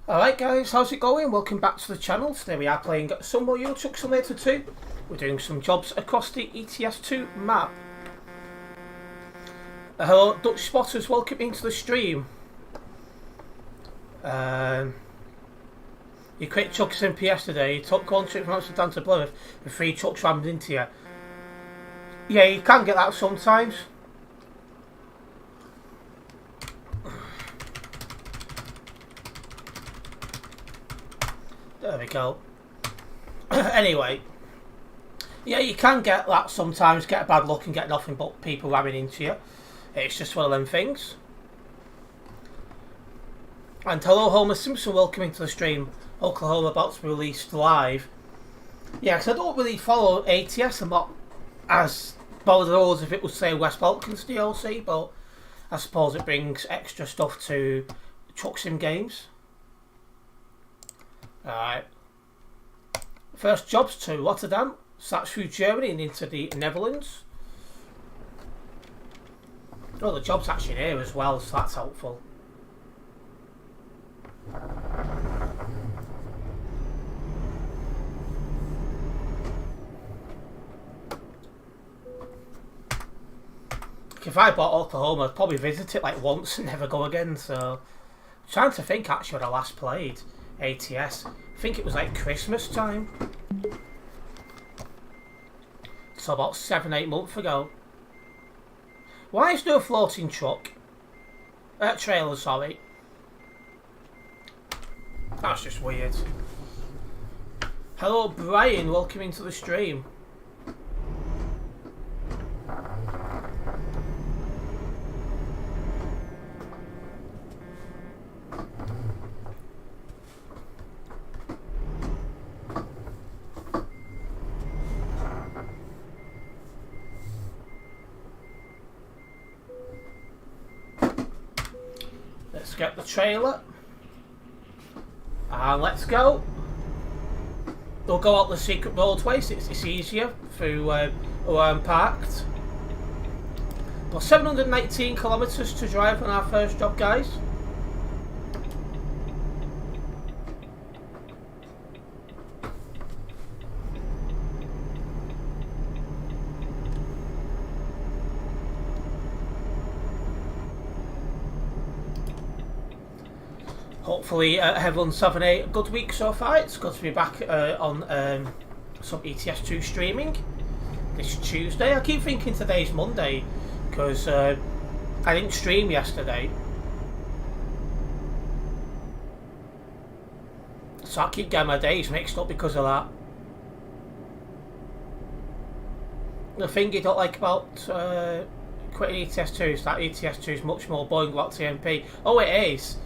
Alright guys, how's it going? Welcome back to the channel. Today we are playing some more Euro Truck Simulator 2. We're doing some jobs across the ETS2 map. Hello Dutch spotters, welcome into the stream. You quit Truck Simp yesterday, you took one trip from Amsterdam to Plymouth with 3 trucks rammed into you. Yeah, you can get that sometimes. There we go. Anyway, yeah, you can get that sometimes, get a bad luck and get nothing but people ramming into you. It's just one of them things. And hello Homer Simpson, welcome into the stream. Oklahoma about to be released live. Yeah, because I don't really follow ATS. I'm not as bothered as if it was say West Balkans DLC, but I suppose it brings extra stuff to Truck Sim games. Alright. First jobs to Rotterdam. Starts through Germany and into the Netherlands. Oh, the job's actually here as well, so that's helpful. If I bought Oklahoma, I'd probably visit it like once and never go again, so... I'm trying to think actually when I last played ATS. I think it was like Christmas time. So about 7-8 months ago. Why is there a floating truck? Trailer, sorry. That's just weird. Hello Brian, welcome into the stream. Let's get the trailer. And let's go. We'll go out the secret roadways, it's easier through where I'm parked. But 719 kilometres to drive on our first job, guys. Hopefully everyone's having a good week so far. It's good to be back on some ETS2 streaming this Tuesday. I keep thinking today's Monday because I didn't stream yesterday, so I keep getting my days mixed up because of that. The thing you don't like about quitting ETS2 is that ETS2 is much more boring about TMP. Oh, it is.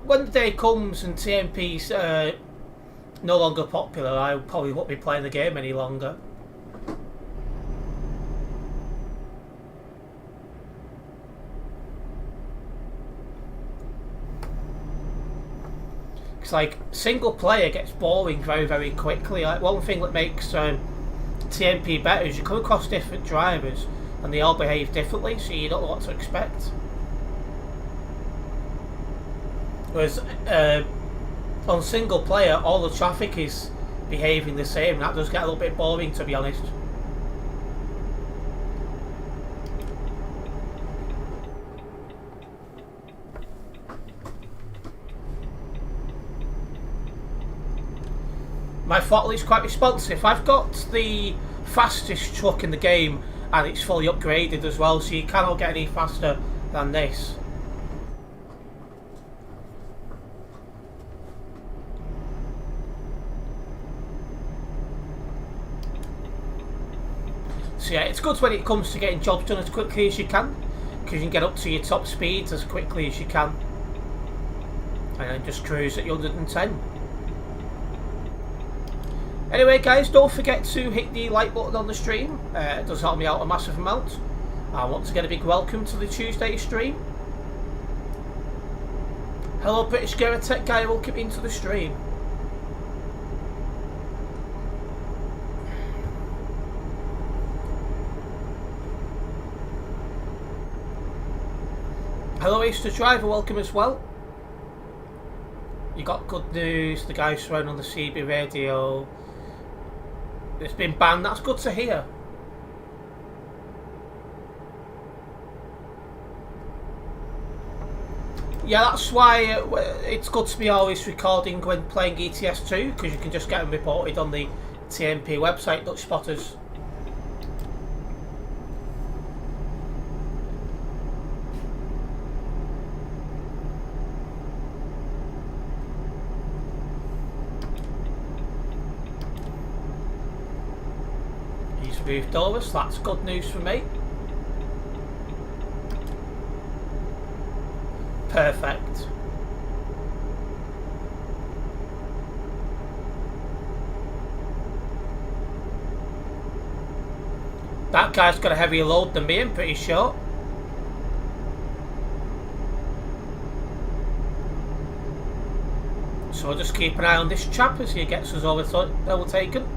When the day comes and TMP's no longer popular, I probably won't be playing the game any longer. It's like single player gets boring very, very quickly. Like one thing that makes TMP better is you come across different drivers and they all behave differently, so you don't know what to expect. Whereas on single player, all the traffic is behaving the same, and that does get a little bit boring, to be honest. My throttle is quite responsive. I've got the fastest truck in the game, and it's fully upgraded as well, so you cannot get any faster than this. So yeah, it's good when it comes to getting jobs done as quickly as you can, because you can get up to your top speeds as quickly as you can, and then just cruise at your 110. Anyway guys, don't forget to hit the like button on the stream, it does help me out a massive amount. And once again, a big welcome to the Tuesday stream. Hello British Gamer Tech Guy, welcome into the stream. Hello Easter Driver, welcome as well. You got good news. The guy's thrown on the CB radio. It's been banned. That's good to hear. Yeah, that's why it's good to be always recording when playing ETS 2, because you can just get them reported on the TMP website, Dutch Spotters. He's moved over, so that's good news for me. Perfect. That guy's got a heavier load than me, I'm pretty sure. So I'll just keep an eye on this chap as he gets us overtaken.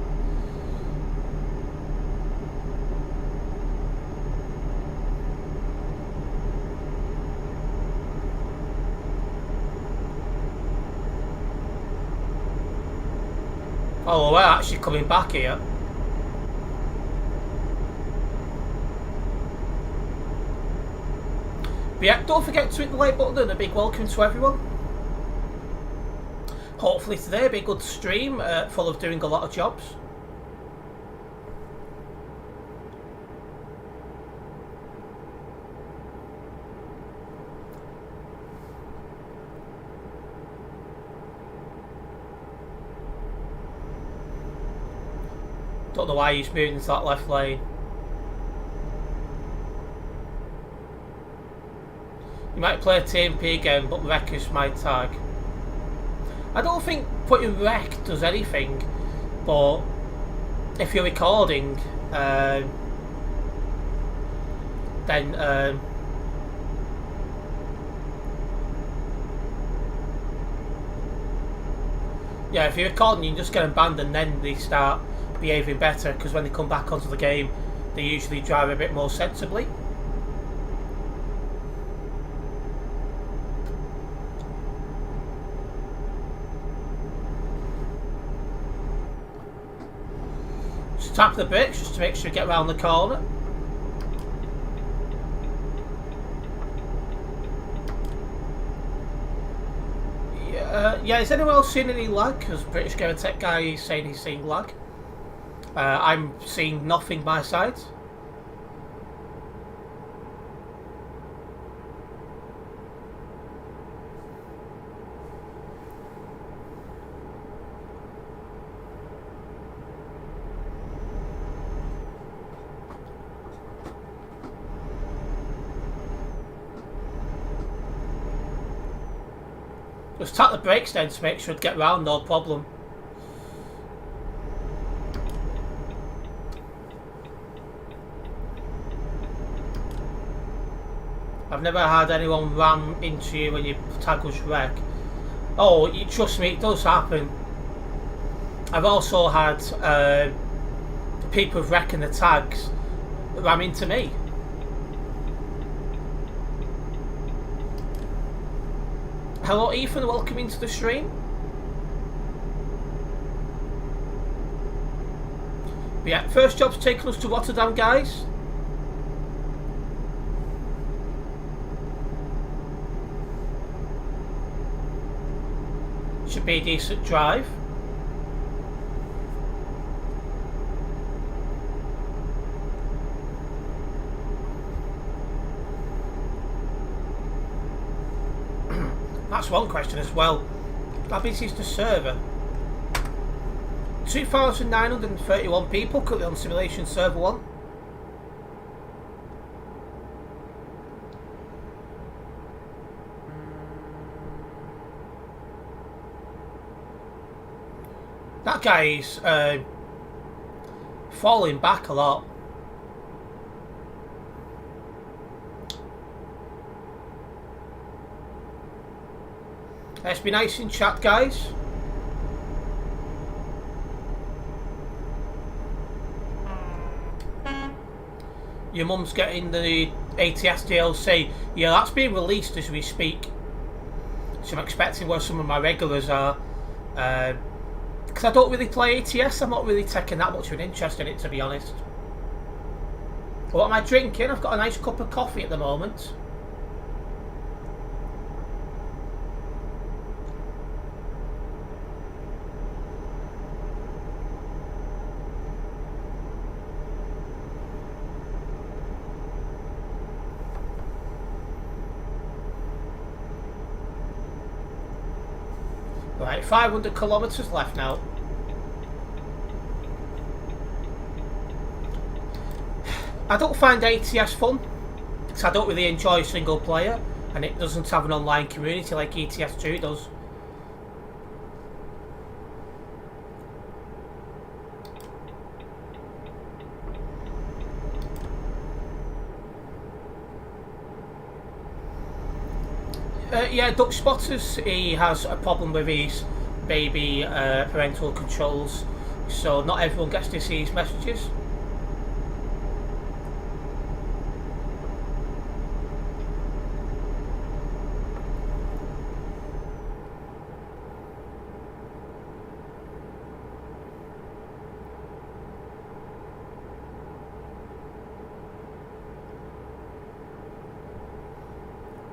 Oh, we're actually coming back here. But yeah, don't forget to hit the like button and a big welcome to everyone. Hopefully today will be a good stream, full of doing a lot of jobs. Don't know why he's moving into that left lane. You might play a TMP again, but Wreck is my tag. I don't think putting Wreck does anything, but if you're recording, then yeah, if you're recording, you can just get them banned and then they start behaving better, because when they come back onto the game, they usually drive a bit more sensibly. Just tap the brakes just to make sure you get around the corner. Yeah, has anyone else seen any lag? Because British Gamer Tech guy is saying he's seeing lag. I'm seeing nothing my side. Just tap the brakes then to make sure to get round, no problem. I've never had anyone ram into you when your tag was Wreck. Oh, you trust me, it does happen. I've also had people wrecking the tags ram into me. Hello Ethan, welcome into the stream. But yeah, first job's taking us to Rotterdam, guys. Should be a decent drive. That's one question as well. How busy is the server? 2,931 people currently on Simulation Server 1. That guy's falling back a lot. Let's be nice in chat, guys. Your mum's getting the ATS DLC. Yeah, that's being released as we speak. which I'm expecting where some of my regulars are. Because I don't really play ATS, I'm not really taking that much of an interest in it, to be honest. What am I drinking? I've got a nice cup of coffee at the moment. Right, 500 kilometres left now. I don't find ATS fun because I don't really enjoy single player, and it doesn't have an online community like ETS 2 does. Yeah, Duck Spotters, he has a problem with his baby parental controls, so not everyone gets to see his messages.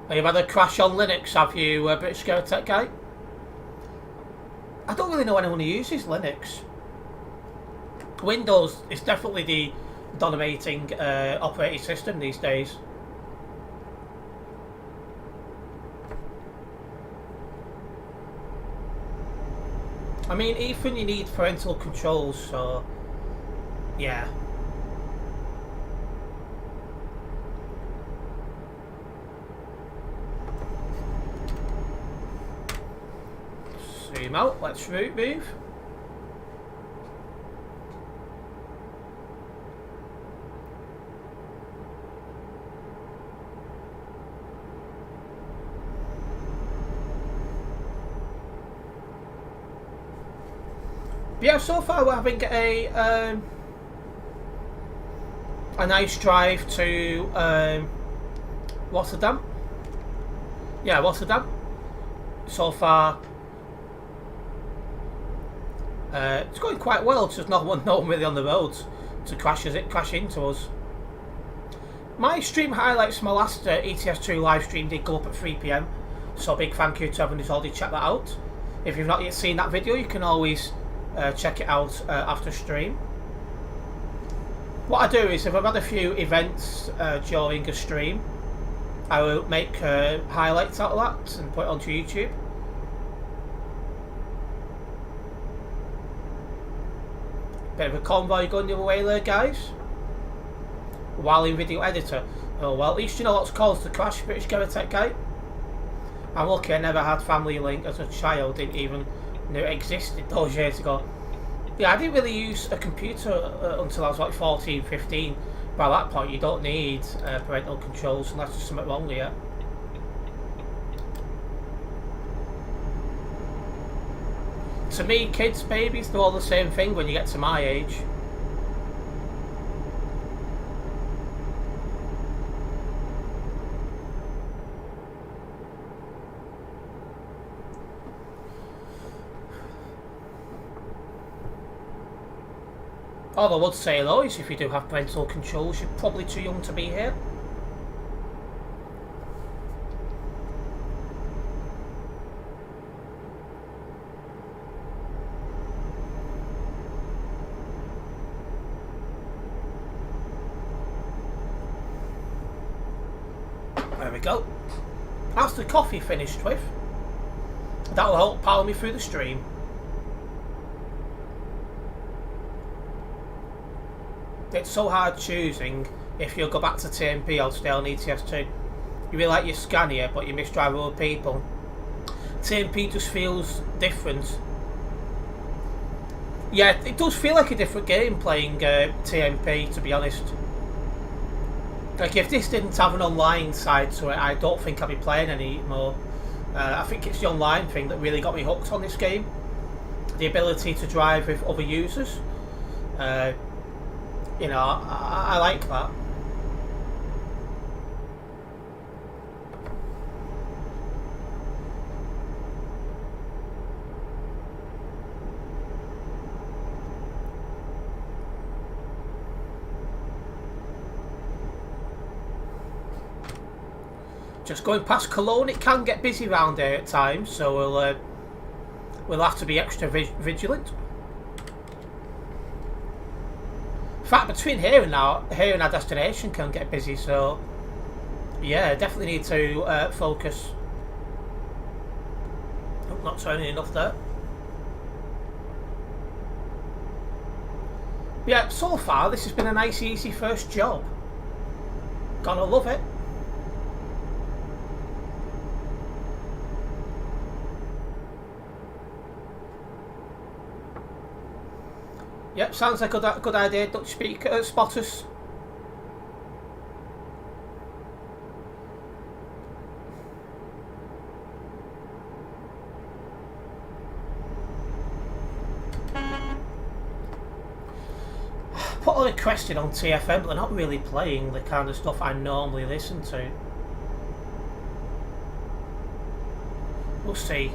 You've had a crash on Linux, have you, British Go Tech Guy? I don't really know anyone who uses Linux. Windows is definitely the dominating operating system these days. I mean, even you need parental controls, so yeah. Zoom out, let's root move. But yeah, so far we're having a nice drive to Rotterdam. Yeah, Rotterdam. So far, it's going quite well. It's just no one really on the roads to crash into us. My stream highlights from my last ETS2 live stream did go up at 3 PM, so big thank you to everyone who's already checked that out. If you've not yet seen that video, you can always check it out after stream. What I do is, if I've had a few events during a stream, I will make highlights out of that and put it onto YouTube. Bit of a convoy going the other way there, guys. While in video editor. Oh well, at least you know what's caused the crash, British Tech Guy. I'm lucky I never had Family Link as a child, didn't even know it existed those years ago. Yeah, I didn't really use a computer until I was like 14, 15. By that point, you don't need parental controls unless there's something wrong with it. To me, kids, babies, they're all the same thing when you get to my age. All I would say though is if you do have parental controls, you're probably too young to be here. There we go. That's the coffee finished with. That will help power me through the stream. It's so hard choosing if you'll go back to TMP or stay on ETS2. You really like your Scania, but you misdrive other people. TMP just feels different. Yeah, it does feel like a different game playing TMP, to be honest. Like, if this didn't have an online side to it, I don't think I'd be playing anymore. I think it's the online thing that really got me hooked on this game. The ability to drive with other users. You know, I like that. Just going past Cologne, it can get busy around here at times, so we'll have to be extra vigilant. In fact, between here and our destination can get busy, so yeah, definitely need to focus. Oh, not turning enough there. Yeah, so far this has been a nice, easy first job. Gotta love it. Yep, sounds like a good idea, Dutch speaker, spotters. Put a request in on TFM, but they're not really playing the kind of stuff I normally listen to. We'll see.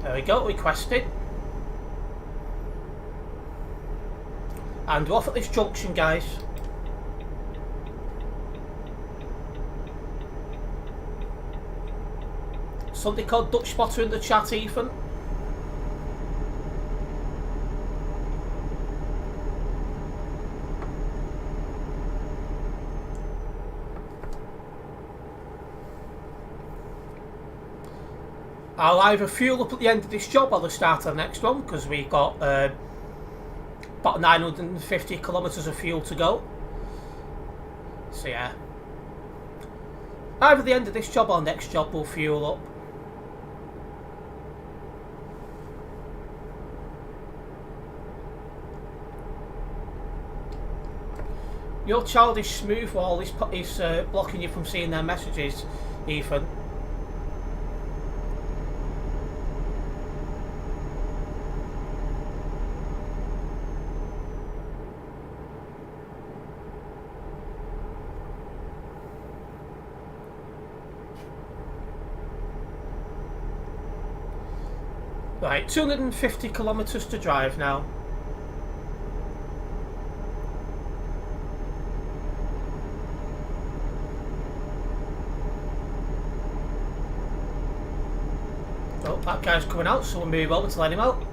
There we go, requested. And we're off at this junction, guys. Somebody called Dutch Spotter in the chat, Ethan. I'll either fuel up at the end of this job or the start of the next one, because we've got about 950 kilometres of fuel to go. So yeah, either the end of this job or next job we'll fuel up. Your childish smooth wall is blocking you from seeing their messages, Ethan. Right, 250 kilometres to drive now. Oh, that guy's coming out, so we'll move over to let him out.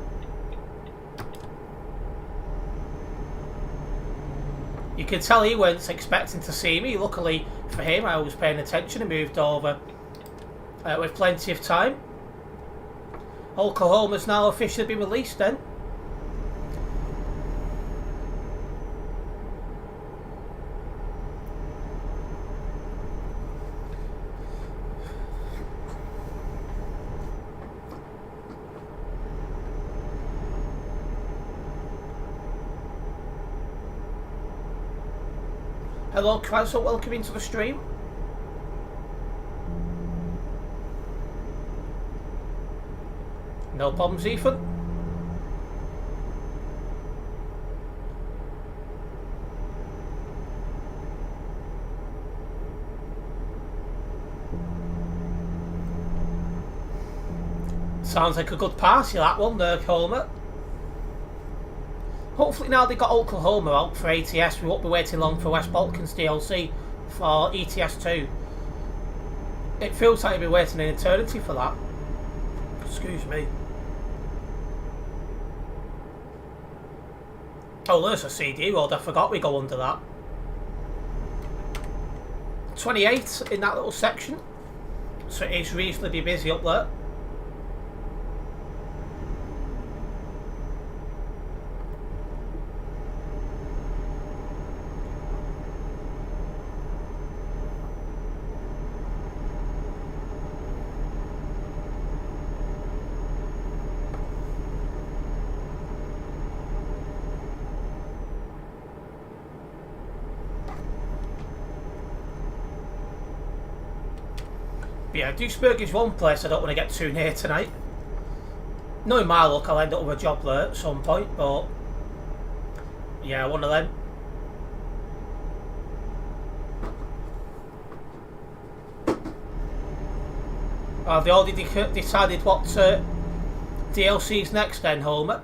You can tell he wasn't expecting to see me. Luckily for him, I was paying attention and moved over with plenty of time. Oklahoma's now officially been released then. Hello Krauser, welcome into the stream. No problems, Ethan. Sounds like a good party, that one, Homer. Hopefully now they've got Oklahoma out for ATS, we won't be waiting long for West Balkans DLC for ETS 2. It feels like we've been waiting an eternity for that. Excuse me. Oh, there's a CD road, I forgot we go under that. 28 in that little section, so it is reasonably busy up there. But yeah, Duisburg is one place I don't want to get too near tonight. Knowing my luck, I'll end up with a job there at some point, but yeah, one of them. Have they already decided what DLC's next then, Homer?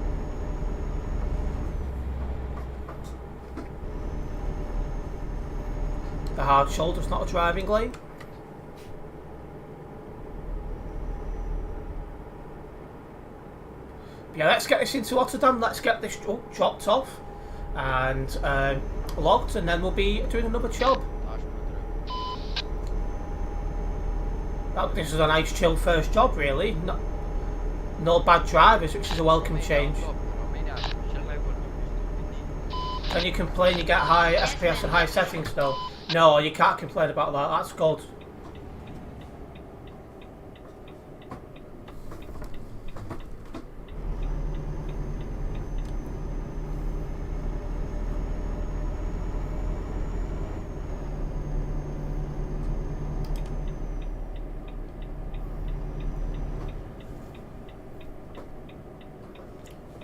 The hard shoulder's not a driving lane. Yeah, let's get this into Rotterdam. Let's get this dropped off and logged, and then we'll be doing another job. This is a nice chill first job, really. No bad drivers, which is a welcome change. Can you complain you get high FPS and high settings though? No, you can't complain about that. That's good.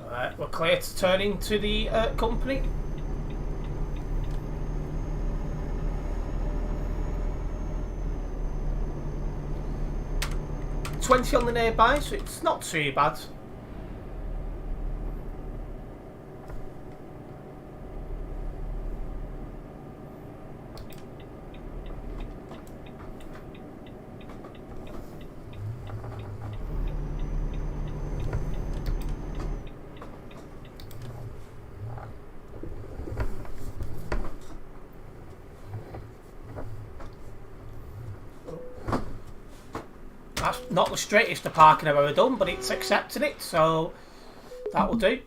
Alright, we're clear to turn into the company. $20 on the nearby, so it's not too bad. That's not the straightest of parking I've ever done, but it's accepted it, so that will do.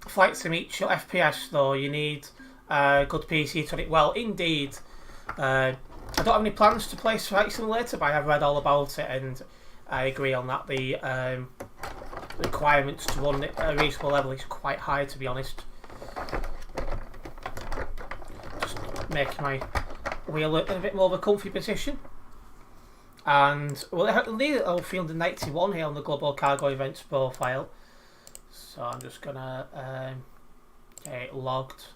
Flight sim each FPS though, you need a good PC to run it well. Indeed, I don't have any plans to play Flight Simulator, but I have read all about it, and I agree on that. The requirements to run it at a reasonable level is quite high, to be honest. Just making my wheel in a bit more of a comfy position. And well, I leave it Field in 91 here on the Global Cargo Events profile. So I'm just gonna get it logged.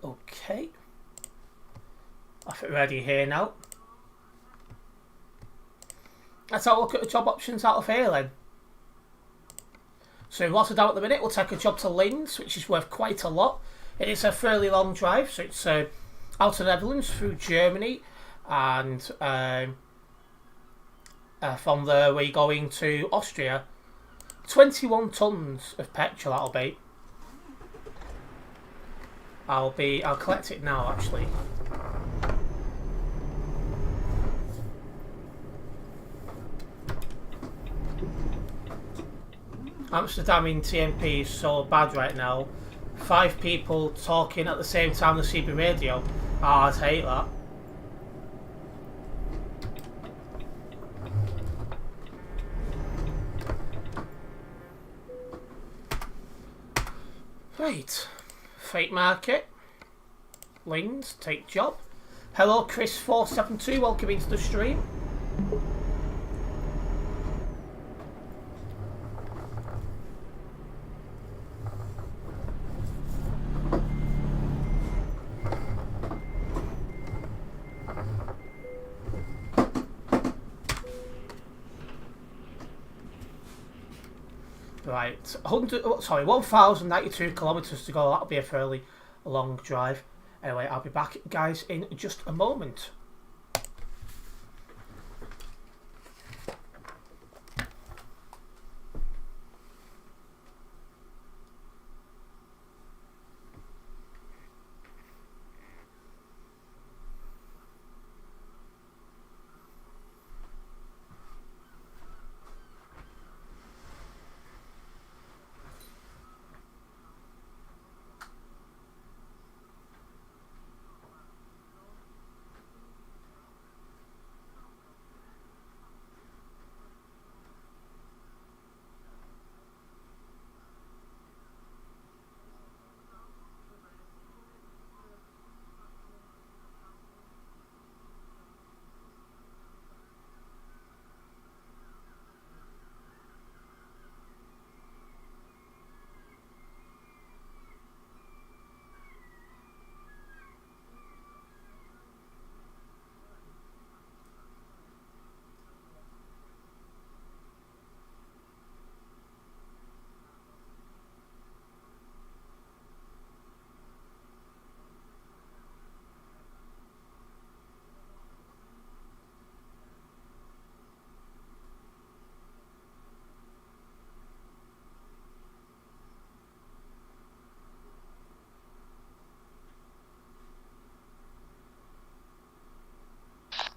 Okay, off it ready here now. Let's have a look at the job options out of here then. So in Rotterdam at the minute, we'll take a job to Linz, which is worth quite a lot. It is a fairly long drive, so it's out of the Netherlands through Germany, and from there we're going to Austria. 21 tonnes of petrol that'll be. I'll collect it now actually. Amsterdam in TMP is so bad right now. 5 people talking at the same time on the CB radio. Ah, I'd hate that. Right. Freight Market. Linz, take job. Hello Chris472, welcome into the stream. Right, 1,092 kilometres to go. That'll be a fairly long drive. Anyway, I'll be back, guys, in just a moment.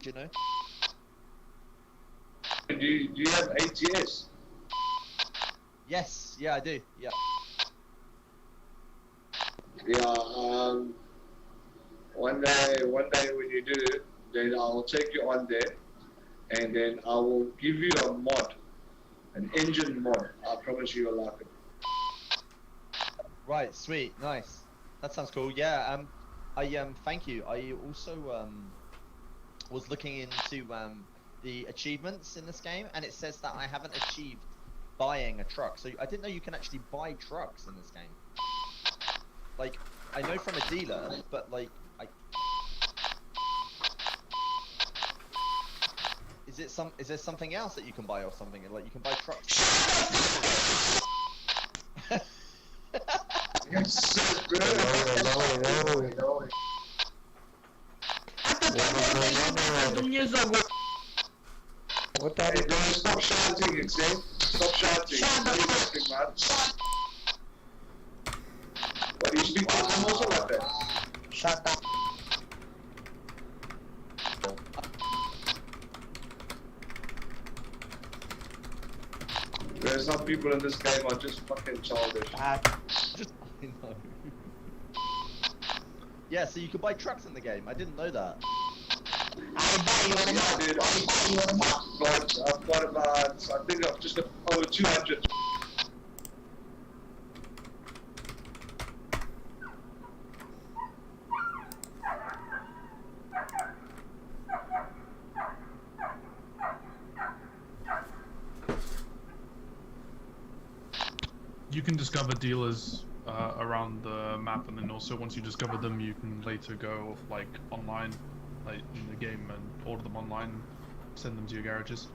you know? Do you have ATS? Yes, yeah, I do. Yeah. Yeah. One day when you do, then I'll take you on there, and then I will give you a mod, an engine mod. I promise you will like it. Right, sweet, nice. That sounds cool. Yeah, thank you. I also was looking into the achievements in this game, and it says that I haven't achieved buying a truck. So I didn't know you can actually buy trucks in this game. Like, I know from a dealer, but like, is there something else that you can buy or something? Like, you can buy trucks. What are Hey, you don't stop shouting, Insane. Stop shouting. What, do you speak to them also like that? Shut up. There's some people in this game are just fucking childish. I know. Yeah, so you can buy trucks in the game. I didn't know that. Yeah, dude, I've got about, I think I've just got over 200. You can discover dealers around the map, and then also once you discover them, you can later go like online, like in the game, and order them online, send them to your garages.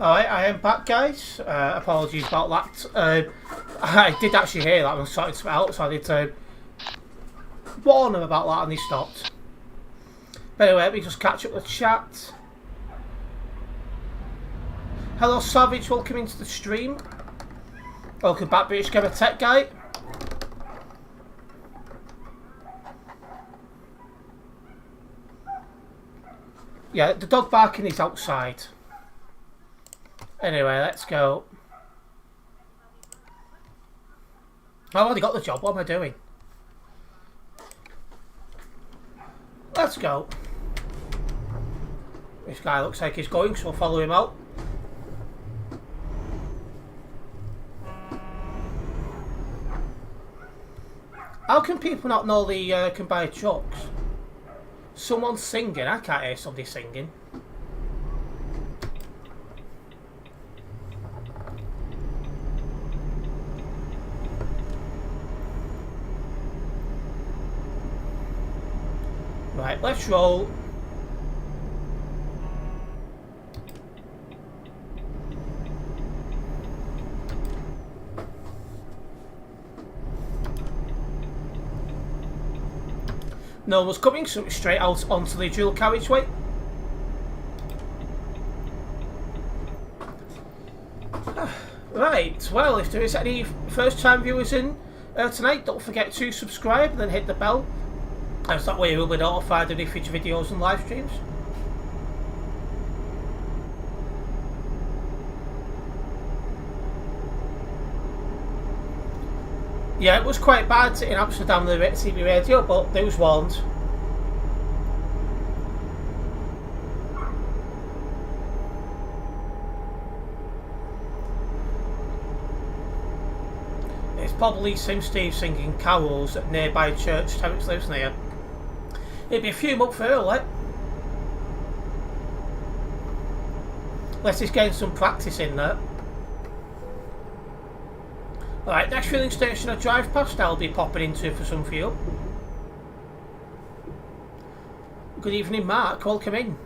Alright, I am back, guys. Apologies about that. I did actually hear that I was sorting something out, so I did warn them about that and they stopped. But anyway, let me just catch up with the chat. Hello, Savage. Welcome into the stream. Welcome back, British Gamer Tech Guy. Yeah, the dog barking is outside. Anyway, let's go. I've already got the job. What am I doing? Let's go. This guy looks like he's going, so we'll follow him out. How can people not know they can buy trucks? Someone's singing. I can't hear somebody singing. Right, let's roll. No one was coming, so it's straight out onto the dual carriageway. Right, well, if there is any first time viewers in tonight, don't forget to subscribe and then hit the bell. As that way you will be notified of any future videos and live streams. Yeah, it was quite bad in Amsterdam, the TV radio, but they was warned. It's probably Sim Steve singing carols at nearby church Terence lives near. It'd be a few months early. Let's just get some practice in there. Alright, next filling station I drive past, I'll be popping into for some fuel. Good evening, Mark. Welcome in.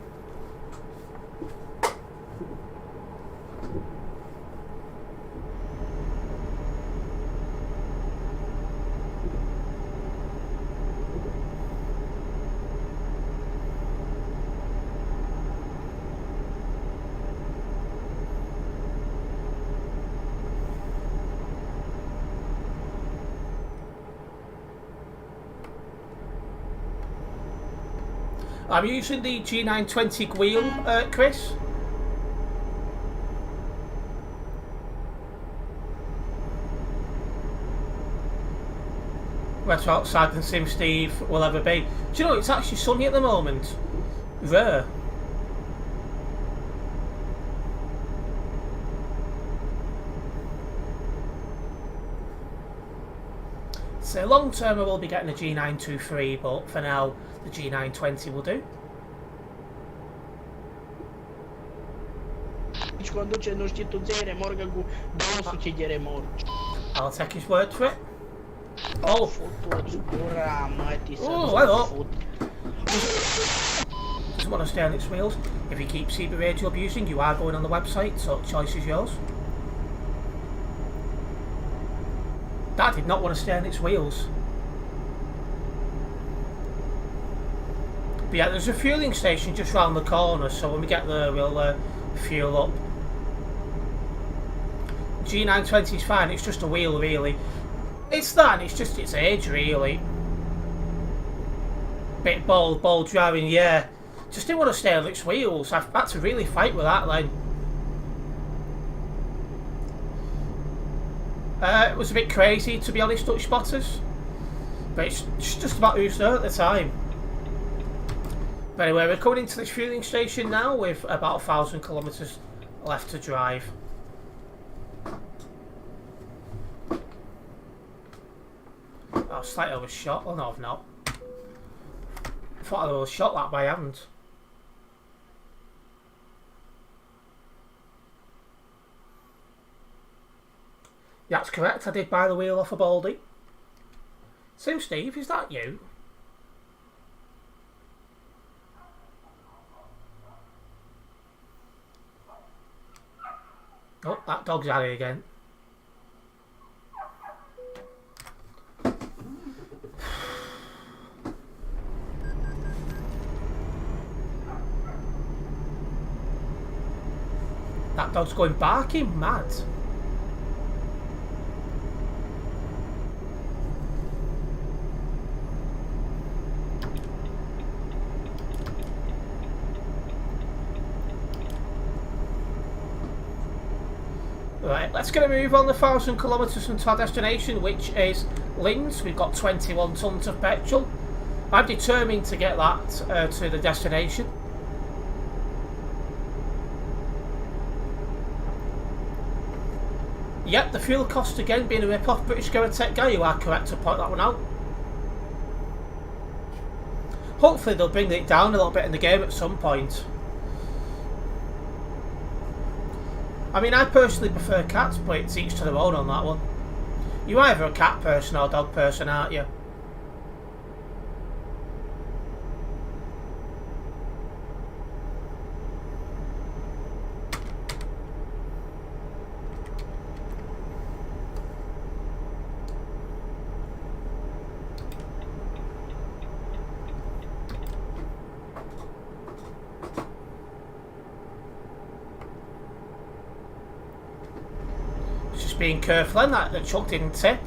I'm using the G920 wheel, Chris. Better outside than Sim Steve will ever be. Do you know, it's actually sunny at the moment. Rare. So long term I will be getting a G923, but for now the G920 will do. Quando c'è non știi tu zere, morga cu două sucedere mor. I'll take his word for it. Oh, Foto-ți gura, mătii, să oh, nu hello. fut. Doesn't want to stay on its wheels. If you keep CB radio abusing, you are going on the website, so choice is yours. That did not want to stay on its wheels. But yeah, there's a fueling station just round the corner, so when we get there we'll fuel up. G920 is fine, it's just a wheel really. It's that, and it's just its age really. Bit bold driving, yeah. Just didn't want to stay on its wheels. I've had to really fight with that then. It was a bit crazy to be honest, Dutch spotters. But it's just about who's there at the time. But anyway, we're coming into this fueling station now with about 1,000 kilometres left to drive. Oh, slightly overshot. Oh no, I've not. I thought I overshot that by hand. That's correct, I did buy the wheel off a Baldy. So Steve, is that you? Oh, that dog's at it again. That dog's going barking mad. Right, let's get a move on the 1,000 kilometres into our destination, which is Linz. We've got 21 tonnes of petrol. I'm determined to get that to the destination. Yep, the fuel cost again being a rip-off British Tech guy, you are correct to point that one out. Hopefully they'll bring it down a little bit in the game at some point. I mean, I personally prefer cats, but it's each to their own on that one. You're either a cat person or a dog person, aren't you? Being careful then, that the truck didn't tip.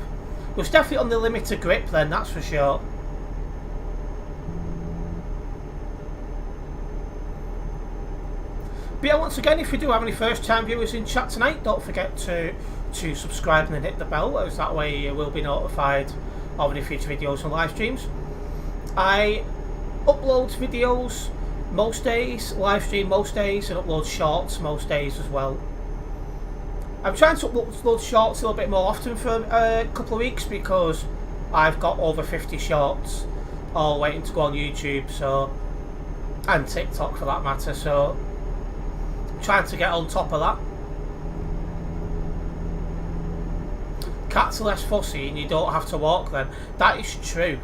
It was definitely on the limit of grip then, that's for sure. But yeah, once again, if you do have any first time viewers in chat tonight, don't forget to subscribe and then hit the bell, as that way you will be notified of any future videos and live streams. I upload videos most days, live stream most days, and upload shorts most days as well. I'm trying to upload shorts a little bit more often for a couple of weeks because I've got over 50 shorts all waiting to go on YouTube, so, and TikTok for that matter, so trying to get on top of that. Cats are less fussy and you don't have to walk them. That is true.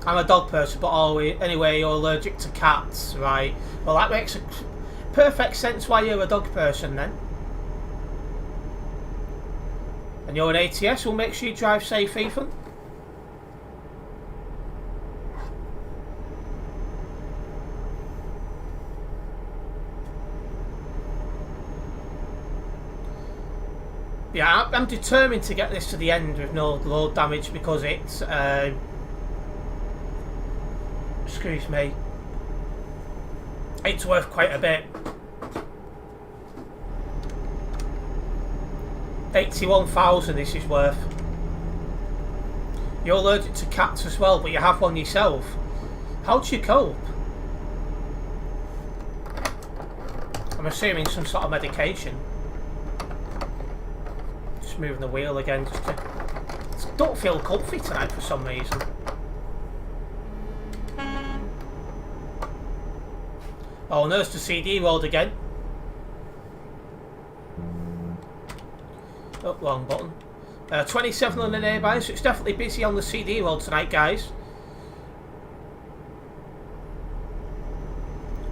I'm a dog person, but anyway, you're allergic to cats, right? Well, that makes a perfect sense why you're a dog person then. And you're an ATS, we'll make sure you drive safe, Ethan. Yeah, I'm determined to get this to the end with no load damage because it's excuse me, it's worth quite a bit. 81,000 this is worth. You're allergic to cats as well, but you have one yourself. How do you cope? I'm assuming some sort of medication. Just moving the wheel again. Just don't feel comfy tonight for some reason. Oh, and there's the CD road again. Oh, wrong button. 27 on the nearby, so it's definitely busy on the CD road tonight, guys.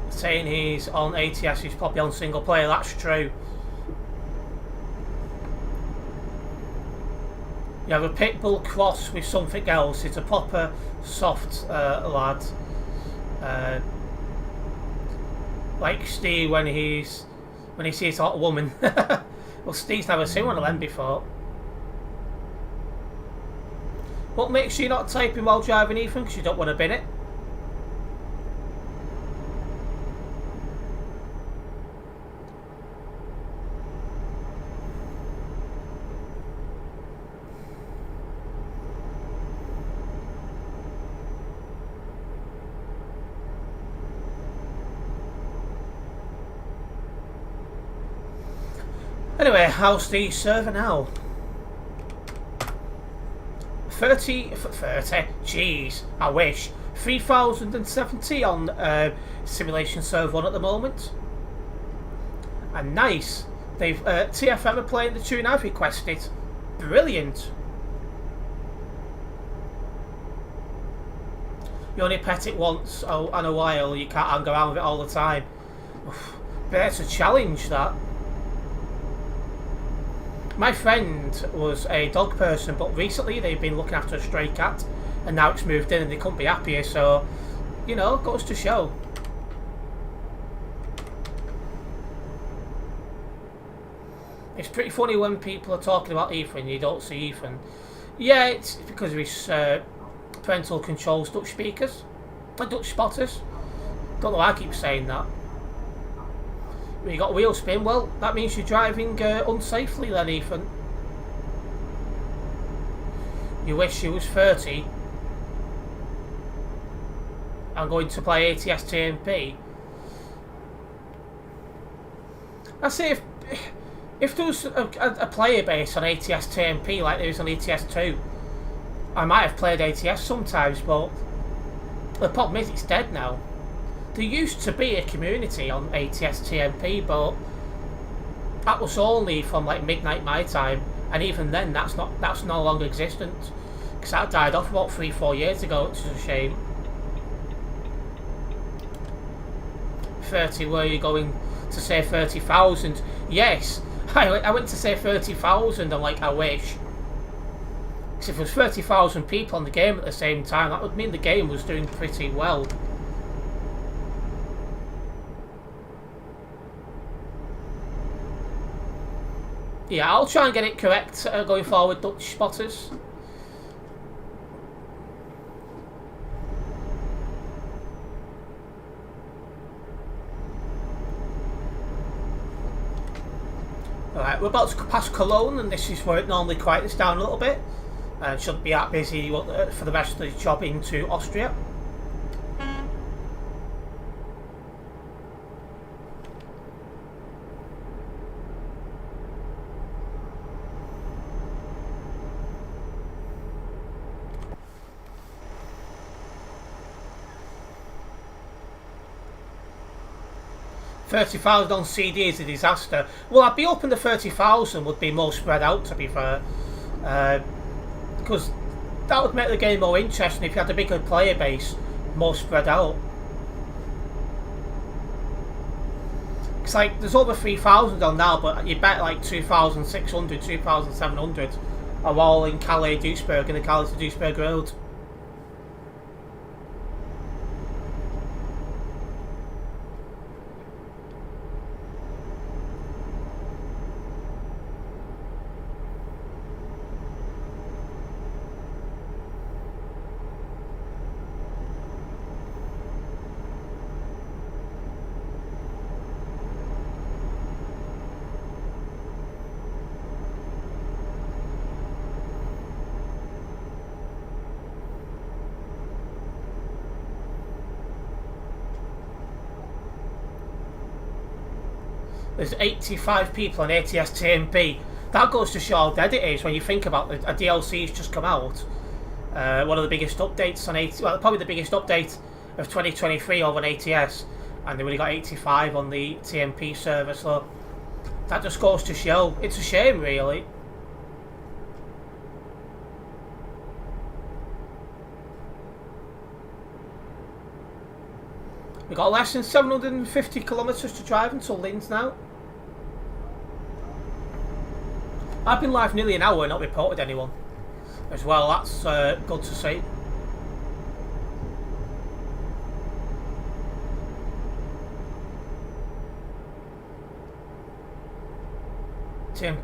Saying he's on ATS, he's probably on single player, that's true. You have a Pitbull cross with something else, it's a proper soft lad. Like Steve when he sees a hot woman. Well, Steve's never seen one of them before. What makes you not typing while driving, Ethan? Because you don't want to bin it. Anyway, how's the server now? 30, jeez, I wish. 3070 on Simulation Server 1 at the moment. And nice. They've TFM are playing the tune I've requested. Brilliant. You only pet it once and a while, you can't hang around with it all the time. Oof, but it's a challenge, that. My friend was a dog person, but recently they've been looking after a stray cat, and now it's moved in and they couldn't be happier, so, you know, goes to show. It's pretty funny when people are talking about Ethan and you don't see Ethan. Yeah, it's because of his parental controls Dutch speakers, Dutch spotters. Don't know why I keep saying that. You got wheel spin, well, that means you're driving unsafely then, Ethan. You wish you was 30 and going to play ATS TMP. I say if there was a player base on ATS TMP like there is on ATS 2, I might have played ATS sometimes, but the problem is it's dead now. There used to be a community on ATS TMP, but that was only from like midnight my time, and even then that's no longer existent because that died off about 3-4 years ago, which is a shame. 30, were you going to say 30,000? Yes, I went to say 30,000. I'm like, I wish. Because if there was 30,000 people on the game at the same time, that would mean the game was doing pretty well. Yeah, I'll try and get it correct going forward, Dutch spotters. Alright, we're about to pass Cologne, and this is where it normally quiets down a little bit. And shouldn't be that busy for the rest of the job into Austria. 30,000 on CD is a disaster. Well, I'd be hoping the 30,000 would be more spread out, to be fair. Because that would make the game more interesting if you had a bigger player base, more spread out. It's like, there's over 3,000 on now, but you bet like 2,600, 2,700 are all in Calais, Duisburg, in the Calais to Duisburg road. There's 85 people on ATS TMP. That goes to show how dead it is when you think about it. A DLC's just come out. One of the biggest updates on ATS, well, probably the biggest update of 2023 over on ATS, and they only got 85 on the TMP server, so that just goes to show. It's a shame, really. We've got less than 750 kilometres to drive until Linz now. I've been live nearly an hour and not reported anyone as well. That's good to see.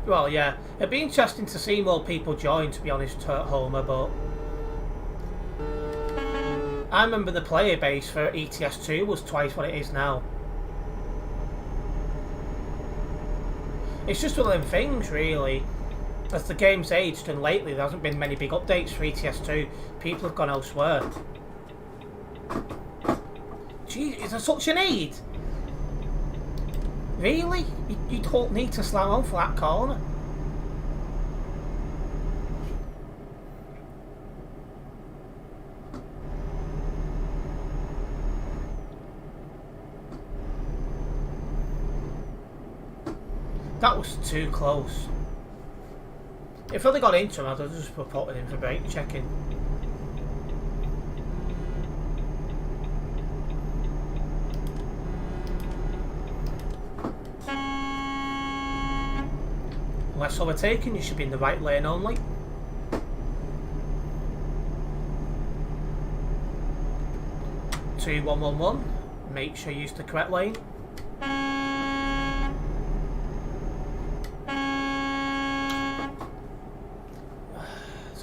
Well, yeah, it'd be interesting to see more people join, to be honest, Homer, but I remember the player base for ETS2 was twice what it is now. It's just one of them things, really. As the game's aged, and lately there hasn't been many big updates for ETS2, people have gone elsewhere. Gee, is there such a need? Really? You don't need to slam on for that corner. That was too close. If I'd got into him, I'd have just reported him for brake checking. Less overtaking, you should be in the right lane only. Two 111. Make sure you use the correct lane.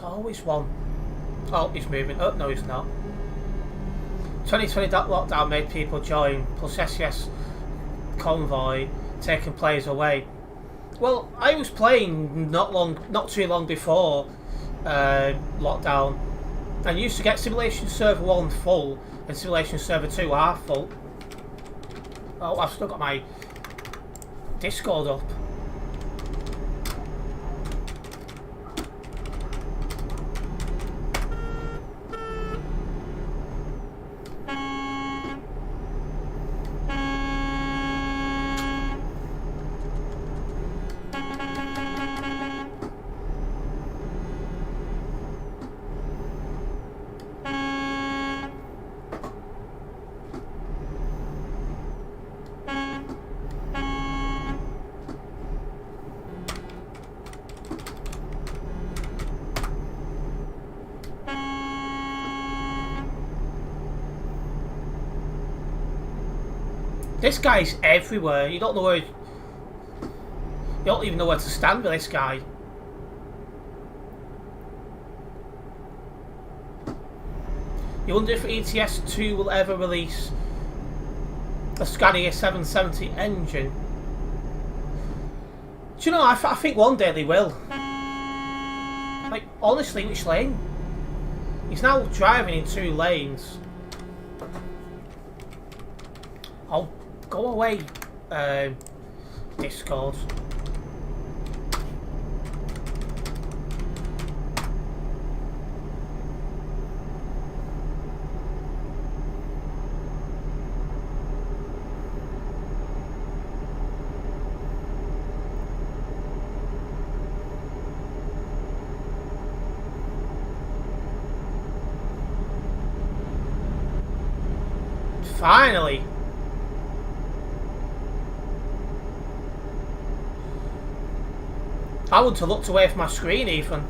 Always one. Oh, he's moving. Oh, no, he's not. 2020 lockdown made people join, plus SES convoy taking players away. Well, I was playing not too long before lockdown, and used to get Simulation Server 1 full and Simulation Server 2 half full. Oh, I've still got my Discord up. This guy's everywhere. You don't know where. You don't even know where to stand with this guy. You wonder if ETS2 will ever release a Scania 770 engine. Do you know? I think one day they will. Like, honestly, which lane? He's now driving in 2 lanes. Oh, go away, Discord. Finally. I wouldn't have looked away from my screen even.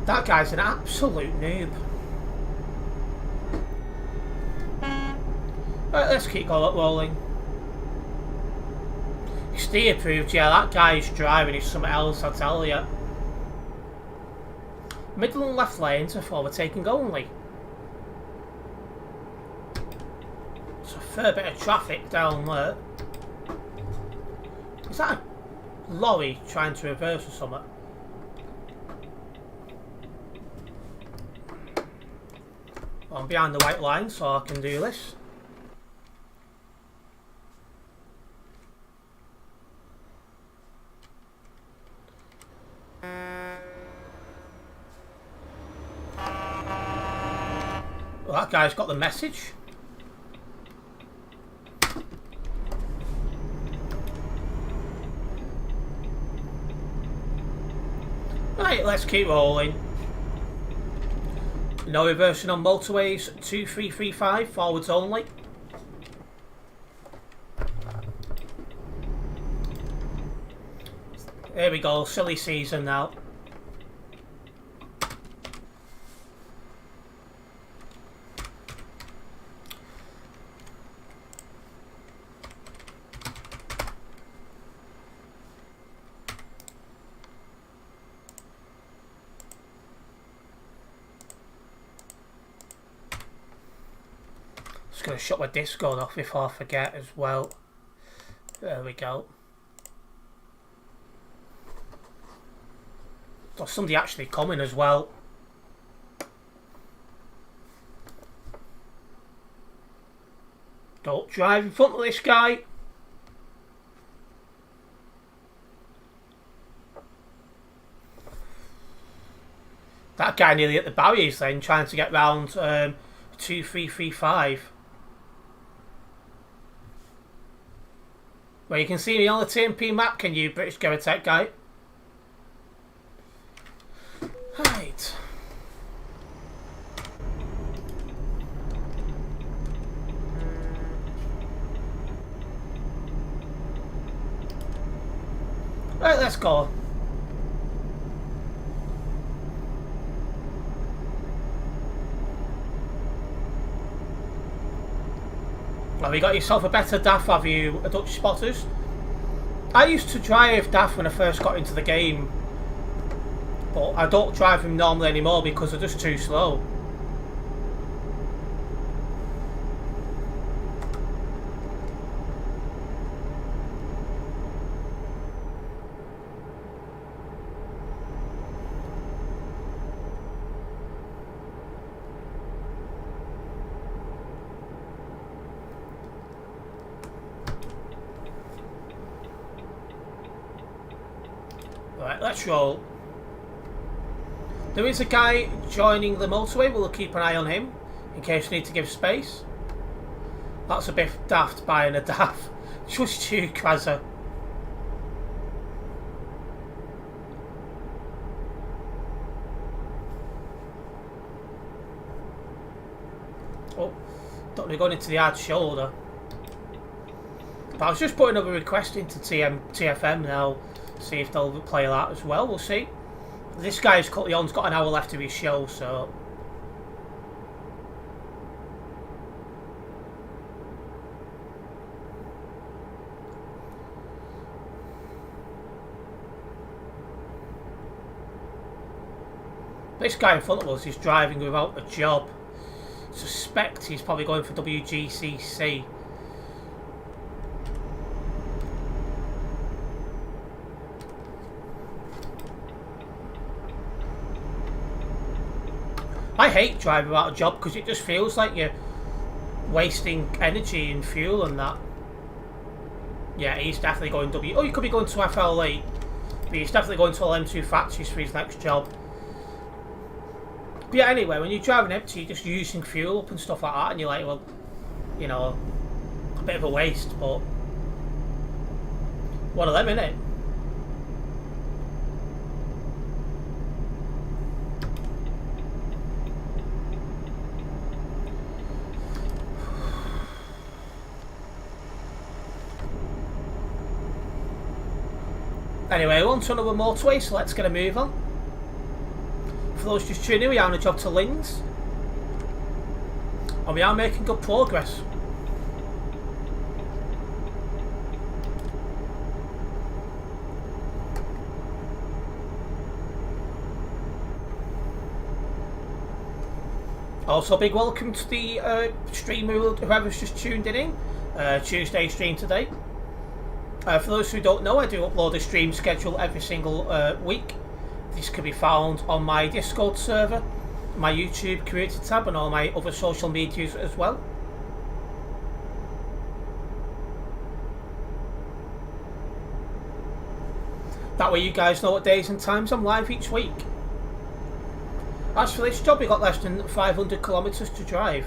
That guy's an absolute noob. Right, let's keep rolling. Steer approved, yeah, that guy's driving is something else, I tell you. Middle and left lanes are for overtaking only. There's a fair bit of traffic down there. Is that a lorry trying to reverse or something? I'm behind the white line so I can do this. Well, that guy's got the message. Right, let's keep rolling. No reversing on motorways 2335, forwards only. There we go, silly season now. Going to shut my Discord off before I forget as well. There we go. There's somebody actually coming as well. Don't drive in front of this guy. That guy nearly at the barriers then, trying to get round 2335. Well, you can see me on the TMP map, can you, British Gamer Tech guy? Right. Right, let's go. Have you got yourself a better DAF, have you, Dutch spotters? I used to drive DAF when I first got into the game, but I don't drive them normally anymore because they're just too slow. Right, let's roll. There is a guy joining the motorway, we'll keep an eye on him in case we need to give space. That's a bit daft buying a DAF. Just you, Krazza. Oh, don't be going into the hard shoulder. But I was just putting up a request into TFM now. See if they'll play that as well, we'll see. This guy's Leon's got an hour left of his show, so... This guy in front of us is driving without a job. Suspect he's probably going for WGCC. I hate driving without a job because it just feels like you're wasting energy and fuel and that. Yeah, he's definitely going W. Oh, you could be going to FLE, but he's definitely going to LM2 factories for his next job. But yeah, anyway, when you're driving empty, you're just using fuel up and stuff like that, and you're like, well, you know, a bit of a waste, but One of them, innit? Anyway, on to another motorway, so let's get a move on. For those just tuning in, we are on a job to Linz. And we are making good progress. Also, big welcome to the stream, whoever's just tuned in. Tuesday stream today. For those who don't know, I do upload a stream schedule every single week. This can be found on my Discord server, my YouTube community tab, and all my other social medias as well. That way you guys know what days and times I'm live each week. As for this job, we got less than 500 kilometres to drive.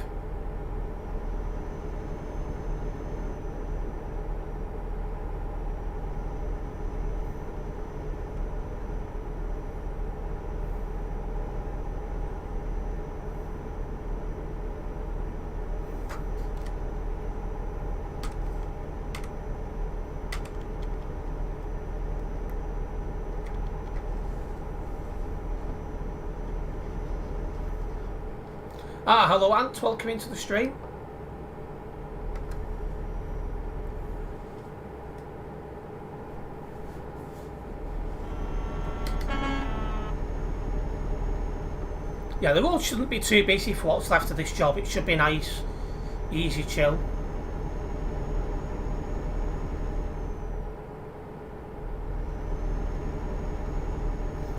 Hello Ant, welcome into the stream. Yeah, the road shouldn't be too busy for what's left of this job. It should be nice, easy chill.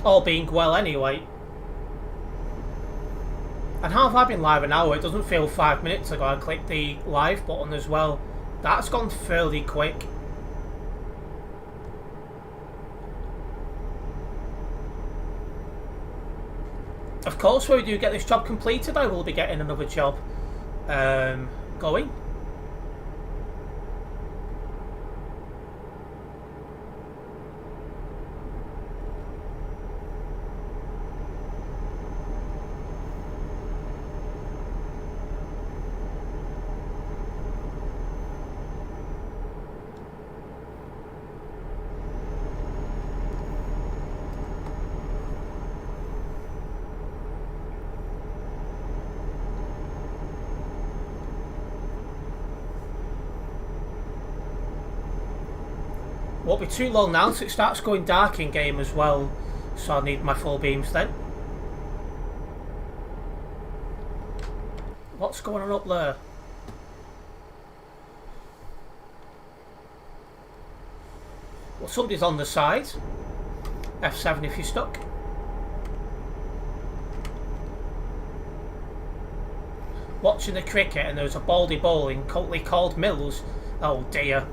All being well anyway. And how have I been live an hour? It doesn't feel 5 minutes ago I clicked the live button as well. That's gone fairly quick. Of course, when we do get this job completed, I will be getting another job going. Won't be too long now so it starts going dark in game as well, so I need my full beams then. What's going on up there? Well, somebody's on the side. F7 if you're stuck. Watching the cricket and there's a baldy bowling called Mills. Oh dear.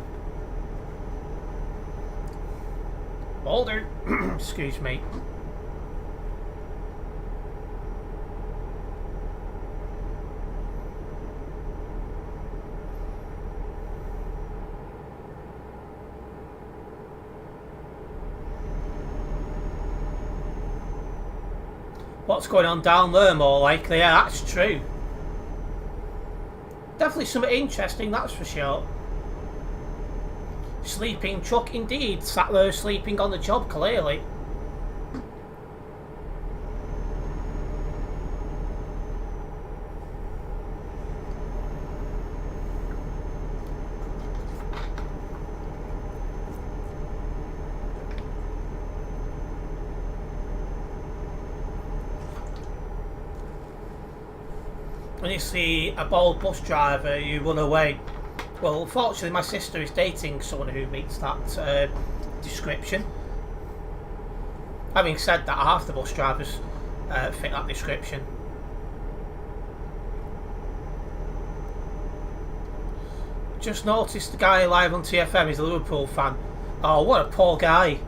Boulder, excuse me. What's going on down there, more likely? Yeah, that's true. Definitely something interesting, that's for sure. Sleeping truck indeed, sat there sleeping on the job clearly. When you see a bold bus driver, you run away. Well, unfortunately, my sister is dating someone who meets that description. Having said that, half the bus drivers fit that description. Just noticed the guy live on TFM is a Liverpool fan. Oh, what a poor guy.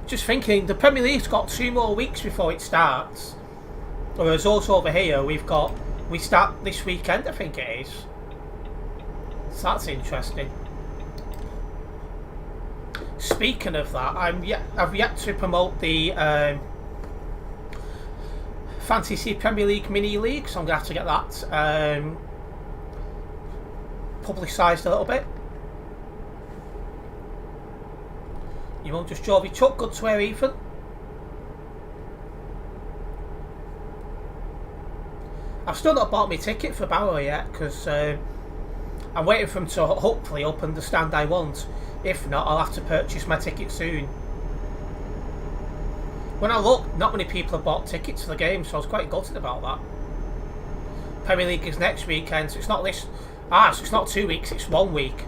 Just thinking, the Premier League's got 2 more weeks before it starts. Whereas also over here, we've got We start this weekend, I think it is. So that's interesting. Speaking of that, I've yet to promote the Fantasy Premier League Mini League, so I'm going to have to get that publicised a little bit. You won't just drove your truck, good to hear, Ethan. I've still not bought my ticket for Bauer yet, because I'm waiting for them to hopefully open the stand I want. If not, I'll have to purchase my ticket soon. When I looked, not many people have bought tickets for the game, so I was quite gutted about that. Premier League is next weekend, so it's not this. So it's not 2 weeks, it's 1 week.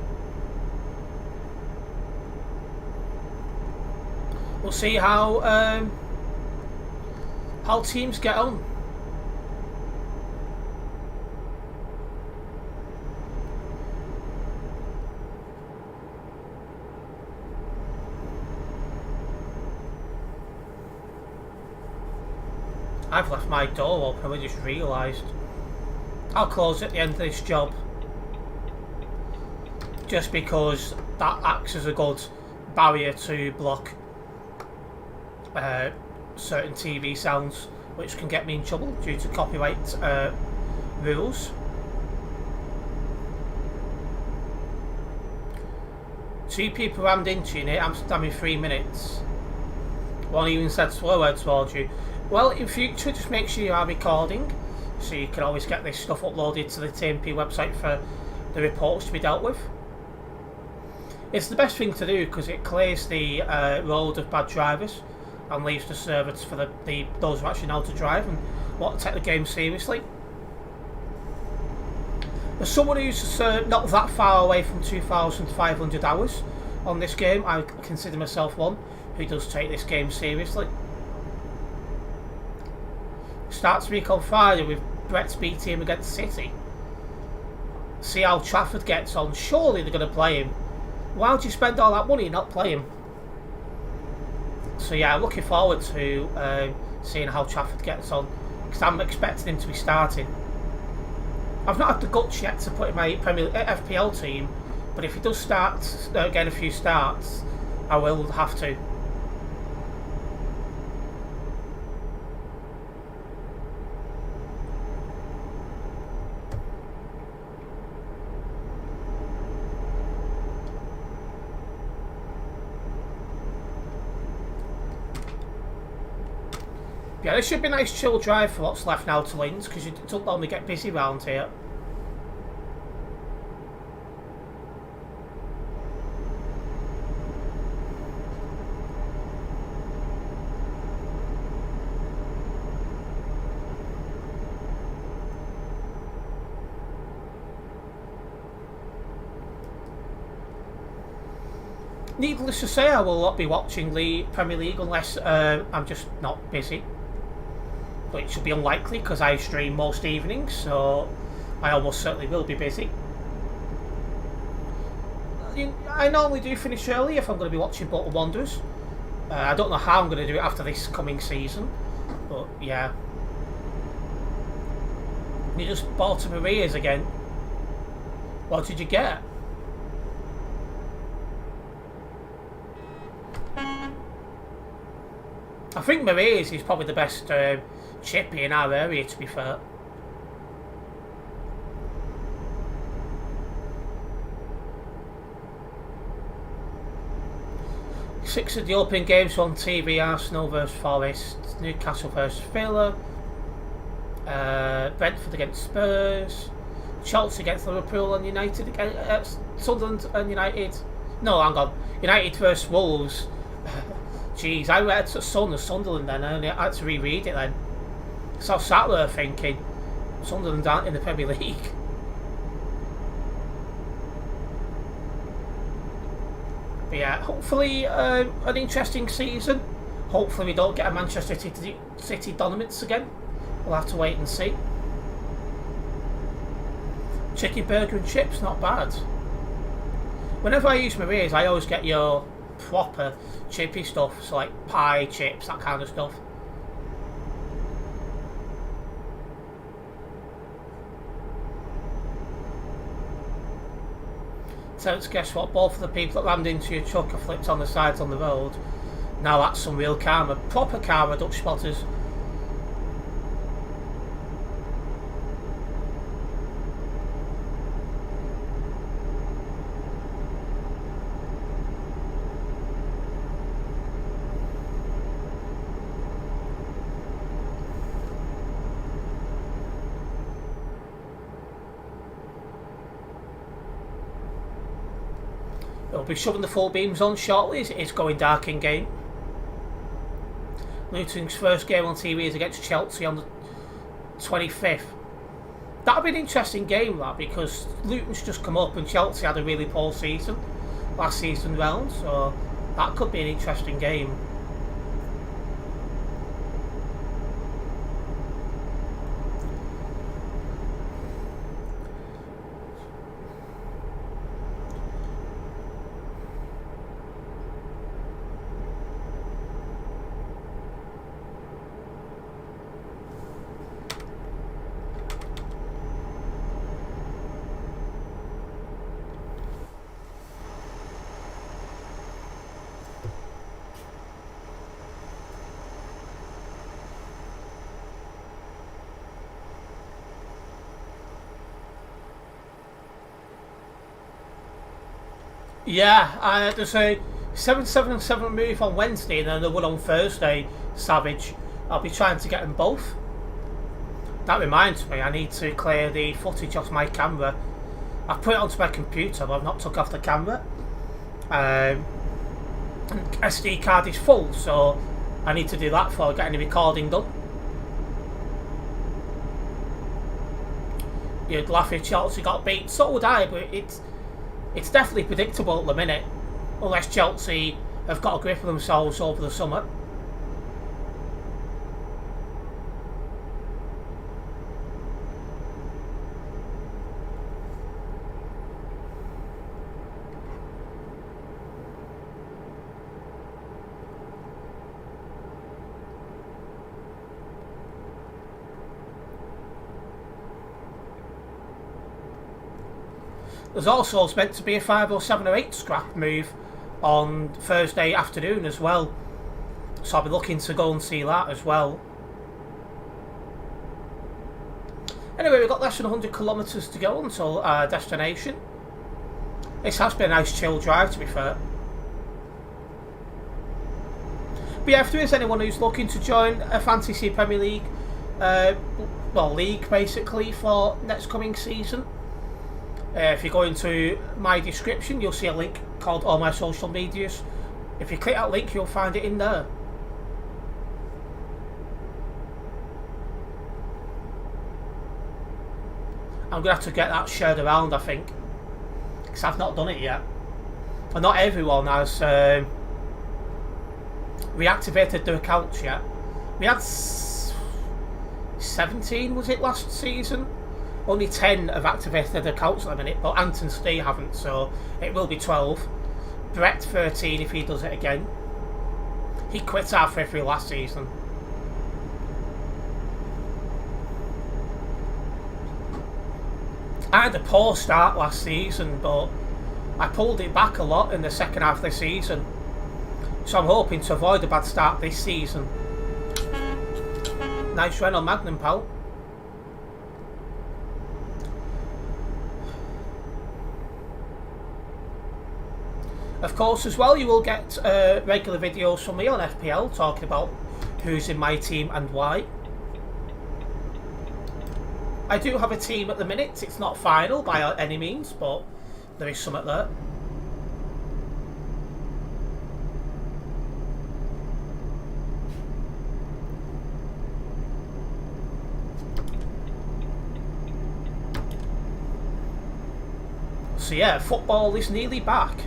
We'll see how teams get on. I've left my door open, I just realised. I'll close at the end of this job. Just because that acts as a good barrier to block certain TV sounds, which can get me in trouble due to copyright rules. Two people rammed into you near Amsterdam in 3 minutes. One even said swear words towards you. Well, in future, just make sure you are recording, so you can always get this stuff uploaded to the TMP website for the reports to be dealt with. It's the best thing to do because it clears the road of bad drivers and leaves the servers for those who actually know how to drive and want to take the game seriously. As someone who's not that far away from 2,500 hours on this game, I consider myself one who does take this game seriously. Starts week on Friday with Brett's B team against City. See how Trafford gets on. Surely they're going to play him. Why would you spend all that money and not play him? So yeah, I'm looking forward to seeing how Trafford gets on, because I'm expecting him to be starting. I've not had the guts yet to put in my FPL team, but if he does start, get a few starts, I will have to. Yeah, this should be a nice chill drive for what's left now to Linz, because you don't normally get busy round here. Needless to say, I will not be watching the Premier League unless I'm just not busy. But it should be unlikely because I stream most evenings, so I almost certainly will be busy. I normally do finish early if I'm going to be watching Bolton Wanderers. I don't know how I'm going to do it after this coming season, but yeah. You just bought a Maria's again. What did you get? I think Maria's is probably the best chippy in our area, to be fair. Six of the opening games on TV: Arsenal vs Forest, Newcastle vs Villa, Brentford against Spurs, Chelsea against Liverpool, and United against Sunderland and United. No, hang on, United vs Wolves. Jeez, I read Sun as Sunderland then, and I had to reread it then. So I sat there thinking, Sunderland aren't in the Premier League. But yeah, hopefully an interesting season. Hopefully we don't get a Manchester City dominance again. We'll have to wait and see. Chicken burger and chips, not bad. Whenever I use Maria's, I always get your proper chippy stuff, so like pie, chips, that kind of stuff. Terence, guess what? Both of the people that rammed into your truck are flipped on the sides on the road. Now that's some real karma. Proper karma, Dutch spotters. They'll be shoving the full beams on shortly as it is going dark in game. Luton's first game on TV is against Chelsea on the 25th. That'll be an interesting game, that, because Luton's just come up and Chelsea had a really poor season last season round, so that could be an interesting game. Yeah, there's a 777 move on Wednesday and another one on Thursday, Savage. I'll be trying to get them both. That reminds me, I need to clear the footage off my camera. I've put it onto my computer, but I've not took off the camera. SD card is full, so I need to do that before getting the recording done. You'd laugh if Chelsea got beat, so would I, but it's definitely predictable at the minute, unless Chelsea have got a grip of themselves over the summer. There's also meant to be a 5 or 7 or 8 scrap move on Thursday afternoon as well. So I'll be looking to go and see that as well. Anyway, we've got less than 100 kilometres to go until our destination. This has been a nice chill drive, to be fair. But yeah, if there is anyone who's looking to join a Fantasy Premier League, league basically, for next coming season, if you go into my description, you'll see a link called All My Social Medias. If you click that link, you'll find it in there. I'm going to have to get that shared around, I think, because I've not done it yet. And not everyone has reactivated their accounts yet. We had 17, was it, last season? Only 10 have activated accounts at the minute, but Ant and Steve haven't, so it will be 12. Brett 13 if he does it again. He quit halfway through last season. I had a poor start last season, but I pulled it back a lot in the second half of the season. So I'm hoping to avoid a bad start this season. Nice run on Magnum, pal. Of course, as well, you will get regular videos from me on FPL talking about who's in my team and why. I do have a team at the minute. It's not final by any means, but there is something there. So yeah, football is nearly back.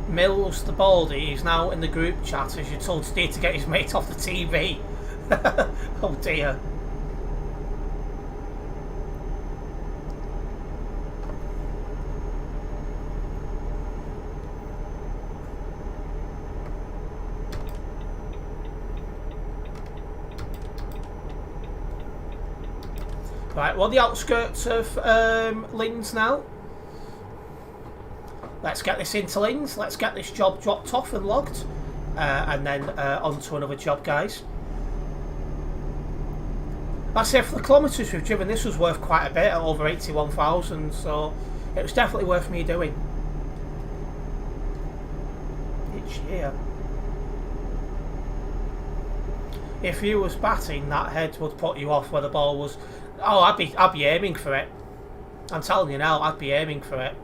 Mills the Baldy is now in the group chat as you're told Steve to get his mate off the TV. Oh dear. Right, we're on the outskirts of Linz now. Let's get this into Linz. Let's get this job dropped off and logged. And then on to another job, guys. That's it. For the kilometres we've driven, this was worth quite a bit, at over 81,000, so it was definitely worth me doing. Each year. If you was batting, that head would put you off where the ball was. Oh, I'd be aiming for it. I'm telling you now, I'd be aiming for it.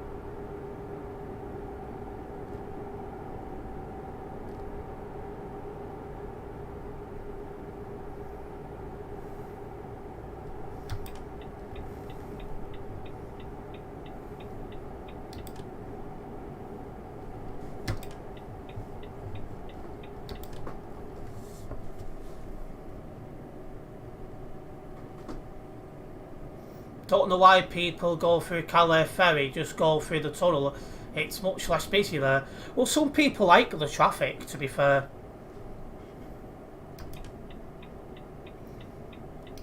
Don't know why people go through Calais Ferry, just go through the tunnel. It's much less busy there. Well, some people like the traffic, to be fair.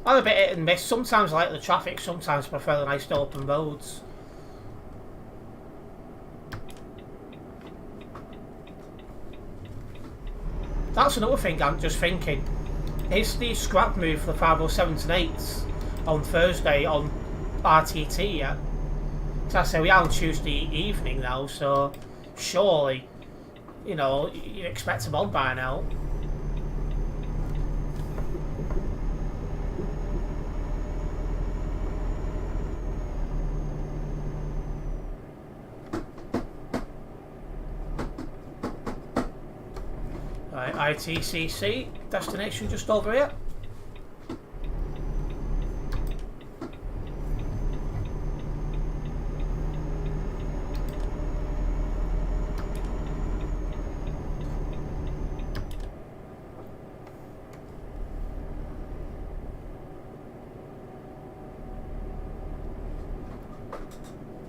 I'm a bit hit and miss. Sometimes I like the traffic, sometimes I prefer the nice open roads. That's another thing I'm just thinking. Is the scrap move for the 507s and 8s on Thursday on RTT yet? So I say we are on Tuesday evening now, so surely, you know, you'd expect them on by now. Right, ITCC, destination just over here.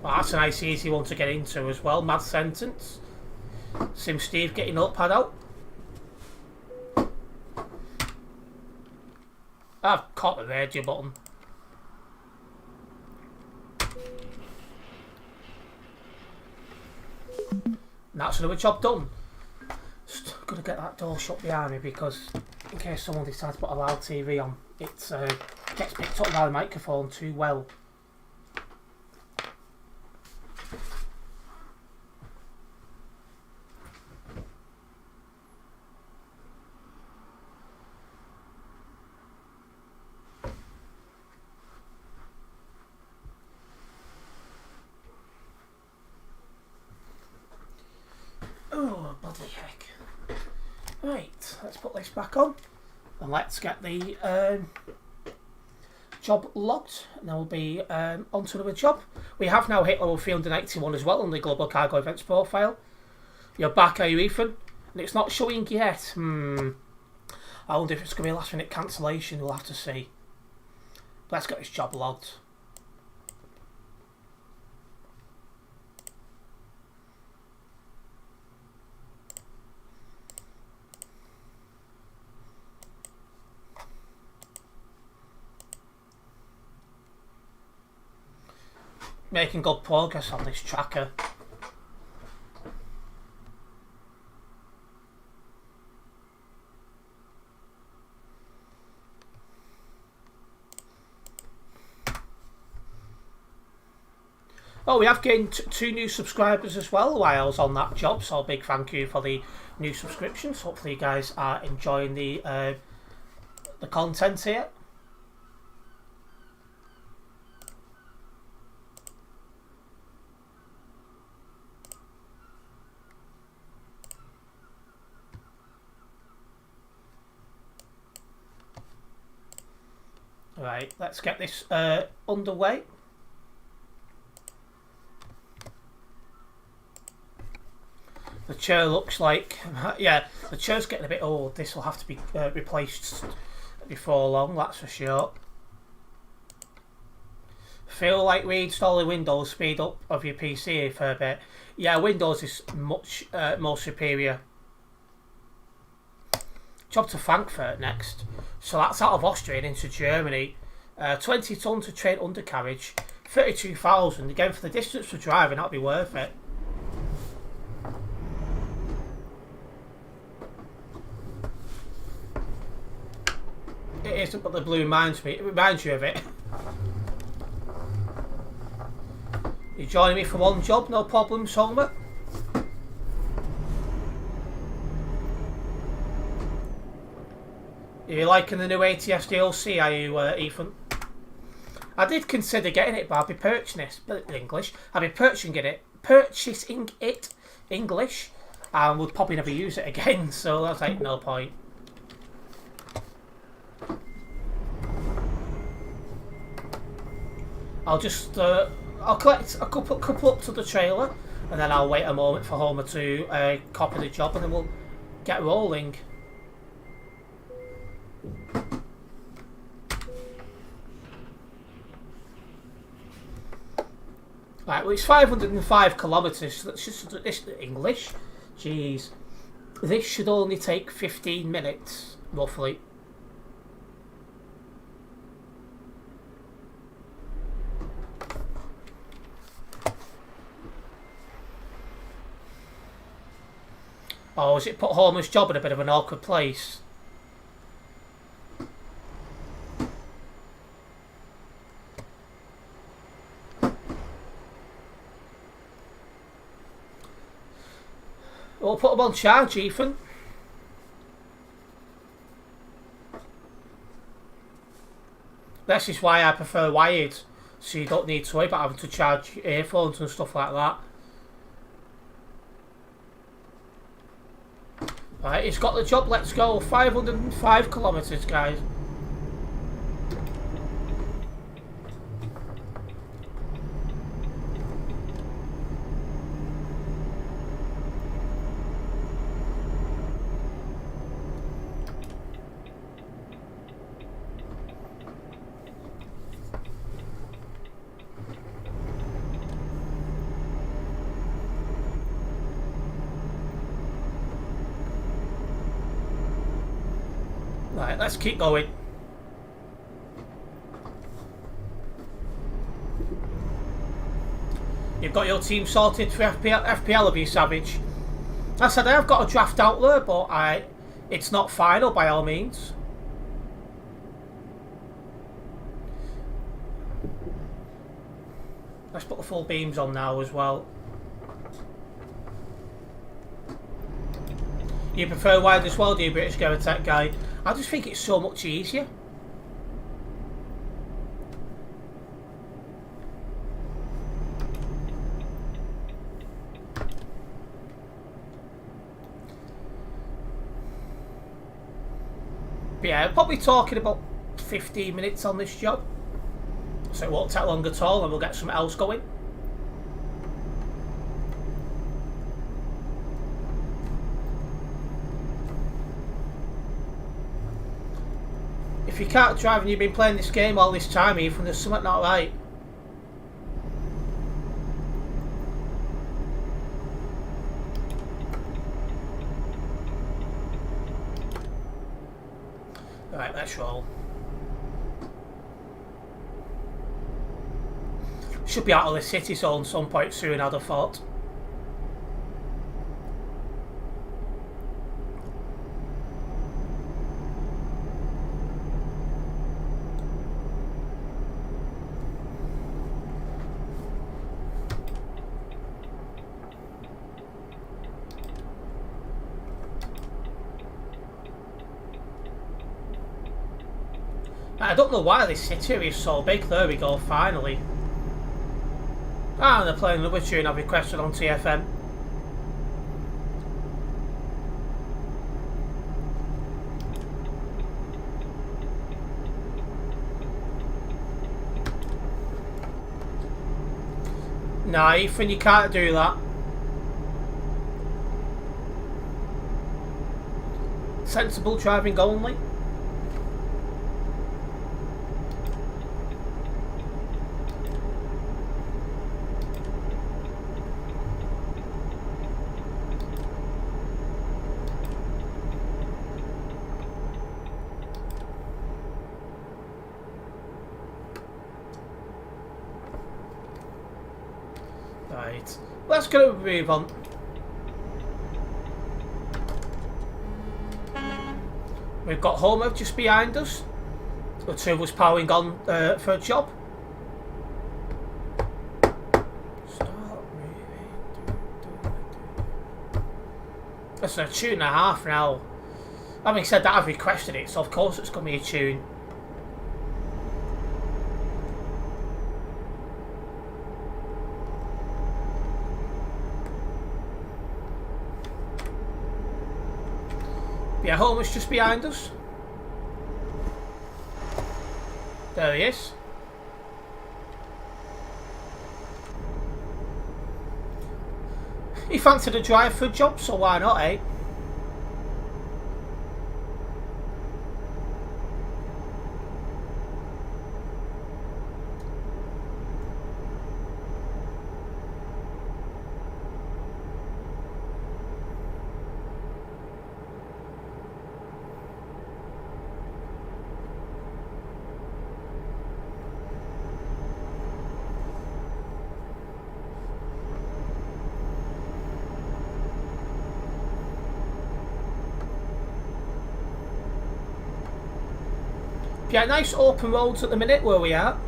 Well, that's a nice easy one to get into as well. Mad sentence. Sim Steve getting notepad out. I've caught the radio button. And that's another job done. Just gonna get that door shut behind me because in case someone decides to put a loud TV on, it gets picked up by the microphone too well. Oh, bloody heck. Right, let's put this back on and let's get the job logged and then we'll be on to another job. We have now hit level 381 as well on the Global Cargo Events profile. You're back, are you, Ethan? And it's not showing yet. I wonder if it's going to be a last minute cancellation, we'll have to see. Let's get this job logged. Making good progress on this tracker. Oh, we have gained 2 new subscribers as well while I was on that job, so a big thank you for the new subscriptions. Hopefully you guys are enjoying the content here. Right, let's get this underway. The chair looks like, yeah, the chair's getting a bit old. This will have to be replaced before long, that's for sure. Feel like reinstalling Windows speed up of your PC for a bit. Yeah, Windows is much more superior. Job to Frankfurt next. So that's out of Austria and into Germany. 20 tonne to train undercarriage, 32,000. Again, for the distance for driving, that'd be worth it. It isn't, but the blue reminds me. It reminds you of it. You joining me for one job? No problems, Homer. Are you liking the new ATS DLC, are you, Ethan? I did consider getting it, but I'll be purchasing it English, and would probably never use it again, so that's like no point. I'll just, I'll collect a couple up to the trailer, and then I'll wait a moment for Homer to copy the job, and then we'll get rolling. Right, well, it's 505 kilometres, so that's just this English. Jeez. This should only take 15 minutes, roughly. Oh, has it put Homer's job in a bit of an awkward place? We'll put him on charge, Ethan. This is why I prefer wired, so you don't need to worry about having to charge earphones and stuff like that. Right, he's got the job, let's go. 505 kilometres, guys. Right, let's keep going. You've got your team sorted for FPL, have you, Savage? I said I have got a draft out there, but it's not final by all means. Let's put the full beams on now as well. You prefer wide as well, do you, British Gamer Tech guy? I just think it's so much easier. But yeah, I'm probably talking about 15 minutes on this job. So it won't take long at all, and we'll get something else going. If you can't drive and you've been playing this game all this time, Ethan, there's something not right. Right, let's roll. Should be out of the city zone some point soon, I'd have thought. I don't know why this city is so big. There we go, finally. Ah, and they're playing another tune I've requested on TFM. Nah, Ethan, you can't do that. Sensible driving only. Right. Let's go move on. We've got Homer just behind us. The two of us powering on for a job. Start moving. That's a tune and a half now. Having said that, I've requested it, so of course it's going to be a tune. Yeah, Homer's just behind us. There he is. He fancied a drive for a job, so why not, eh? Yeah, nice open roads at the minute where we are.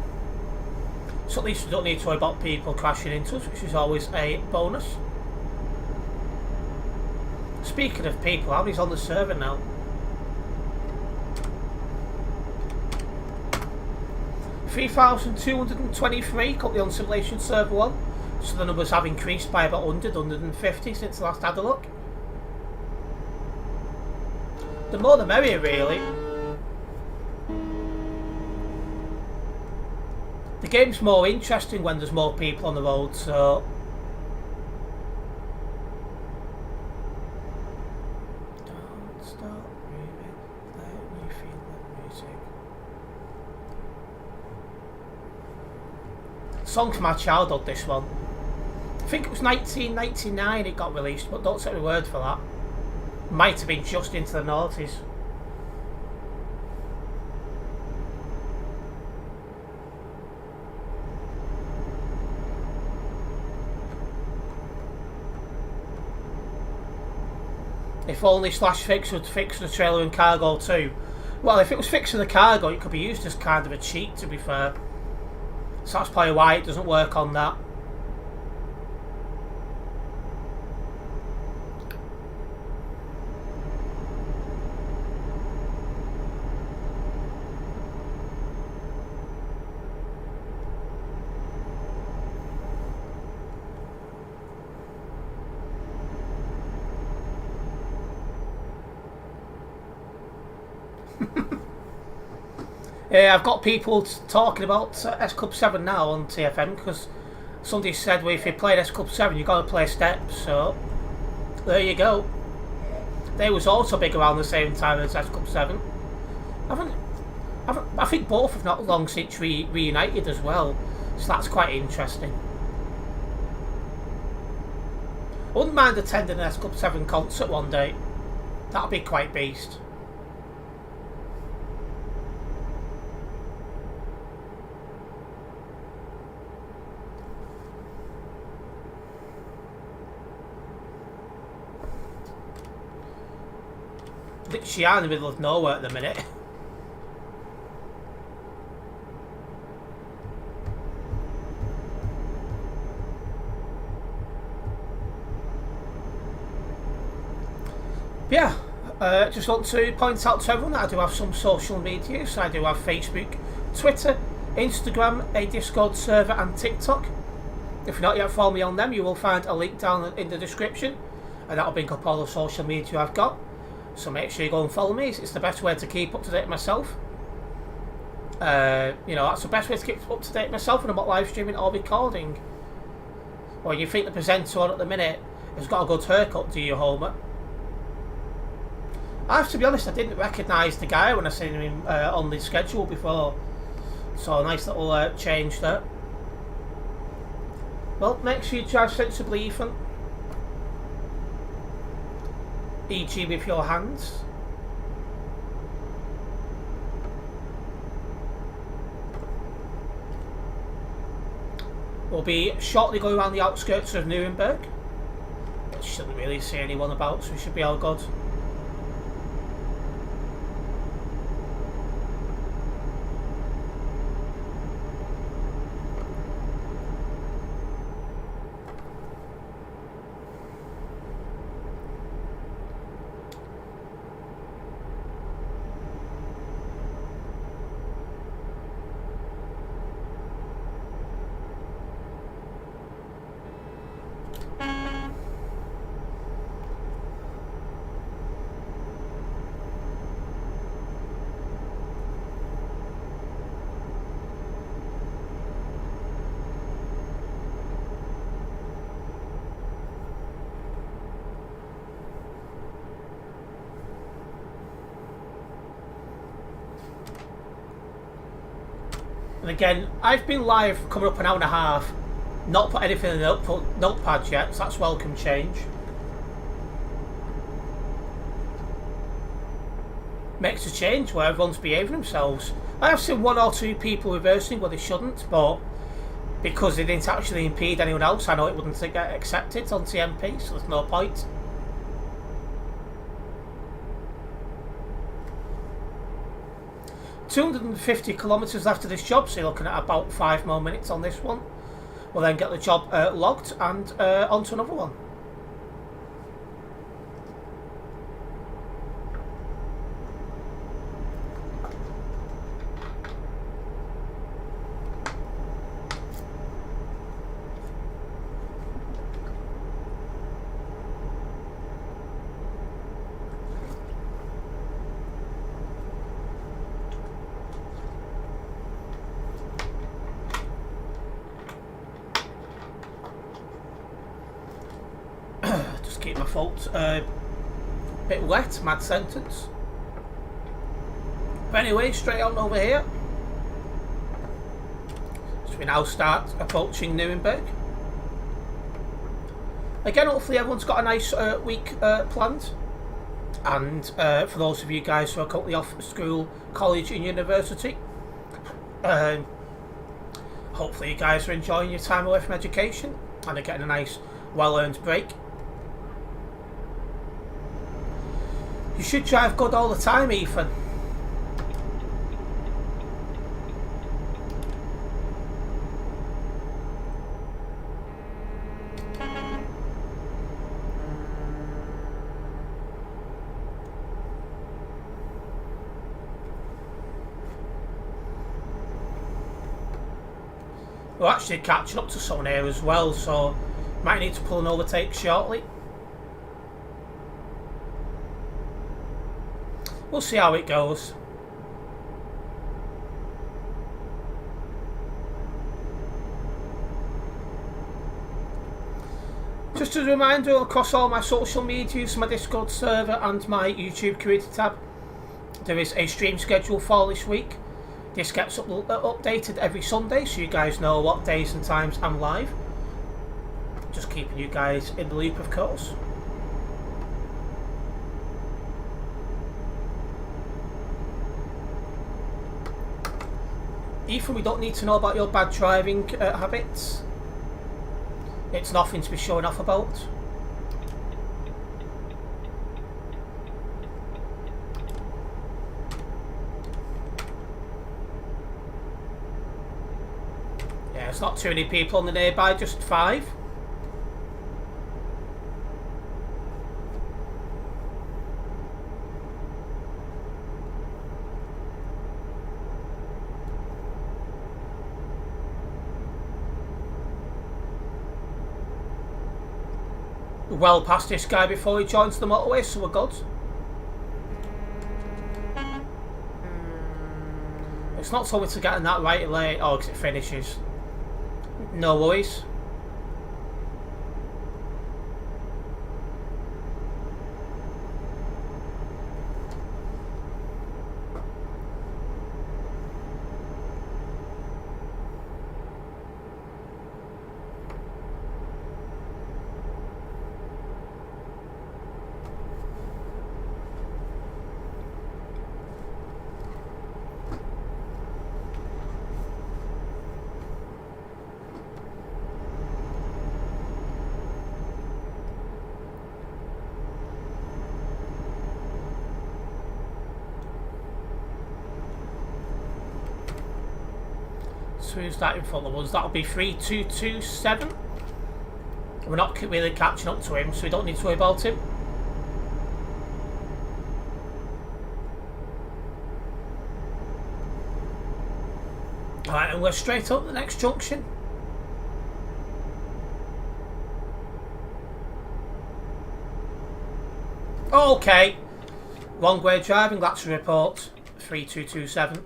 So at least we don't need to worry about people crashing into us, which is always a bonus. Speaking of people, how many's on the server now? $3,223 currently on Simulation Server 1. So the numbers have increased by about 100, 150 since the last had a look. The more the merrier, really. The game's more interesting when there's more people on the road, so... Don't stop moving, let me feel the music. Song from my childhood, this one. I think it was 1999 it got released, but don't take my word for that. Might have been just into the noughties. If only Slash Fix would fix the trailer and cargo too. Well, if it was fixing the cargo, it could be used as kind of a cheat, to be fair. So that's probably why it doesn't work on that. I've got people talking about S Club 7 now on TFM because somebody said, well, if you played S Club 7 you've got to play Steps, so there you go. They was also big around the same time as S Club 7. I think both have not long since reunited as well, so that's quite interesting. I wouldn't mind attending an S Club 7 concert one day. That'd be quite beast. She are in the middle of nowhere at the minute. Yeah, just want to point out to everyone that I do have some social media. So I do have Facebook, Twitter, Instagram, a Discord server and TikTok. If you're not yet following me on them, you will find a link down in the description, and that'll bring up all the social media I've got. So make sure you go and follow me. It's the best way to keep up to date myself. You know, that's the best way to keep up to date myself when I'm not live streaming or recording. Well, you think the presenter on at the minute has got a good haircut, do you, Homer? I have to be honest, I didn't recognise the guy when I seen him on the schedule before. So a nice little change there. Well, make sure you drive sensibly, Ethan. E.g. with your hands. We'll be shortly going around the outskirts of Nuremberg. Shouldn't really see anyone about, so we should be all good. And again, I've been live coming up an hour and a half, not put anything in the notepad yet, so that's welcome change. Makes a change where everyone's behaving themselves. I have seen one or two people reversing where they shouldn't, but because they didn't actually impede anyone else, I know it wouldn't get accepted on TMP, so there's no point. $250 kilometres after this job, so you're looking at about 5 more minutes on this one. We'll then get the job logged and onto another one. Keep my fault. Bit wet, mad sentence. But anyway, straight on over here. So we now start approaching Nuremberg. Again, hopefully everyone's got a nice week planned. And for those of you guys who are currently off school, college and university, hopefully you guys are enjoying your time away from education and are getting a nice, well-earned break. You should drive good all the time, Ethan. We're actually catching up to someone here as well, so might need to pull an overtake shortly. We'll see how it goes. Just as a reminder, across all my social medias, my Discord server and my YouTube community tab, there is a stream schedule for this week. This gets updated every Sunday, so you guys know what days and times I'm live. Just keeping you guys in the loop, of course. Ethan, we don't need to know about your bad driving habits. It's nothing to be showing off about. Yeah, it's not too many people on the nearby, just 5. Well past this guy before he joins the motorway, so we're good. It's not so much to getting that right late. Oh, because it finishes. No worries. So who's that in front of us? That'll be 3227. We're not really catching up to him, so we don't need to worry about him. Alright, and we're straight up the next junction. Okay. Wrong way driving, that's a report. 3227.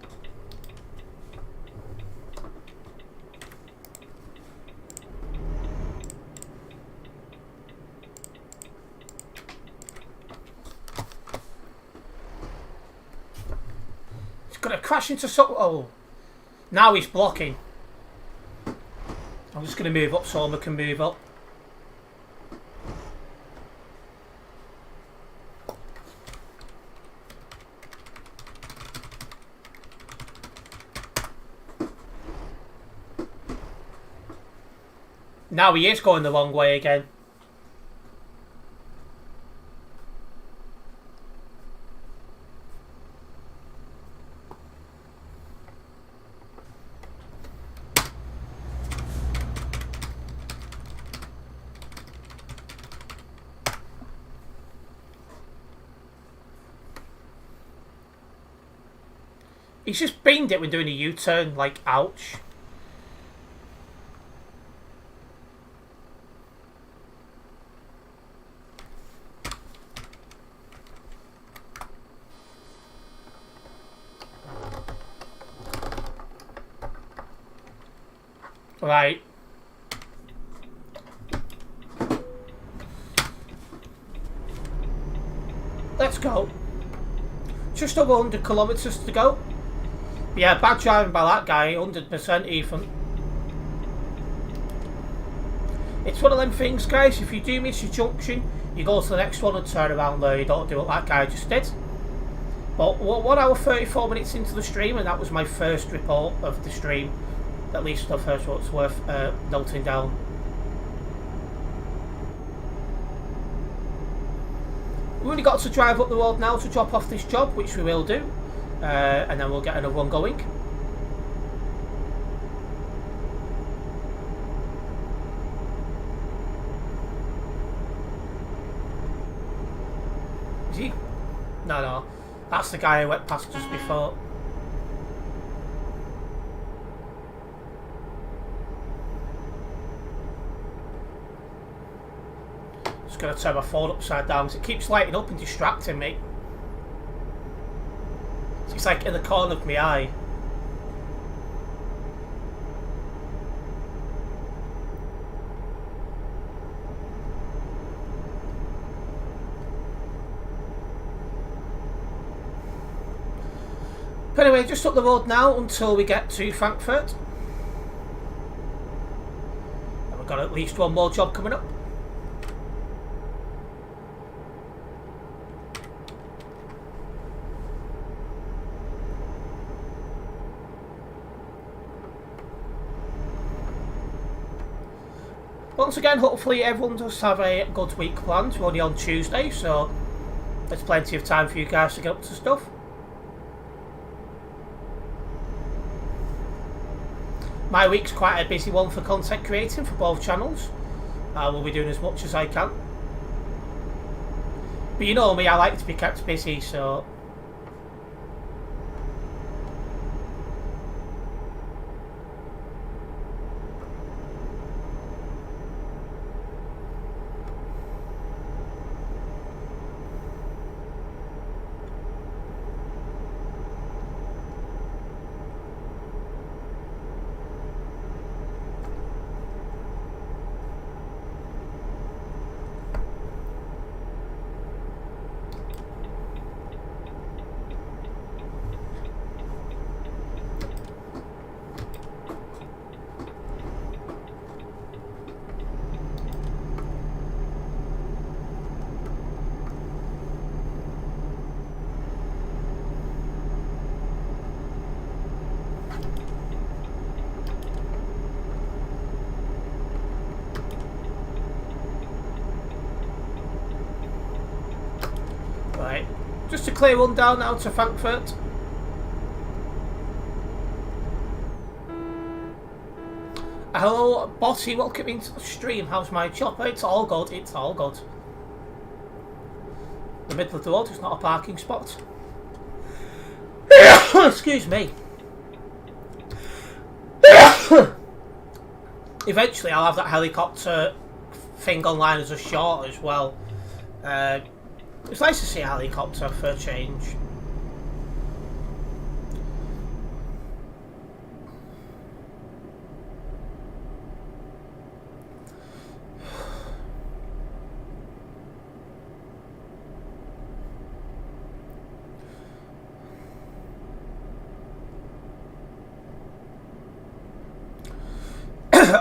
He's gonna crash into some. Oh. Now he's blocking. I'm just gonna move up so Homer can move up. Now he is going the wrong way again. He's just beamed it when doing a U-turn, like, ouch. Right. Let's go. Just over 100 kilometres to go. Yeah, bad driving by that guy, 100% even. It's one of them things, guys, if you do miss your junction, you go to the next one and turn around there, you don't do what that guy just did. But 1 hour 34 minutes into the stream, and that was my first report of the stream. At least the first what's worth noting down. We've only got to drive up the road now to drop off this job, which we will do. And then we'll get another one going. Is he? No. That's the guy who went past us before. Just going to turn my phone upside down because it keeps lighting up and distracting me. It's like in the corner of my eye. But anyway, just up the road now until we get to Frankfurt. And we've got at least one more job coming up. Once again, hopefully everyone does have a good week planned. We're only on Tuesday, so there's plenty of time for you guys to get up to stuff. My week's quite a busy one for content creating for both channels. I will be doing as much as I can. But you know me, I like to be kept busy, so... Just a clear run down now to Frankfurt. Hello, Bossy, welcome into the stream. How's my chopper? It's all good, it's all good. The middle of the road is not a parking spot. Excuse me. Eventually I'll have that helicopter thing online as a short as well. It's nice to see a helicopter for a change.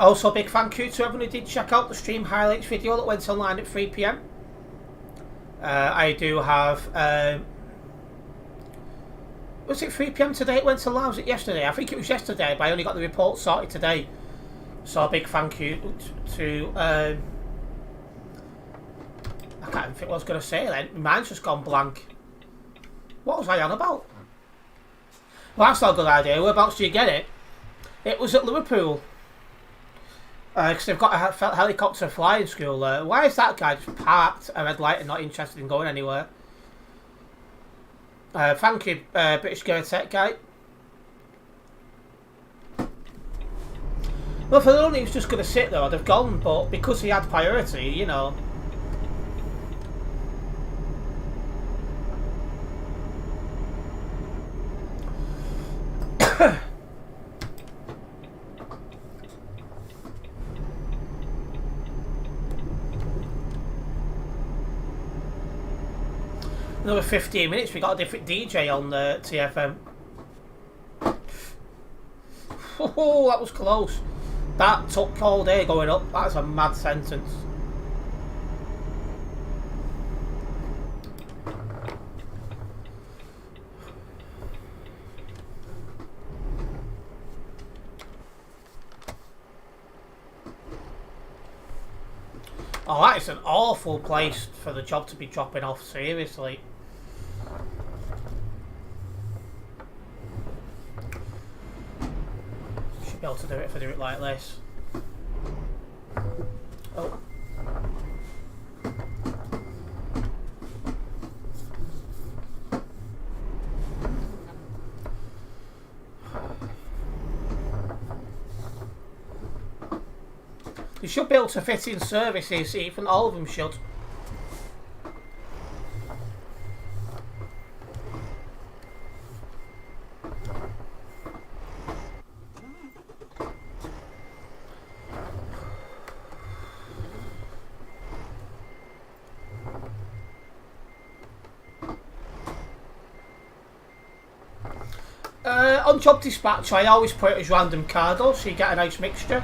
Also, big thank you to everyone who did check out the stream highlights video that went online at 3 PM. I do have... was it 3 PM today it went live? Was it yesterday? I think it was yesterday, but I only got the report sorted today. So a big thank you to... I can't even think what I was going to say then. Mine's just gone blank. What was I on about? Well, that's not a good idea. Whereabouts do you get it? It was at Liverpool. Because they've got a helicopter flying school there. Why is that guy just parked a red light and not interested in going anywhere? Thank you, British Gear Tech guy. Well, if I'd known he was just going to sit there, I'd have gone, but because he had priority, you know. Another 15 minutes, we got a different DJ on the TFM. Oh, that was close. That took all day going up. That's a mad sentence. Oh, that is an awful place for the job to be dropping off, seriously. Should be able to do it if I do it like this. Oh. You should be able to fit in services, even all of them should. On job dispatch, I always put it as random cargo, so you get a nice mixture.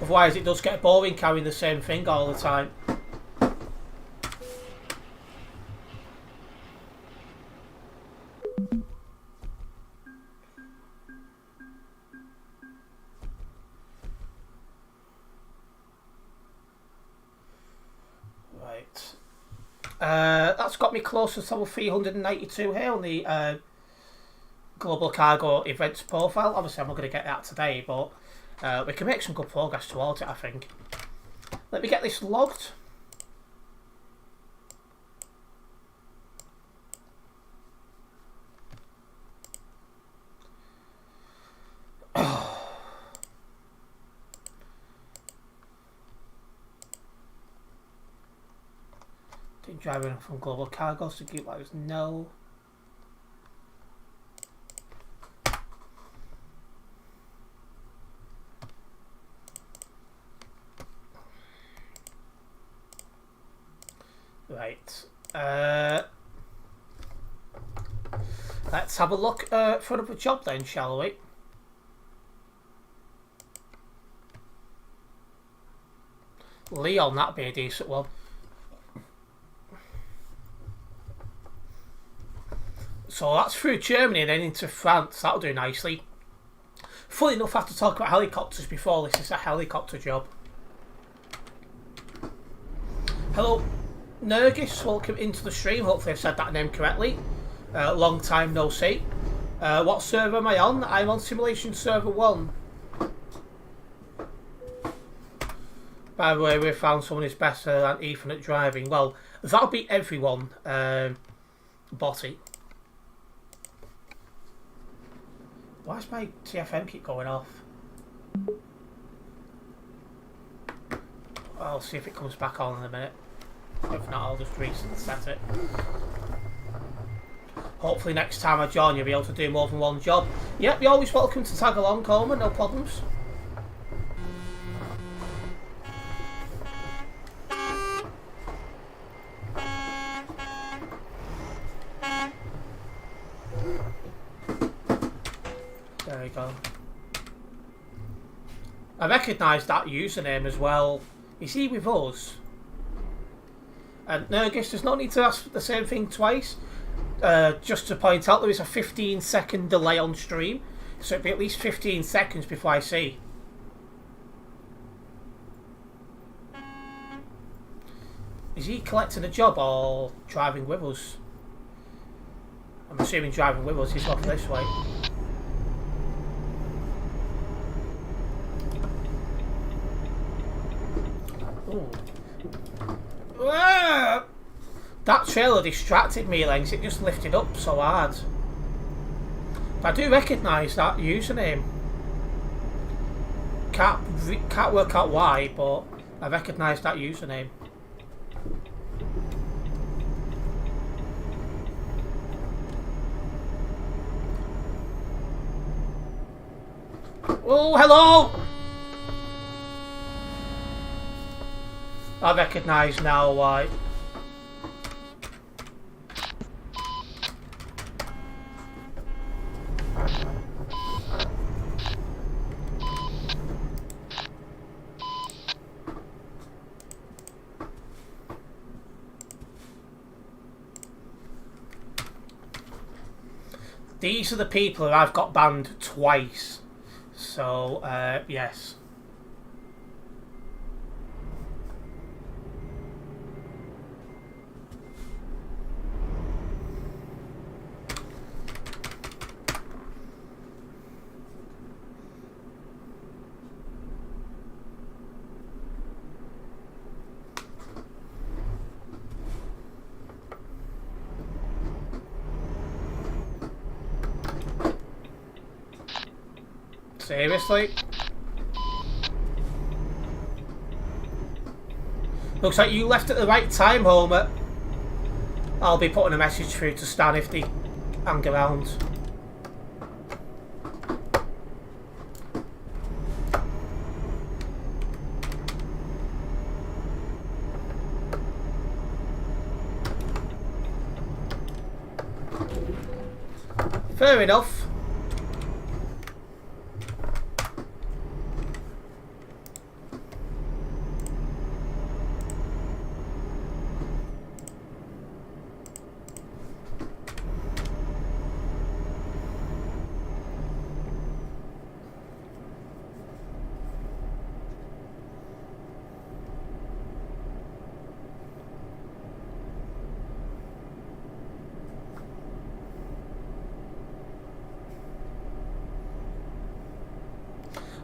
Otherwise, it does get boring carrying the same thing all the time. Right. That's got me close to level 392 here on the Global Cargo Events profile. Obviously, I'm not going to get that today, but we can make some good progress towards it, I think. Let me get this logged. Didn't drive in from Global Cargo, so keep that as no. Right. Let's have a look for another job then, shall we? Leon, that'd be a decent one. So that's through Germany and then into France. That'll do nicely. Funny enough, I have to talk about helicopters before. This is a helicopter job. Hello, Nergis. Welcome into the stream. Hopefully I've said that name correctly. Long time no see. What server am I on? I'm on Simulation Server 1. By the way, we found someone who's better than Ethan at driving. Well, that'll be everyone. Botty. Why does my TFM keep going off? I'll see if it comes back on in a minute. If not, I'll just reset it. Hopefully next time I join you'll be able to do more than one job. Yep, you're always welcome to tag along, Coleman, no problems. There we go. I recognise that username as well. Is he with us? And Nergis, there's no need to ask the same thing twice. Just to point out, there is a 15-second delay on stream, so it'll be at least 15 seconds before I see. Is he collecting a job or driving with us? I'm assuming driving with us. He's off this way. Ooh. Ah! That trailer distracted me, Lengs. It just lifted up so hard. But I do recognise that username. Can't work out why, but I recognise that username. Oh, hello! I recognise now why. These are the people who I've got banned twice. So, yes. Seriously? Looks like you left at the right time, Homer. I'll be putting a message through to Stan if they hang around. Fair enough.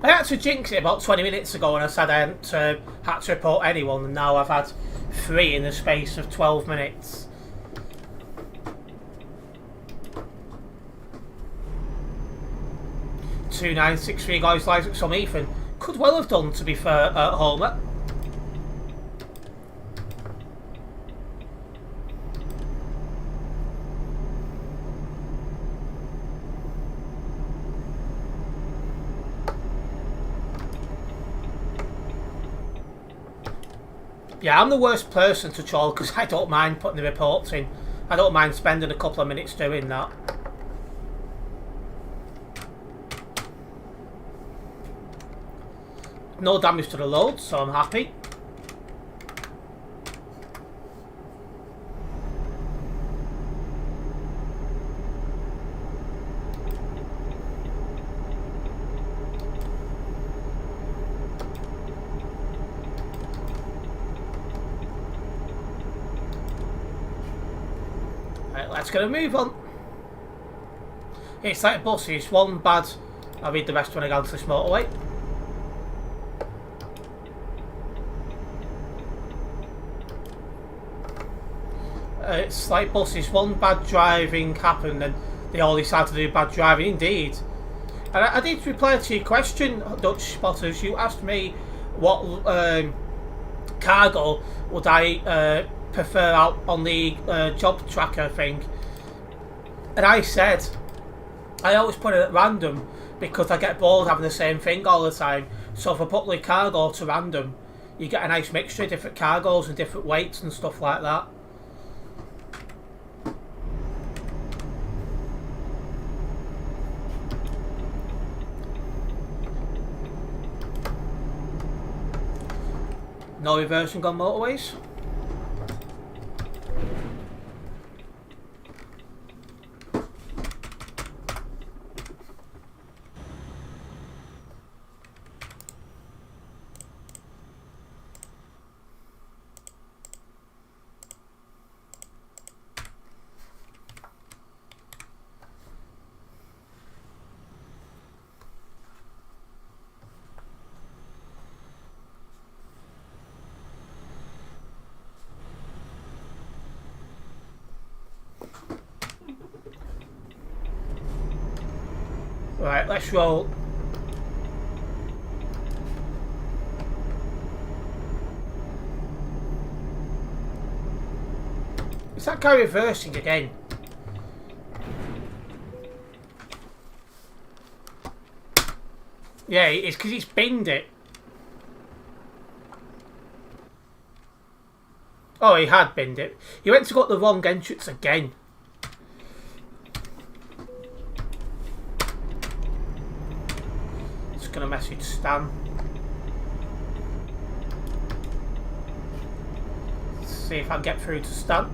I had to jinx it about 20 minutes ago when I said I hadn't had to report anyone, and now I've had 3 in the space of 12 minutes. $2963 guys likes at some Ethan. Could well have done, to be fair, Homer. Yeah, I'm the worst person to troll because I don't mind putting the reports in. I don't mind spending a couple of minutes doing that. No damage to the load, so I'm happy. Let's get a move on. It's like buses, one bad, I'll read the rest when I go to this motorway. it's like buses. One bad driving happened, and they all decided to do bad driving. Indeed. And I did reply to your question, Dutch Spotters. You asked me what cargo would I prefer out on the job tracker thing, and I said I always put it at random because I get bored having the same thing all the time. So if I put the cargo to random, you get a nice mixture of different cargos and different weights and stuff like that. No reversing on motorways. Right, let's roll. Is that guy reversing again? Yeah, it's because he's binned it. Oh, he had binned it. He went to go up the wrong entrance again. Just gonna message Stan. See if I can get through to Stan.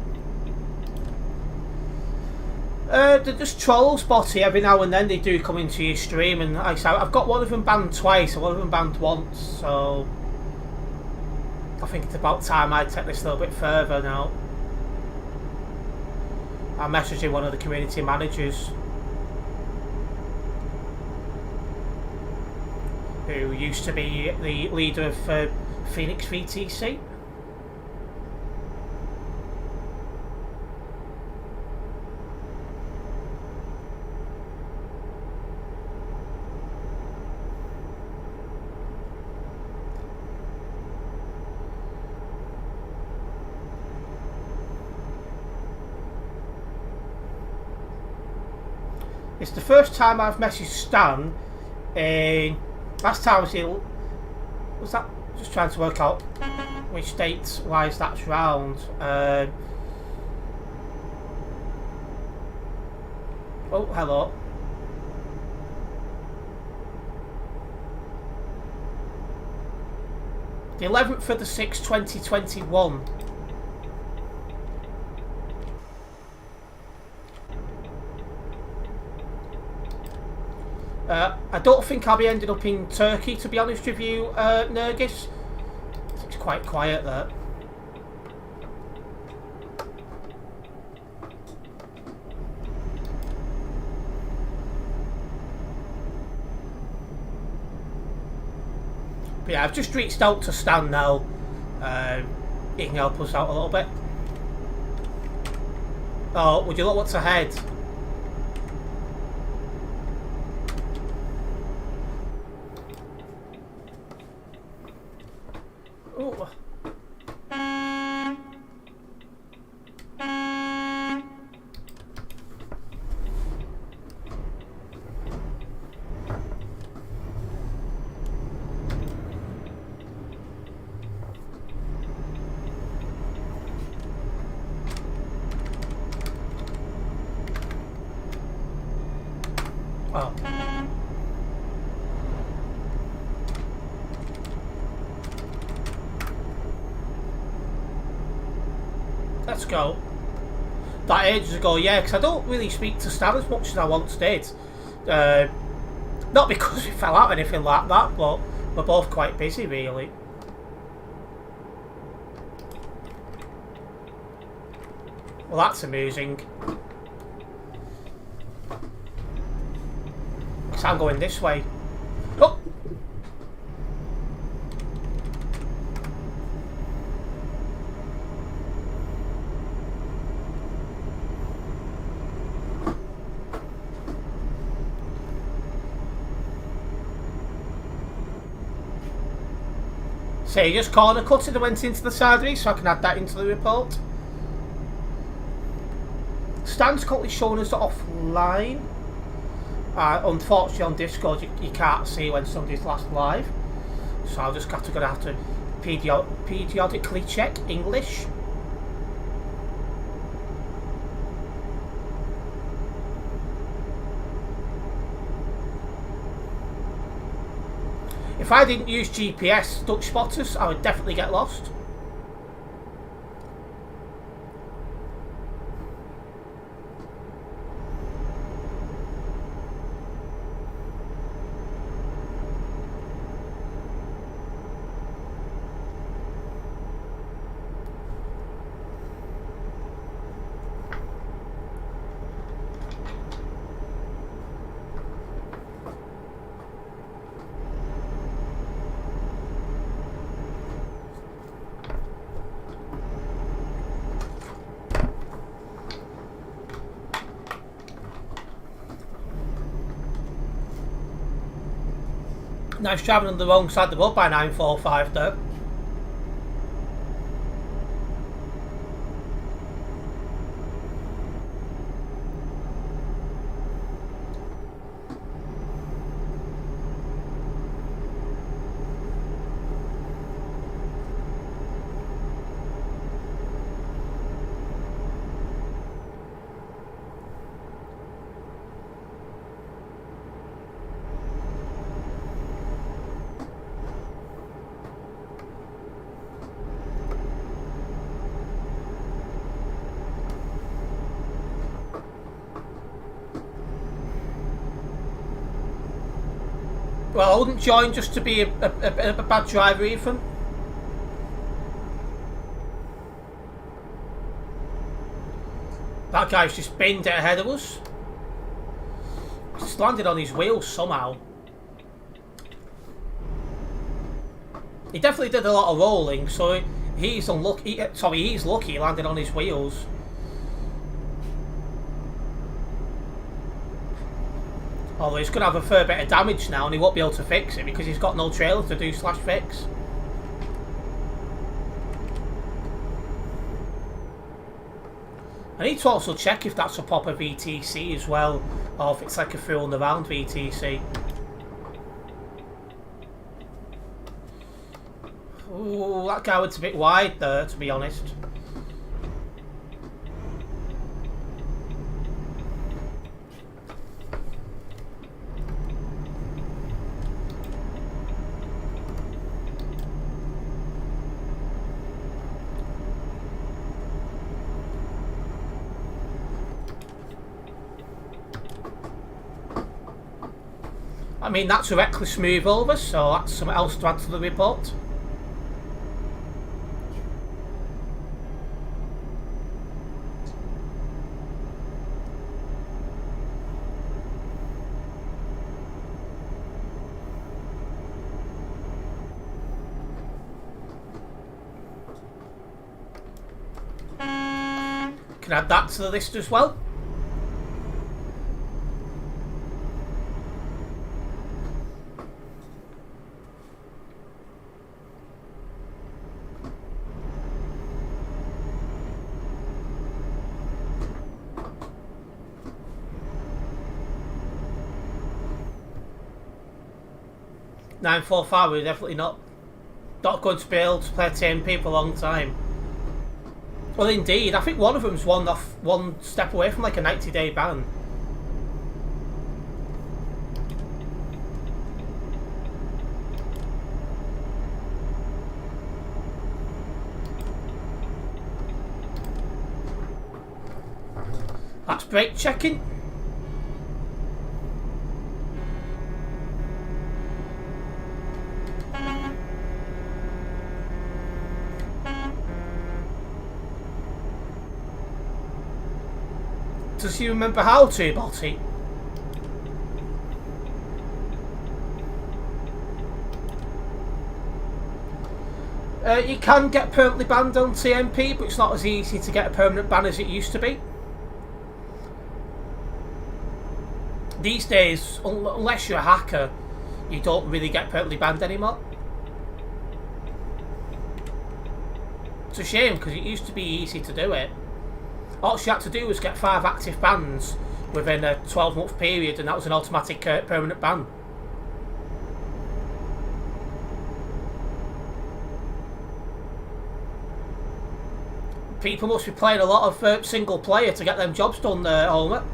They're just troll spotty every now and then. They do come into your stream, and I've got one of them banned twice and one of them banned once, so I think it's about time I take this a little bit further now. I'm messaging one of the community managers who used to be the leader of Phoenix VTC. It's the first time I've messaged Stan in... Last time was that... Just trying to work out which dates wise that's round. Oh, hello. The 11th of the 6th, 2021. I don't think I'll be ending up in Turkey, to be honest with you, Nergis. It's quite quiet there. But yeah, I've just reached out to Stan now. He can help us out a little bit. Oh, would you look what's ahead? Oh. Oh. Let's go. That ages ago, yeah, because I don't really speak to Stan as much as I once did. Not because we fell out or anything like that, but we're both quite busy, really. Well, that's amusing. Because I'm going this way. Oh! So you just corner cut it and went into the side reef, so I can add that into the report. Stan's currently showing us offline. Unfortunately on Discord you can't see when somebody's last live. So I'll just gonna have to periodically check English. If I didn't use GPS duck spotters, I would definitely get lost. Nice driving on the wrong side of the road by 945 though. Well, I wouldn't join just to be a bad driver, Ethan. That guy's just binned it ahead of us. Just landed on his wheels somehow. He definitely did a lot of rolling, so he's unlucky. Sorry, he's lucky he landed on his wheels. Although he's going to have a fair bit of damage now and he won't be able to fix it because he's got no trailer to do /fix. I need to also check if that's a proper VTC as well, or if it's like a full and around VTC. Ooh, that guy was a bit wide there, to be honest. I mean, that's a reckless move over, so that's something else to add to the report. Can add that to the list as well. .945, we're definitely not going to be able to play TMP for a long time. Well, indeed, I think one of them's one step away from like a 90-day ban. That's brake checking. Does he remember how to, Botty? You can get permanently banned on TMP, but it's not as easy to get a permanent ban as it used to be. These days, unless you're a hacker, you don't really get permanently banned anymore. It's a shame because it used to be easy to do it. All she had to do was get 5 active bans within a 12-month period, and that was an automatic permanent ban. People must be playing a lot of single player to get them jobs done, Homer.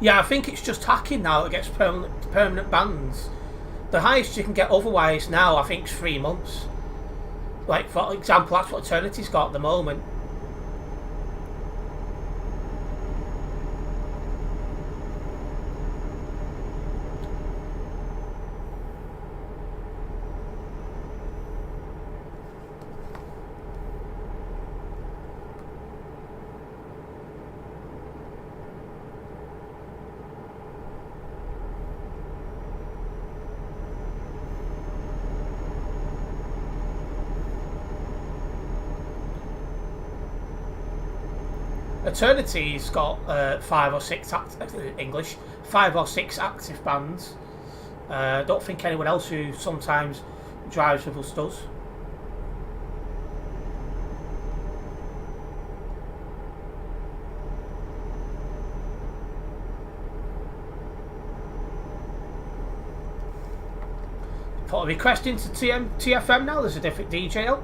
Yeah, I think it's just hacking now that gets permanent bans. The highest you can get otherwise now, I think, is 3 months. Like, for example, that's what Eternity's got at the moment. Eternity's got 5 or 6 active bans. I don't think anyone else who sometimes drives with us does. Put a request into TFM now. There's a different DJ out.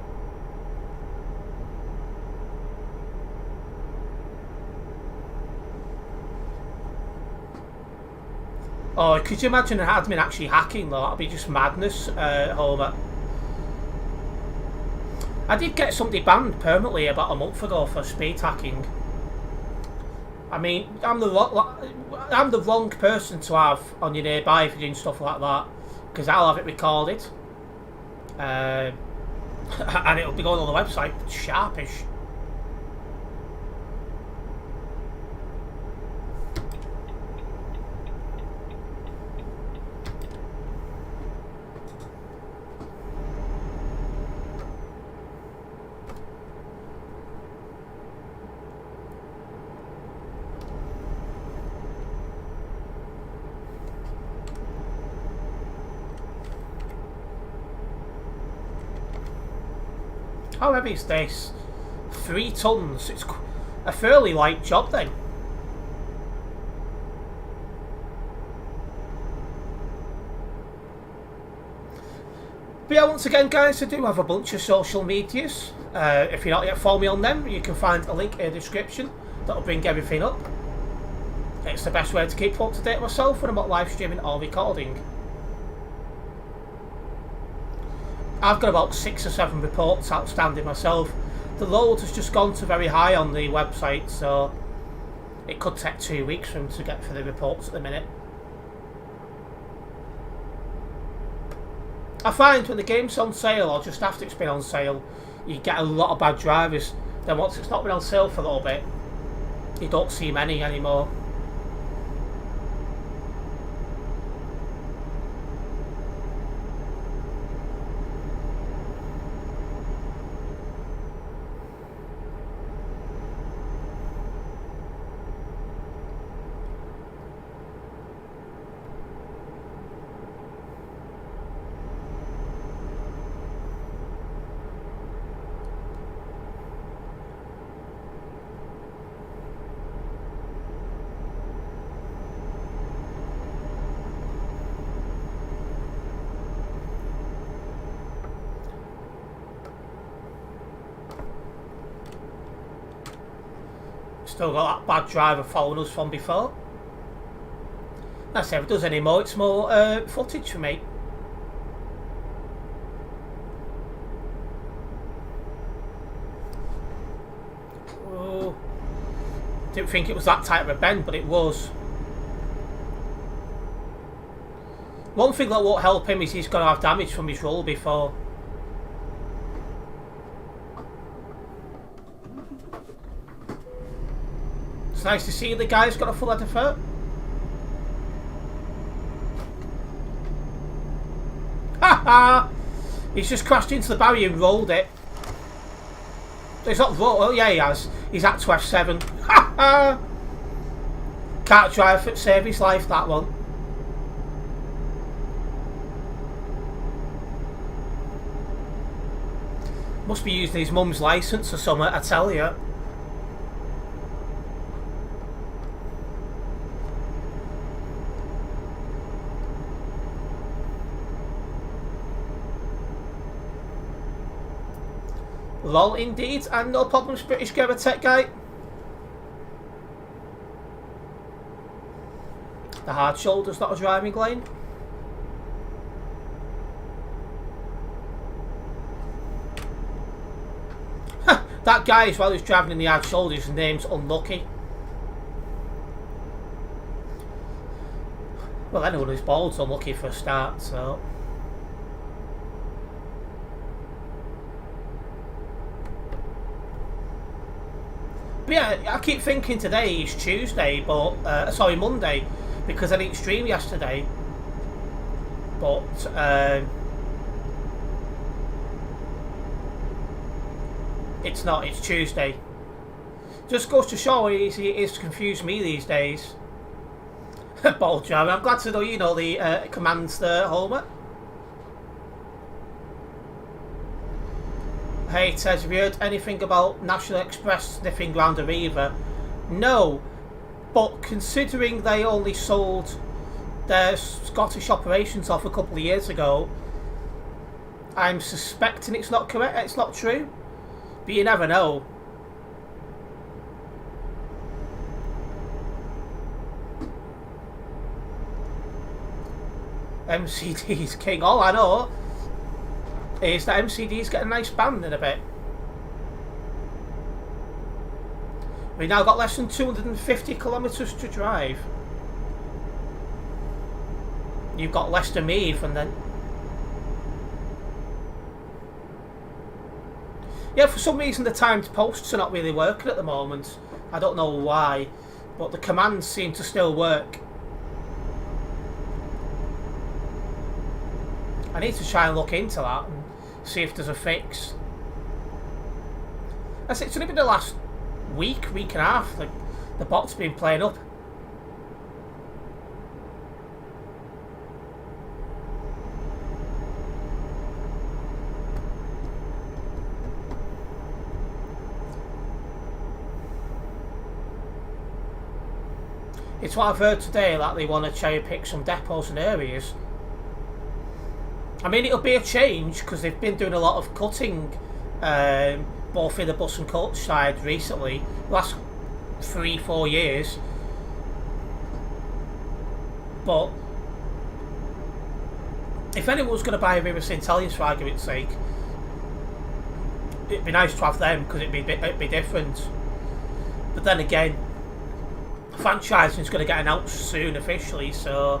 Oh, could you imagine an admin actually hacking though? That'd be just madness, Homer. I did get somebody banned permanently about a month ago for speed hacking. I mean, I'm the wrong person to have on your nearby if you're doing stuff like that, because I'll have it recorded, and it'll be going on the website sharpish. How heavy is this? 3 tons. It's a fairly light job then. But yeah, once again guys, I do have a bunch of social medias. If you're not yet following me on them, you can find a link in the description that'll bring everything up. It's the best way to keep up to date with myself when I'm not live streaming or recording. I've got about 6 or 7 reports outstanding myself. The load has just gone to very high on the website, so it could take 2 weeks for them to get through the reports at the minute. I find when the game's on sale, or just after it's been on sale, you get a lot of bad drivers. Then once it's not been on sale for a little bit, you don't see many anymore. Still got that bad driver following us from before. That's if it does any more, it's more footage for me. Oh, didn't think it was that tight of a bend, but it was. One thing that won't help him is he's going to have damage from his roll before. It's nice to see the guy's got a full head of fur. Ha ha! He's just crashed into the barrier and rolled it. He's not rolled. Oh yeah, he has. He's at to F7. Ha ha! Can't drive for save his life, that one. Must be using his mum's licence or something, I tell you. Lol, indeed, and no problems, British Gamer Tech Guy. The hard shoulder's not a driving lane. That guy as well who's driving in the hard shoulder, his name's Unlucky. Well, anyone who's bald's unlucky for a start, so... But yeah, I keep thinking today is Tuesday, but... sorry, Monday, because I didn't stream yesterday. But, it's not, it's Tuesday. Just goes to show how easy it is to confuse me these days. Bald driver, I'm glad to know you know the commands there, Homer. Hey Ted, have you heard anything about National Express sniffing round a Reaver? No, but considering they only sold their Scottish operations off a couple of years ago, I'm suspecting it's not correct, it's not true. But you never know. MCD's king. All I know is that MCD's getting a nice band in a bit. We've now got less than 250 kilometres to drive. You've got less than me even then. Yeah, for some reason the timed posts are not really working at the moment. I don't know why, but the commands seem to still work. I need to try and look into that and see if there's a fix. It's only been the last week and a half the bot's been playing up. It's what I've heard today that they want to cherry pick some depots and areas. I mean, it'll be a change because they've been doing a lot of cutting, both in the bus and coach side recently, last 3-4 years. But if anyone was going to buy a River St Helens for argument's sake, it'd be nice to have them because it'd be different. But then again, franchising is going to get announced soon officially, so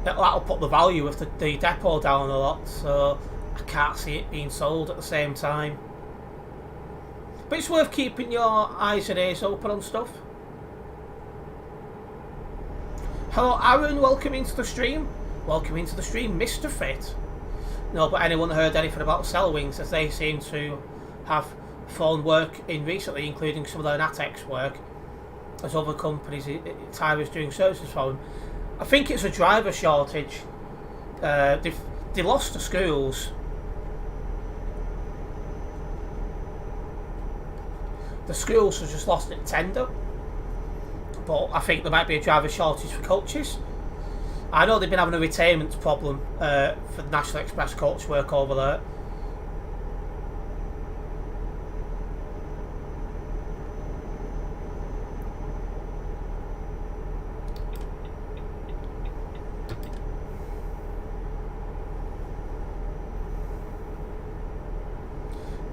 that'll put the value of the depot down a lot, so I can't see it being sold at the same time. But it's worth keeping your eyes and ears open on stuff. Hello Aaron, welcome into the stream. Welcome into the stream, Mr. Fit. No, but anyone heard anything about Cellwings, as they seem to have phone work in recently, including some of their Natex work, as other companies, Tyra's doing services for them. I think it's a driver shortage. They lost the schools. The schools have just lost it tender. But I think there might be a driver shortage for coaches. I know they've been having a retainment problem for the National Express coach work over there.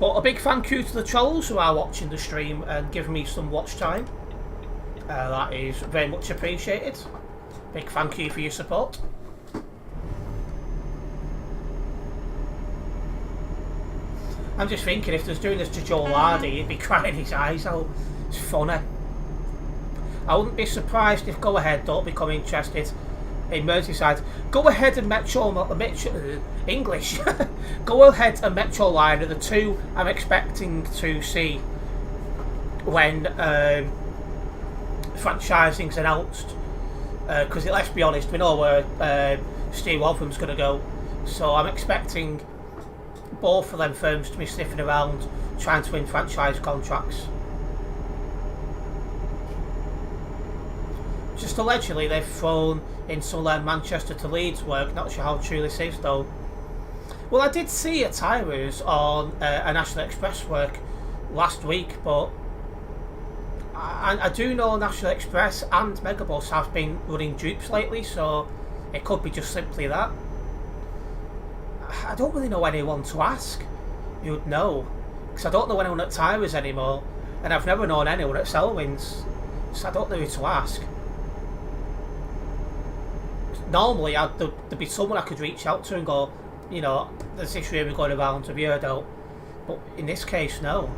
But a big thank you to the trolls who are watching the stream and giving me some watch time. That is very much appreciated. Big thank you for your support. I'm just thinking if there's doing this to Joe Lardy, he'd be crying his eyes out. It's funny. I wouldn't be surprised if Go Ahead don't become interested in Merseyside. Go Ahead and English. Go Ahead and Metro Line are the two I'm expecting to see when franchising's announced. Because let's be honest, we know where Steve Waltham's going to go. So I'm expecting both of them firms to be sniffing around trying to win franchise contracts. Just allegedly they've thrown in some of their Manchester to Leeds work. Not sure how true this is though. Well, I did see a Tyrers on a National Express work last week, but I do know National Express and Megabus have been running dupes lately, so it could be just simply that. I don't really know anyone to ask who'd know, because I don't know anyone at Tyrers anymore, and I've never known anyone at Selwyn's, so I don't know who to ask. Normally, there'd be someone I could reach out to and go, you know, there's this rumour going around, have you heard out? But in this case, no.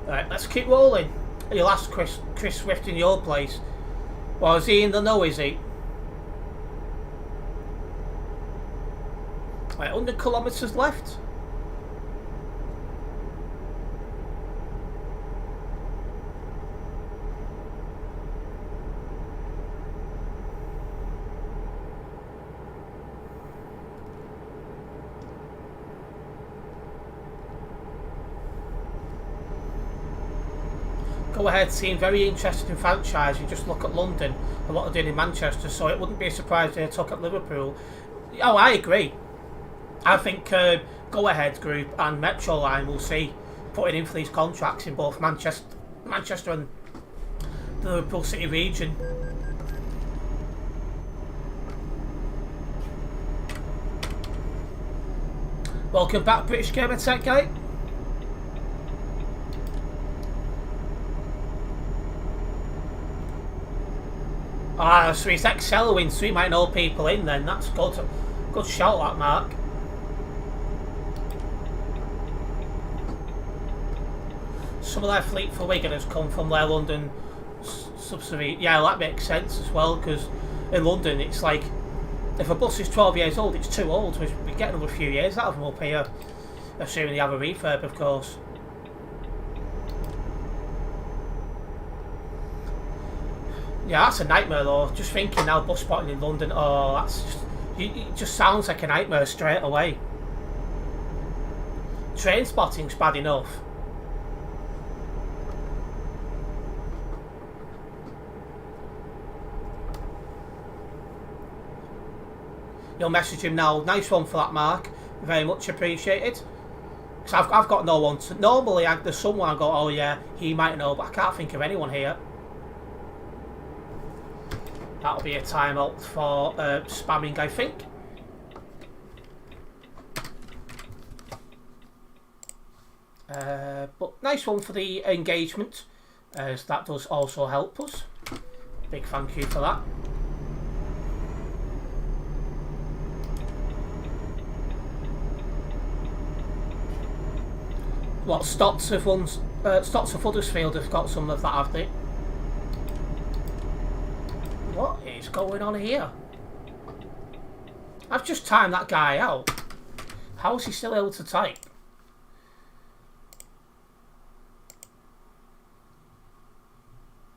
Right, let's keep rolling. You'll ask Chris Swift in your place. Well, is he in the know, is he? Right, 100 kilometres left. Go ahead, seem very interested in franchise. You just look at London and what they're doing in Manchester, so it wouldn't be a surprise they took at Liverpool. Oh, I agree. I think Go Ahead Group and Metro Line will see putting in for these contracts in both Manchester and the Liverpool City region. Welcome back, British Gamer Tech Guy. Ah, so he's ex-Selwyn, so he might know people in then. That's good. Good shout, that, Mark. Some of their fleet for Wigan has come from their London subsidiary. Yeah, that makes sense as well, because in London it's like, if a bus is 12 years old, it's too old. We get another few years out of them up here, assuming they have a refurb, of course. Yeah, that's a nightmare though. Just thinking now, bus spotting in London. Oh, that's just, it just sounds like a nightmare straight away. Train spotting's bad enough. You'll message him now. Nice one for that, Mark. Very much appreciated. Because I've got no one to. Normally, there's someone I go, oh yeah, he might know, but I can't think of anyone here. That'll be a timeout for spamming, I think. But nice one for the engagement, as that does also help us. Big thank you for that. What, Stotts of Huddersfield have got some of that, have they? What is going on here? I've just timed that guy out. How is he still able to type?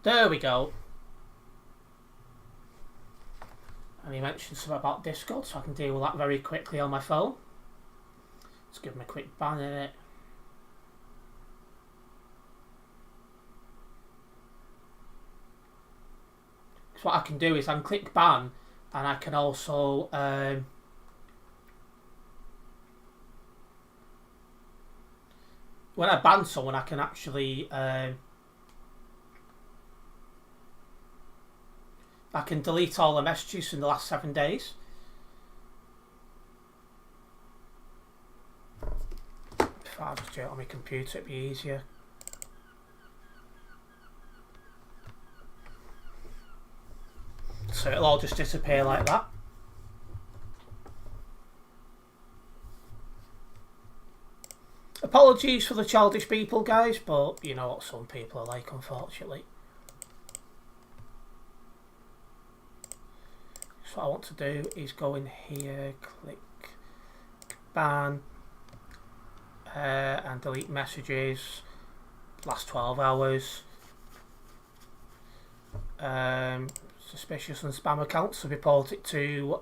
There we go. And he mentioned something about Discord, so I can deal with that very quickly on my phone. Let's give him a quick ban in it. What I can do is I can click ban, and I can also when I ban someone, I can actually I can delete all the messages in the last 7 days. If I just do it on my computer, it'd be easier. So it'll all just disappear like that. Apologies for the childish people, guys, but you know what some people are like, unfortunately. So what I want to do is go in here, click ban, and delete messages, last 12 hours. Suspicious and spam accounts, report it to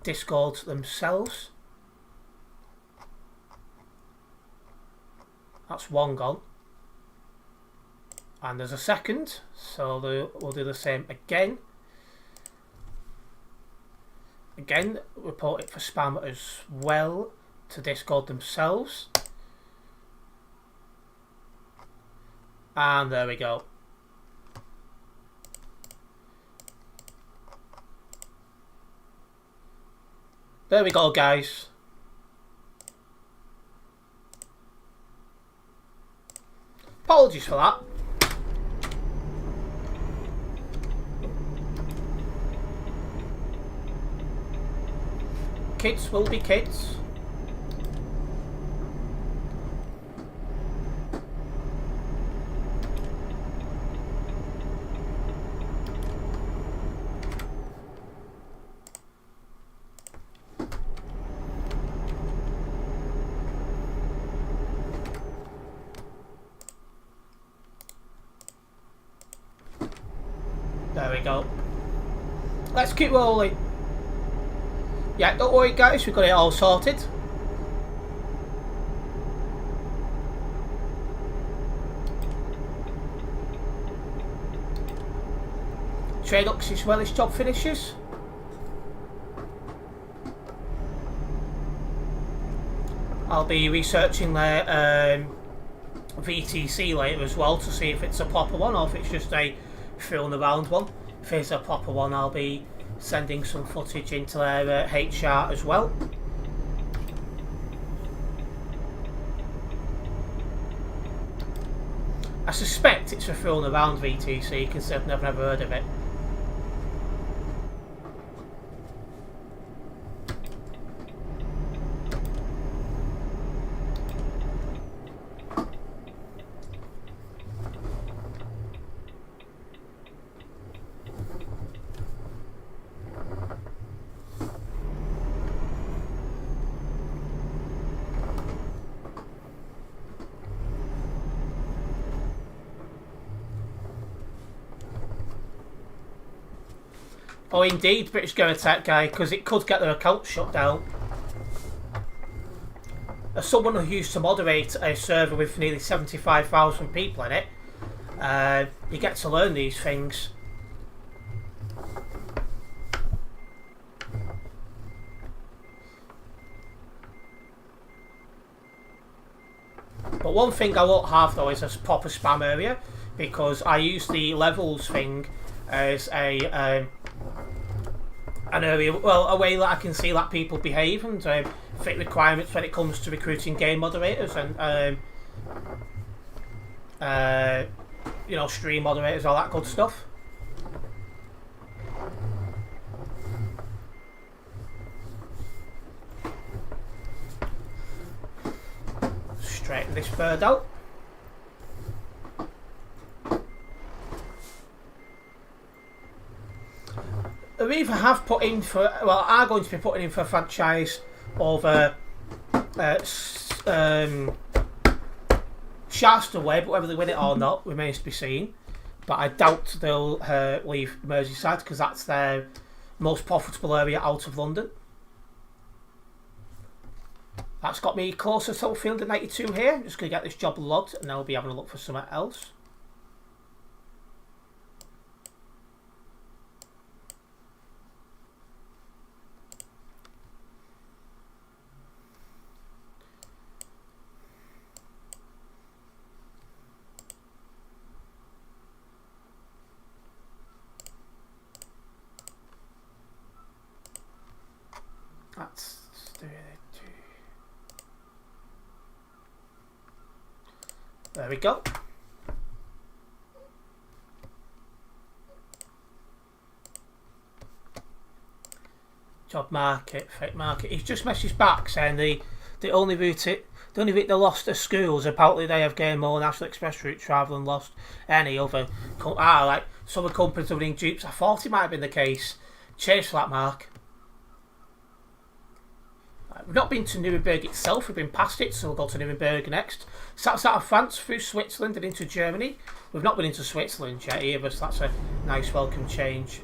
Discord themselves. That's one gone. And there's a second, so we'll do the same again. Again, report it for spam as well to Discord themselves. And there we go. There we go, guys. Apologies for that. Kids will be kids. There we go. Let's keep rolling. Yeah, don't worry guys, we've got it all sorted. Trade Ux's well his job finishes. I'll be researching their VTC later as well to see if it's a proper one or if it's just a fooling around one. If it's a proper one, I'll be sending some footage into their HR as well. I suspect it's a fooling around VTC because I've never heard of it. Oh indeed, British Go Attack guy, because it could get their account shut down. As someone who used to moderate a server with nearly 75,000 people in it, you get to learn these things. But one thing I won't have though is a proper spam area, because I use the levels thing as an area, well, a way that I can see that people behave and fit requirements when it comes to recruiting game moderators and you know, stream moderators, all that good stuff. Straighten this bird out. They either have put in for, well, are going to be putting in for a franchise over Shasta Way, but whether they win it or not remains to be seen. But I doubt they'll leave Merseyside because that's their most profitable area out of London. That's got me closer to Field at 92 here. I'm just going to get this job logged and then I'll be having a look for something else. Let's do it. There we go. Job market, fake market. He's just messaged back saying the only route they lost are schools. Apparently they have gained more National Express routes rather than lost any other. Like some of the companies are running dupes. I thought it might have been the case. Cheers for that, Mark. We've not been to Nuremberg itself, we've been past it, so we'll go to Nuremberg next. So that's out of France, through Switzerland and into Germany. We've not been into Switzerland yet either, so that's a nice welcome change.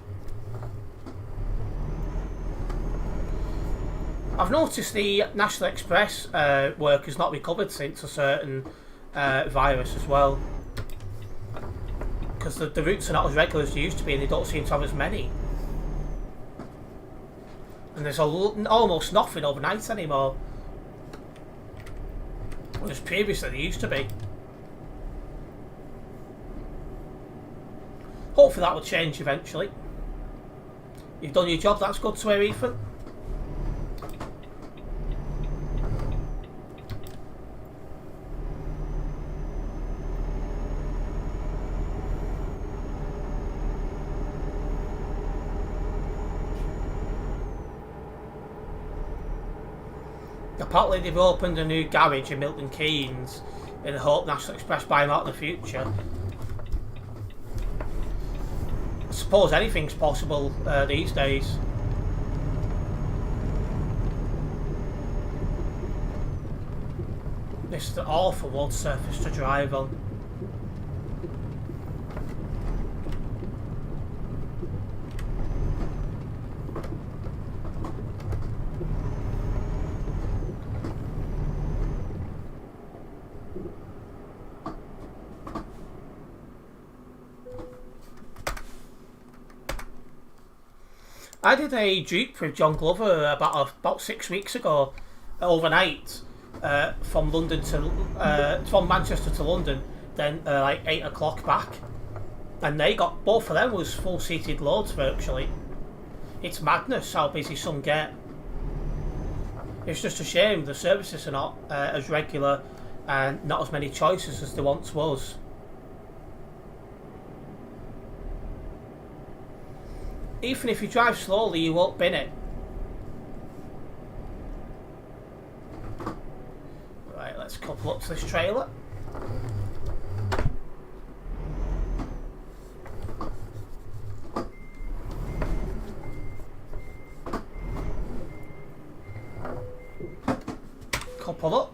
I've noticed the National Express work has not recovered since a certain virus as well. Because the routes are not as regular as they used to be and they don't seem to have as many. And there's almost nothing overnight anymore. Whereas previously there used to be. Hopefully that will change eventually. You've done your job, that's good to hear, Ethan. Apparently they've opened a new garage in Milton Keynes in the hope National Express buy them out in the future. I suppose anything's possible these days. This is an awful road surface to drive on. I did a dupe with John Glover about 6 weeks ago, overnight, from Manchester to London, then like 8 o'clock back, and they got, both of them was full seated loads virtually. It's madness how busy some get. It's just a shame the services are not as regular and not as many choices as there once was. Even if you drive slowly, you won't bin it. Right, let's couple up to this trailer. Couple up.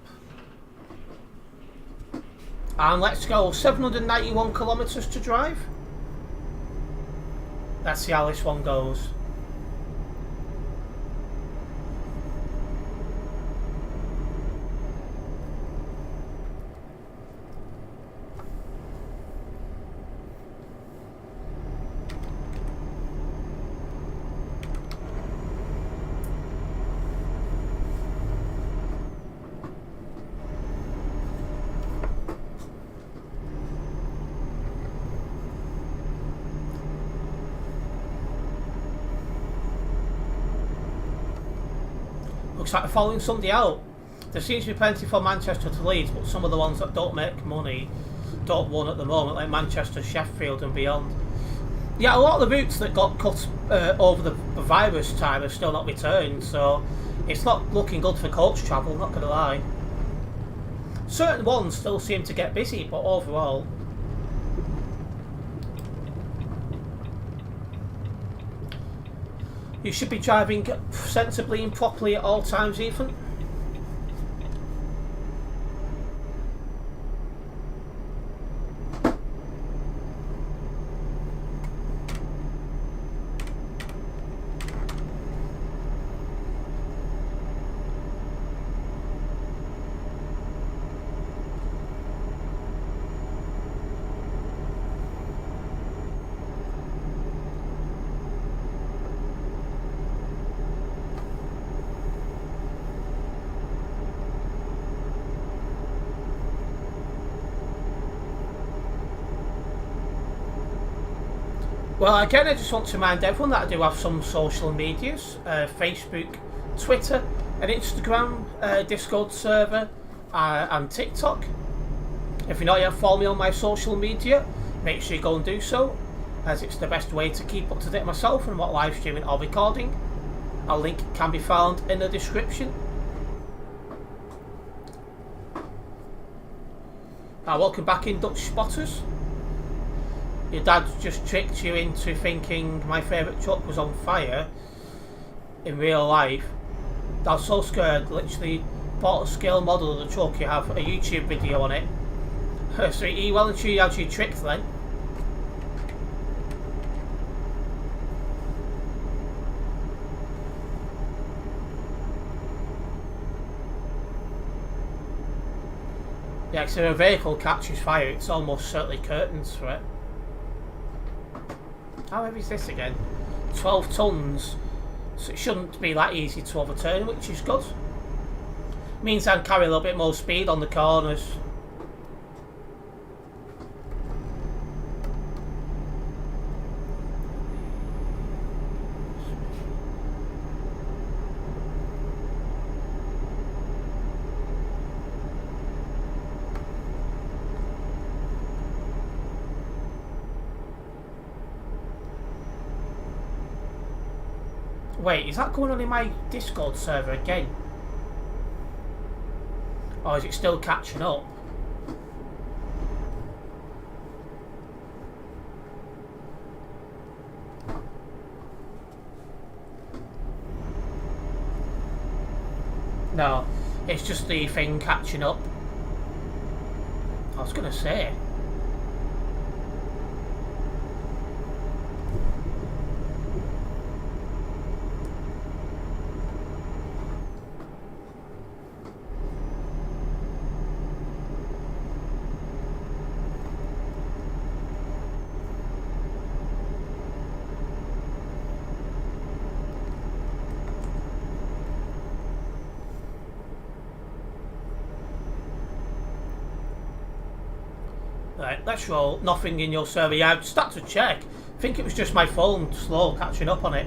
And let's go. 791 kilometres to drive. Let's see how this one goes. Looks like they're following somebody out. There seems to be plenty from Manchester to Leeds, but some of the ones that don't make money don't run at the moment, like Manchester, Sheffield and beyond. Yeah, a lot of the routes that got cut over the virus time have still not returned, so it's not looking good for coach travel, not going to lie. Certain ones still seem to get busy, but overall... You should be driving sensibly and properly at all times, Ethan. Well, again, I just want to remind everyone that I do have some social medias, Facebook, Twitter and Instagram, Discord server and TikTok. If you're not yet following me on my social media, make sure you go and do so, as it's the best way to keep up to date myself and what live streaming or recording. A link can be found in the description. Welcome back in, Dutch spotters. Your dad just tricked you into thinking my favourite truck was on fire in real life. I was so scared, literally bought a scale model of the truck. You have a YouTube video on it. So he well and truly had you tricked then. Yeah, because if a vehicle catches fire, it's almost certainly curtains for it. How heavy is this again? 12 tons. So it shouldn't be that easy to overturn, which is good. Means I can carry a little bit more speed on the corners. Wait, is that going on in my Discord server again? Or is it still catching up? No, it's just the thing catching up. I was gonna say. Right, let's roll. Nothing in your server. Yeah, I've just had to check. I think it was just my phone slow catching up on it.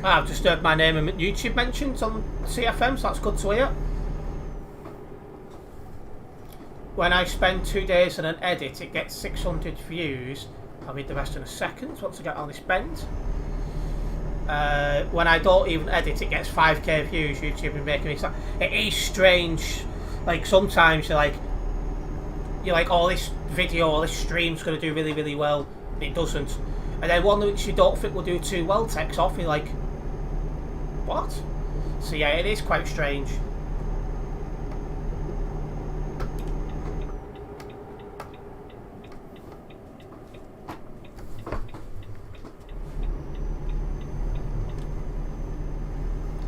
I've just heard my name and YouTube mentioned on CFM, so that's good to hear. When I spend 2 days on an edit, it gets 600 views. I'll read the rest in a second once I get on this bend. When I don't even edit, it gets 5k views. YouTube is making me sad. It is strange. Like sometimes you're like, oh, this video or this stream's going to do really, really well, and it doesn't. And then one which you don't think will do too well takes off. You're like, what? So yeah, it is quite strange.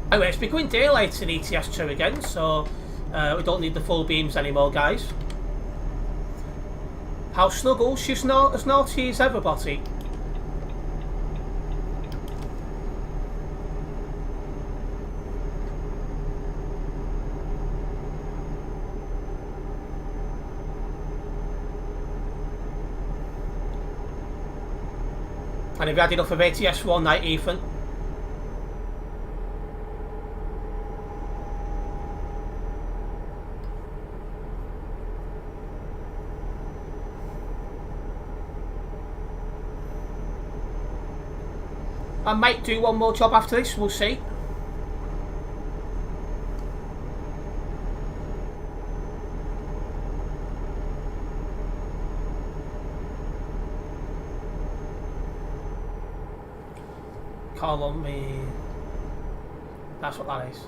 Anyway, it's becoming daylight in ETS2 again, so we don't need the full beams anymore, guys. How snuggle? She's not as naughty as everybody. And have you had enough of ATS for one night, Ethan? I might do one more job after this, we'll see. Call on me. That's what that is.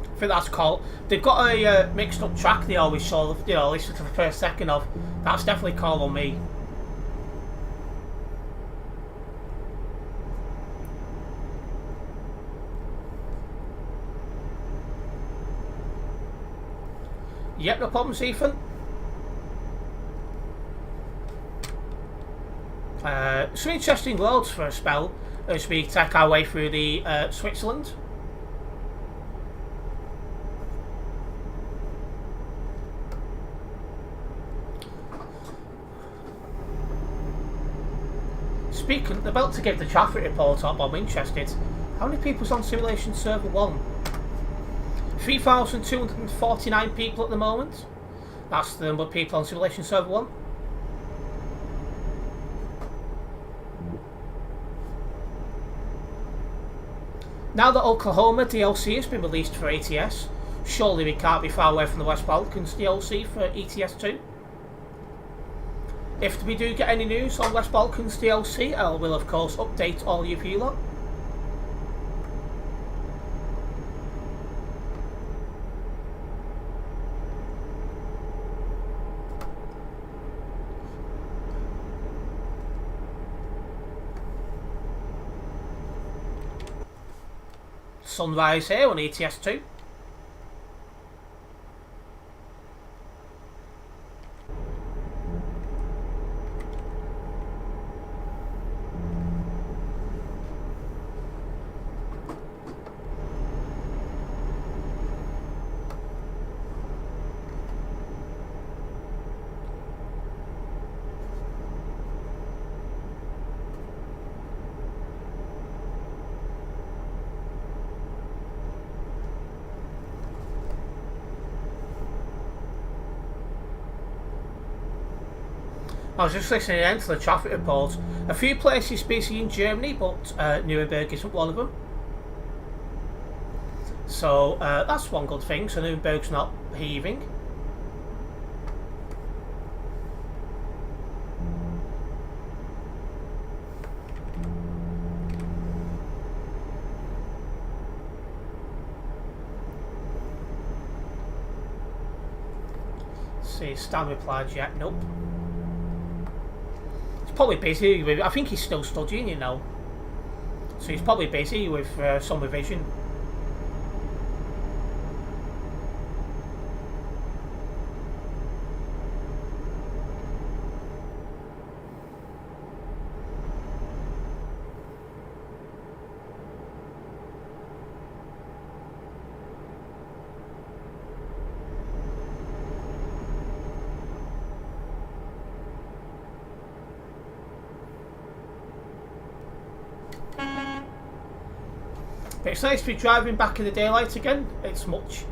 I think that's called. They've got a mixed up track they always show, listen to the first second of. That's definitely Call on Me. Yep, no problems, Ethan. Some interesting roads for a spell as we take our way through the Switzerland. speaking, they're about to give the traffic report up, I'm interested. How many people's on Simulation Server 1? 3,249 people at the moment. That's the number of people on Simulation Server 1. Now that Oklahoma DLC has been released for ATS, surely we can't be far away from the West Balkans DLC for ETS 2. If we do get any news on West Balkans DLC, I will of course update all of you lot. Sunrise here on ETS 2. I was just listening in to the traffic report. A few places busy in Germany, but Nuremberg isn't one of them. So that's one good thing. So Nuremberg's not heaving. See, Stan replied yet? Nope. Probably busy with, I think he's still studying, you know, so he's probably busy with some revision. But it's nice to be driving back in the daylight again. It's much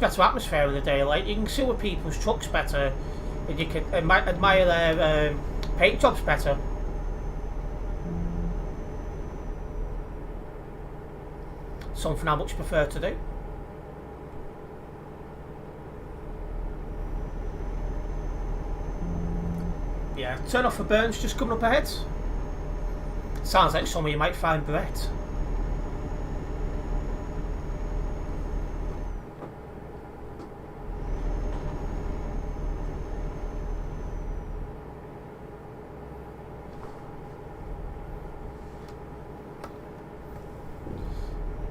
better atmosphere in the daylight. You can see other people's trucks better, and you can admire their paint jobs better. Something I much prefer to do. Yeah, turn off for Burns just coming up ahead. Sounds like somewhere you might find Brett.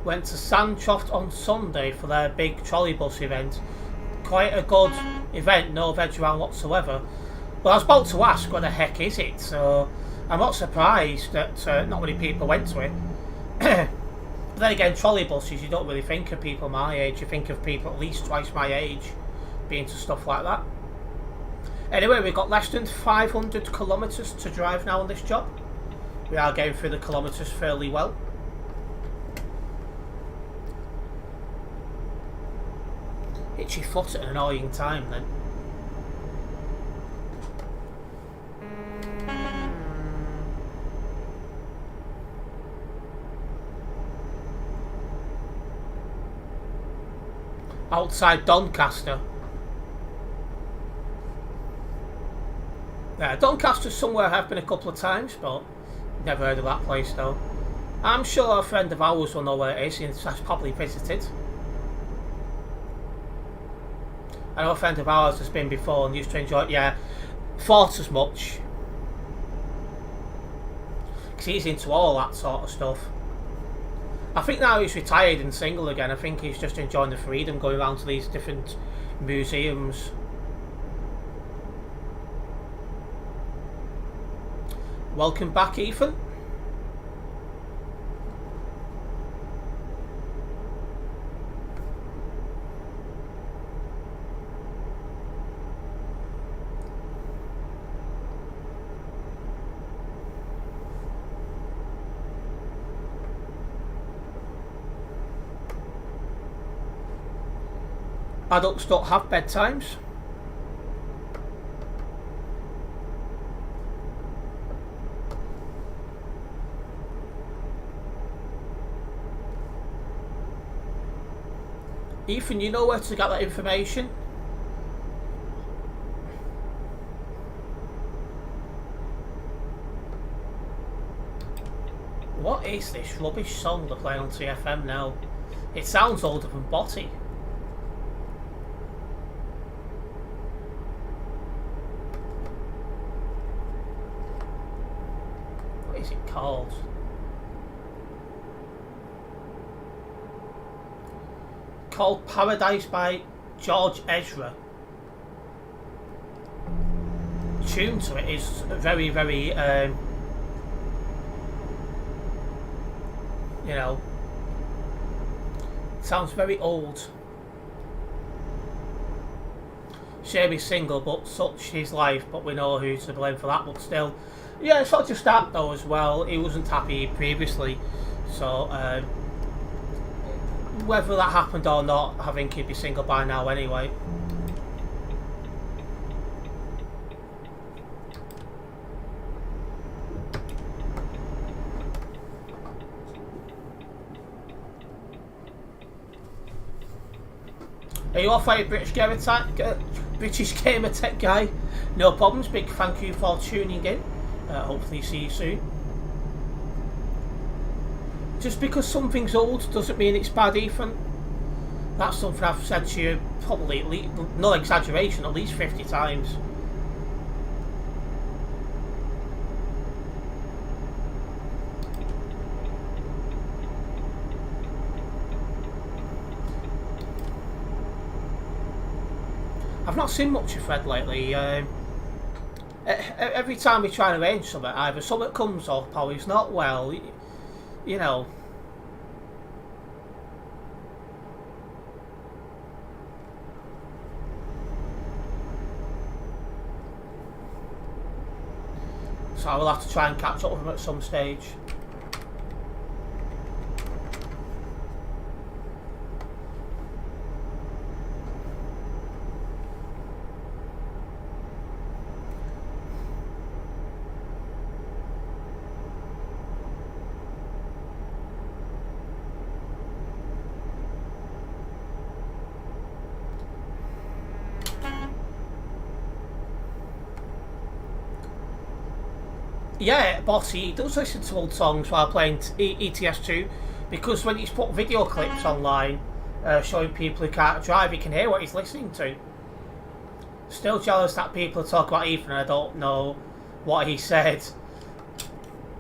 Went to Sandtroft on Sunday for their big trolleybus event. Quite a good event, no veg around whatsoever. Well, I was about to ask, where the heck is it? So I'm not surprised that not many people went to it. But then again, trolleybuses, you don't really think of people my age. You think of people at least twice my age being to stuff like that. Anyway, we've got less than 500 kilometres to drive now on this job. We are going through the kilometres fairly well. Itchy foot at an annoying time then. Outside Doncaster. Yeah, Doncaster's somewhere I've been a couple of times, but never heard of that place though. I'm sure a friend of ours will know where it is, since I've probably visited. I know a friend of ours has been before and used to enjoy it. Yeah, thought as much. Because he's into all that sort of stuff. I think now he's retired and single again. I think he's just enjoying the freedom going around to these different museums. Welcome back, Ethan. Adults don't have bedtimes. Ethan, you know where to get that information? What is this rubbish song they're playing on TFM now? It sounds older than Botty. What is it called? Called Paradise by George Ezra. Tune to it is very, very, you know, sounds very old. Shame he's single, but such is life, but we know who to blame for that, but still. Yeah, it's not just that though as well, he wasn't happy previously, so whether that happened or not, I think he'd be single by now anyway. Are you off for British Gamer Tech guy? No problems, big thank you for tuning in. Hopefully see you soon. Just because something's old doesn't mean it's bad, Ethan. That's something I've said to you probably, at least, no exaggeration, at least 50 times. I've not seen much of Fred lately. Every time we try and arrange something, either something comes up or he's not well. You know. So I will have to try and catch up with him at some stage. Yeah, Bossy does listen to old songs while playing ETS2 because when he's put video clips online showing people who can't drive, he can hear what he's listening to. Still jealous that people talk about Ethan and I don't know what he said.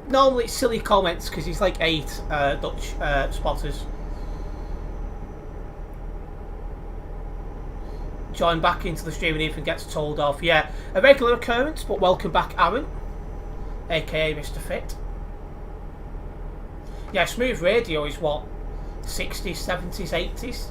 Normally it's silly comments because he's like 8 Dutch spotters. Join back into the stream and Ethan gets told off. Yeah, a regular occurrence, but welcome back, Aaron. AKA Mr. Fit. Yeah, smooth radio is what? 60s, 70s, 80s?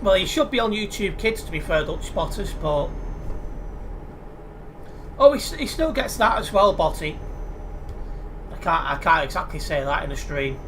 Well, he should be on YouTube Kids, to be fair, Dutch Spotters, but... Oh, he still gets that as well, Botty. I can't exactly say that in a stream.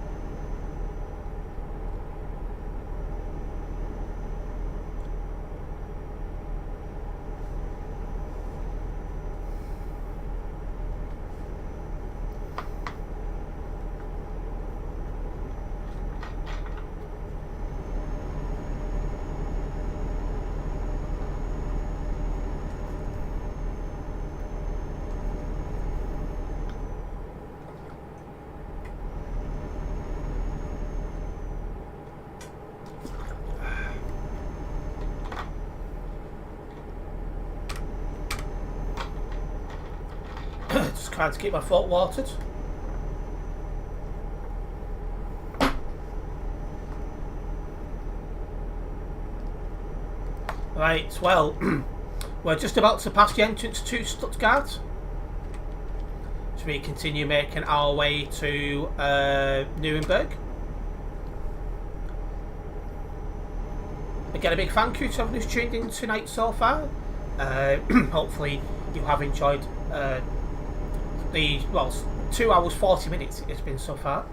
Trying to keep my throat watered. Right, well, we're just about to pass the entrance to Stuttgart. So we continue making our way to Nuremberg. Again, a big thank you to everyone who's tuned in tonight so far. Hopefully you have enjoyed the, well, 2 hours 40 minutes it's been so far.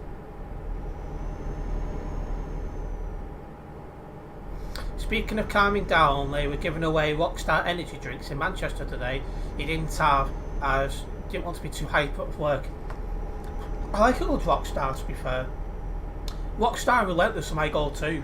Speaking of calming down, they were giving away Rockstar energy drinks in Manchester today. He didn't want to be too hyper at work. I like a good Rockstar, to be fair. Rockstar Relentless are my go-to.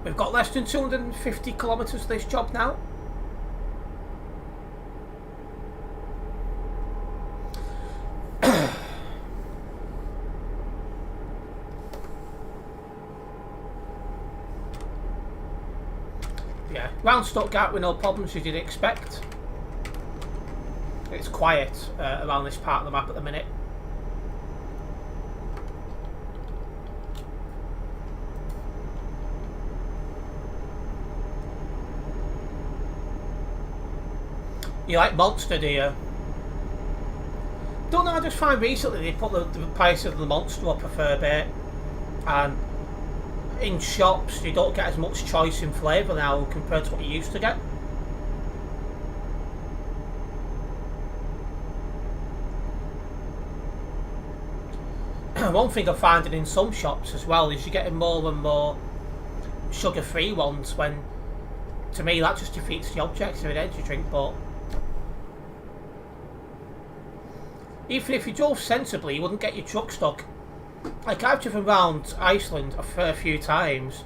We've got less than 250 kilometres to this job now. Yeah, round Stuttgart with no problems as you'd expect. It's quiet around this part of the map at the minute. You like Monster, do you? Don't know, I just find recently they put the price of the Monster up a fair bit. And in shops you don't get as much choice in flavour now compared to what you used to get. One thing I'm finding in some shops as well is you're getting more and more sugar-free ones, when to me that just defeats the object of an energy drink. But even if you drove sensibly, you wouldn't get your truck stuck. Like, I've driven around Iceland a fair few times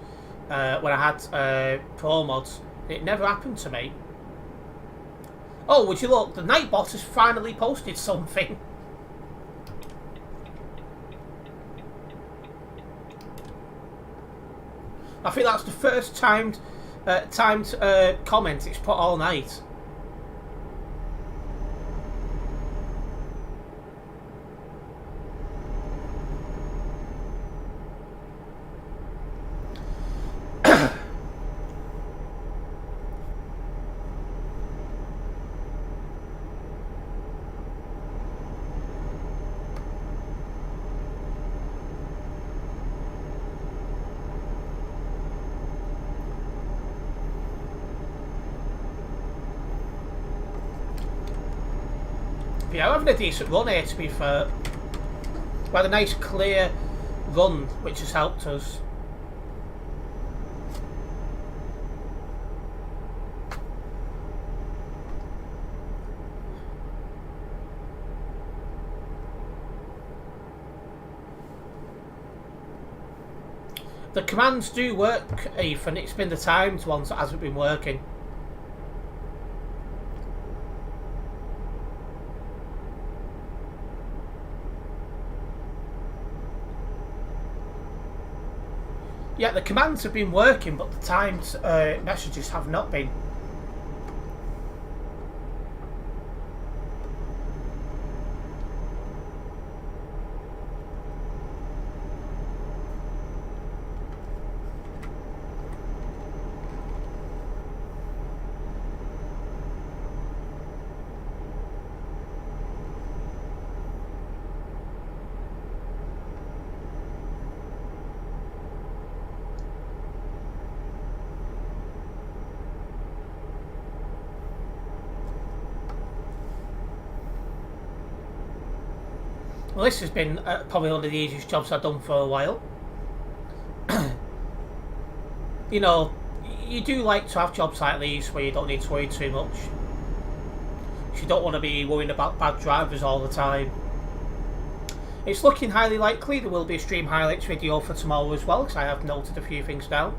when I had Pro Mods. It never happened to me. Oh, would you look, the Nightbot has finally posted something. I think that's the first timed comment it's put all night. Yeah, we're having a decent run here, to be fair. We had a nice clear run, which has helped us. The commands do work, Ethan. It's been the timed ones that hasn't been working. Yeah, the commands have been working, but the timed messages have not been. Well, this has been probably one of the easiest jobs I've done for a while. You know, you do like to have jobs like these where you don't need to worry too much. You don't want to be worrying about bad drivers all the time. It's looking highly likely there will be a stream highlights video for tomorrow as well, because I have noted a few things down.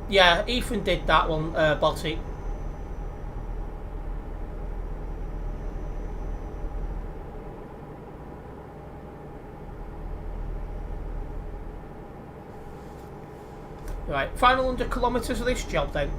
Yeah, Ethan did that one, Botty. Right, final 100 kilometres of this job then.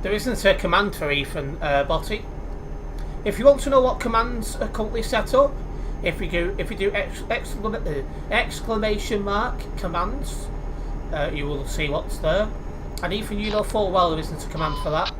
There isn't a command for Ethan, Botty. If you want to know what commands are currently set up, if we do exclamation mark commands, you will see what's there. And Ethan, you know full well there isn't a command for that.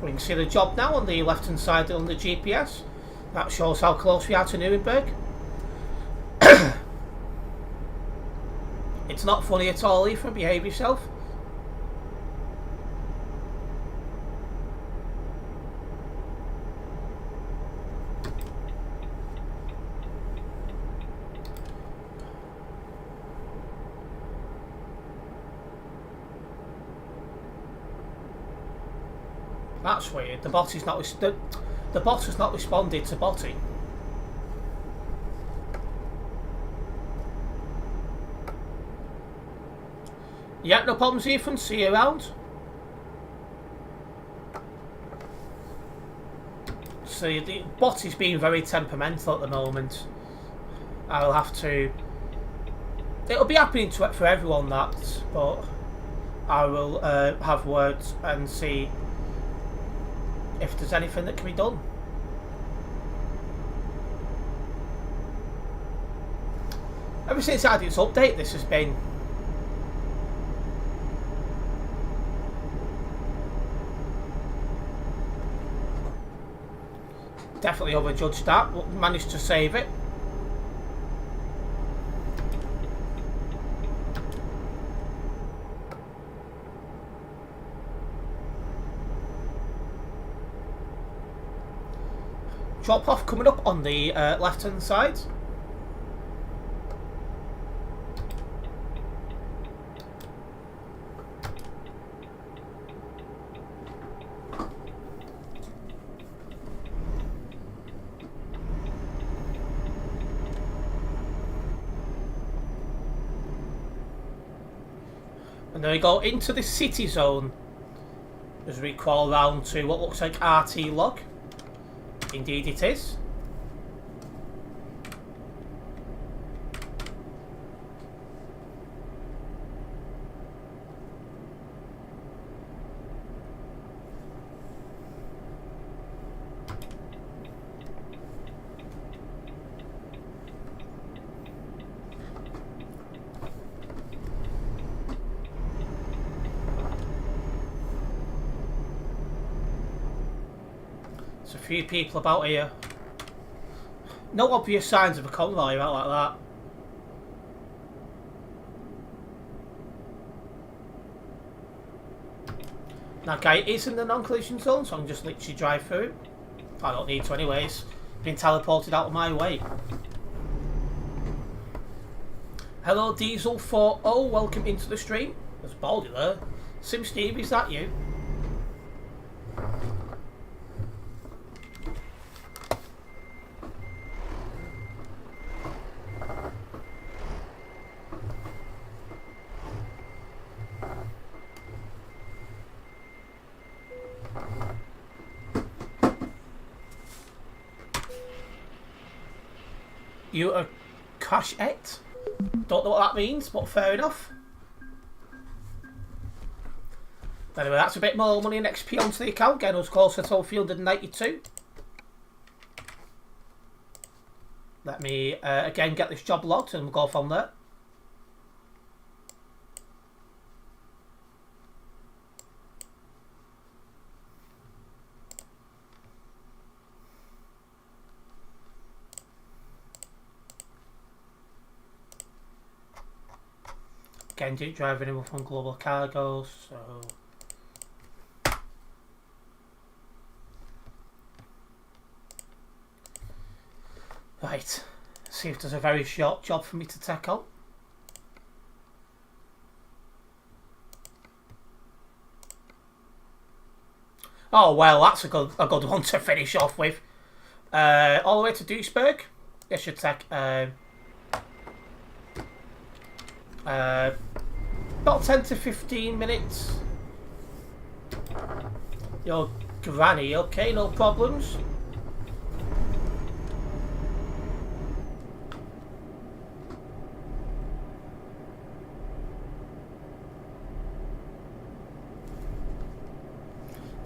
We can see the job now on the left hand side on the GPS. That shows how close we are to Nuremberg. It's not funny at all, Ethan, behave yourself. That's weird. The bot has not responded to Botty. Yeah, no problems, Ethan. See you around. See, the bot is being very temperamental at the moment. I'll have to. It'll be happening for everyone, that, but I will have words and see if there's anything that can be done. Ever since I had its update, this has been definitely overjudged that, but managed to save it. Drop off coming up on the left hand side. And then we go into the city zone as we crawl around to what looks like RT log. Indeed it is. There's a few people about here. No obvious signs of a convoy out like that. That guy is in the non-collision zone, so I can just literally drive through. I don't need to anyways. Been teleported out of my way. Hello Diesel40, welcome into the stream. There's Baldy there. Sim Steve, is that you? You are cash et? Don't know what that means, but fair enough. Anyway, that's a bit more money and XP onto the account, getting us closer to 392. Let me again get this job logged and we'll go from there. Again, didn't drive anyone from Global Cargo, so... Right, see if there's a very short job for me to take on. Oh well, that's a good one to finish off with. All the way to Duisburg. This should take about 10 to 15 minutes. Your granny, okay, no problems.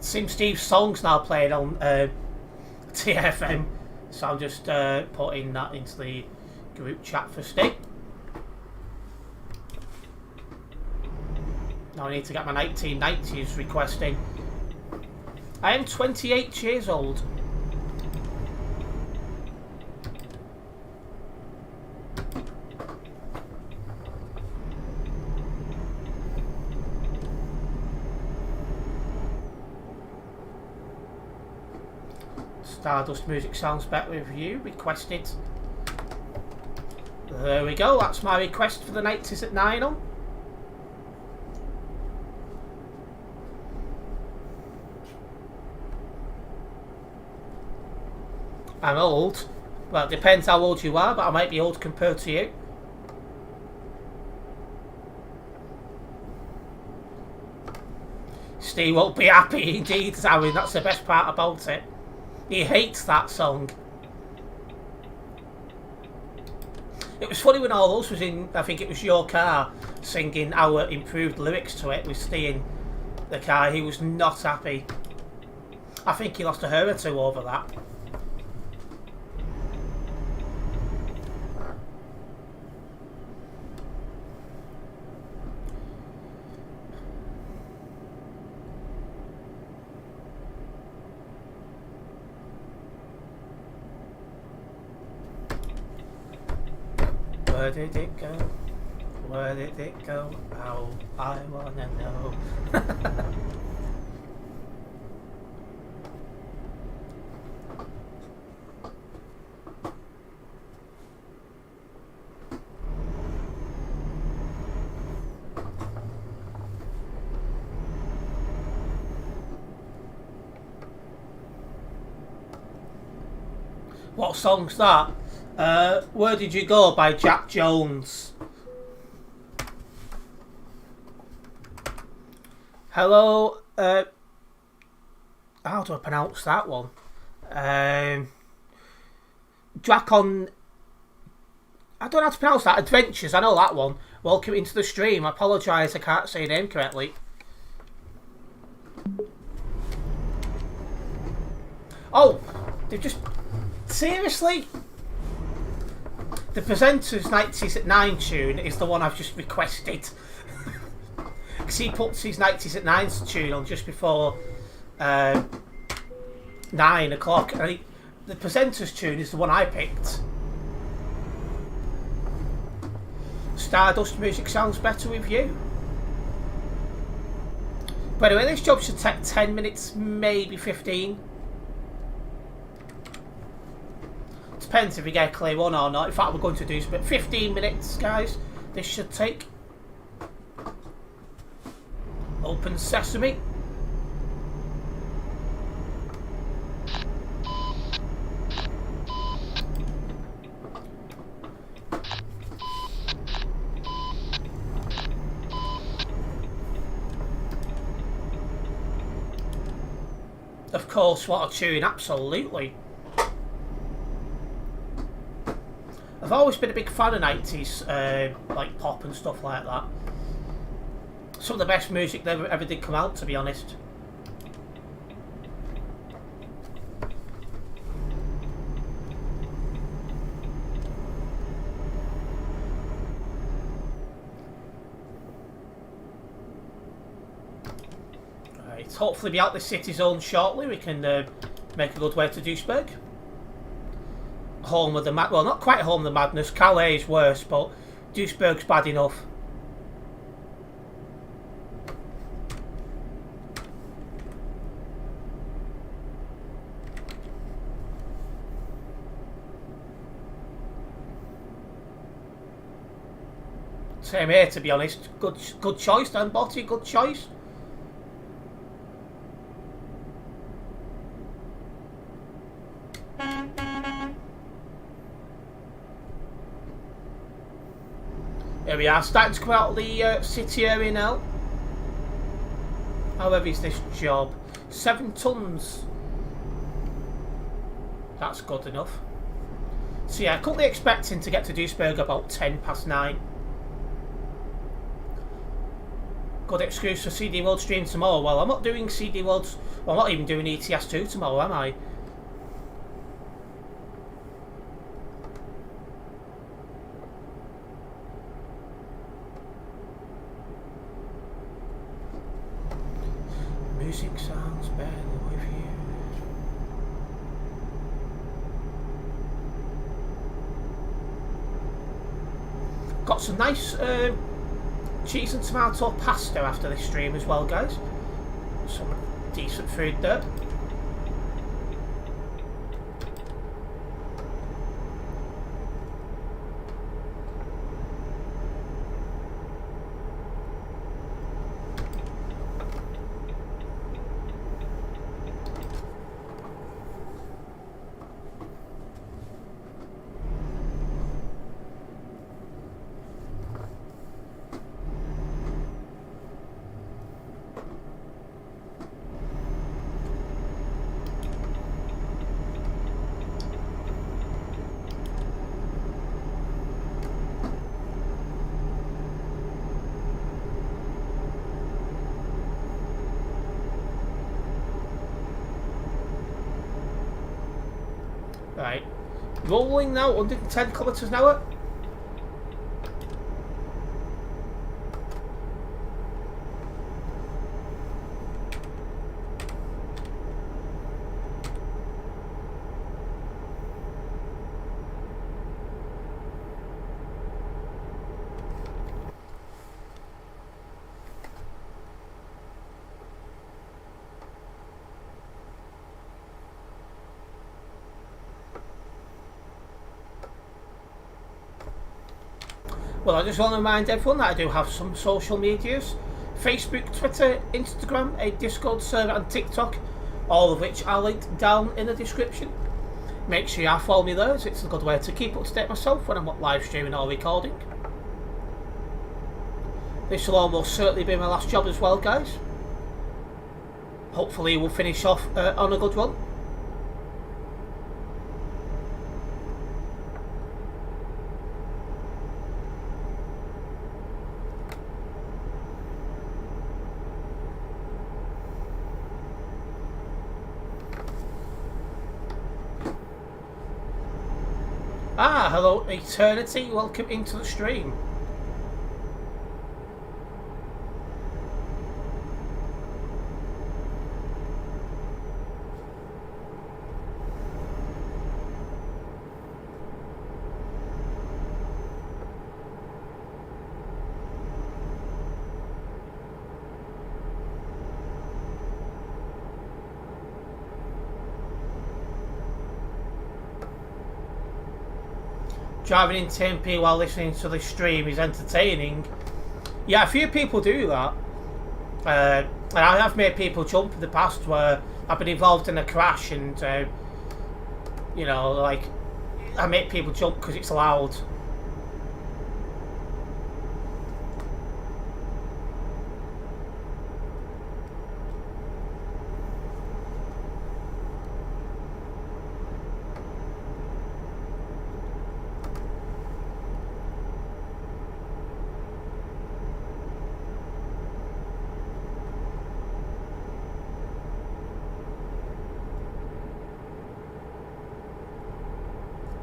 Seems Steve's song's now playing on TFM, so I'm just putting that into the group chat for Steve. Now I need to get my 1990s requesting. I am 28 years old. Stardust music sounds better with you. Requested. There we go. That's my request for the 90s at 9 on. I'm old. Well, it depends how old you are, but I might be old compared to you. Steve won't be happy indeed, Aaron. That's the best part about it. He hates that song. It was funny when all those was in, I think it was your car, singing our improved lyrics to it with Steve in the car. He was not happy. I think he lost a hair or two over that. Where did it go? Where did it go? Oh, I wanna know. What song's that? Where Did You Go by Jack Jones. Hello, how do I pronounce that one? Dracon, I don't know how to pronounce that. Adventures, I know that one. Welcome into the stream. I apologise, I can't say your name correctly. Oh, they've just... Seriously? The presenter's 90s at 9 tune is the one I've just requested. Because he puts his 90s at 9 tune on just before 9 o'clock. And the presenter's tune is the one I picked. Stardust music sounds better with you. By the way, this job should take 10 minutes, maybe 15. Depends if we get a clear one or not. In fact, we're going to do this, but 15 minutes, guys. This should take. Open sesame. Of course, what a tune, absolutely. I've always been a big fan of 90s, like pop and stuff like that. Some of the best music that ever did come out, to be honest. Right, hopefully be out the city zone shortly. We can make a good way to Duisburg. Home of the well, not quite home of the madness. Calais is worse, but Duisburg's bad enough. Same here, to be honest. Good choice, Dan Botty. Good choice. Here we are, starting to come out of the city area now. How heavy is this job? 7 tons. That's good enough. So yeah, currently expecting to get to Duisburg about 9:10. Good excuse for CD World stream tomorrow. Well, I'm not doing CD World. Well, I'm not even doing ETS2 tomorrow, am I? Music sounds better with you. Got some nice cheese and tomato pasta after this stream as well, guys. Some decent food there. Right, rolling now, 110 kilometers an hour. Well, I just want to remind everyone that I do have some social medias. Facebook, Twitter, Instagram, a Discord server and TikTok, all of which are linked down in the description. Make sure you follow me there, as it's a good way to keep up to date myself when I'm not live streaming or recording. This will almost certainly be my last job as well, guys. Hopefully we'll finish off on a good one. Ah, hello Eternity, welcome into the stream. Driving in TMP while listening to the stream is entertaining. Yeah, a few people do that. And I have made people jump in the past where I've been involved in a crash and, you know, like, I make people jump because it's loud.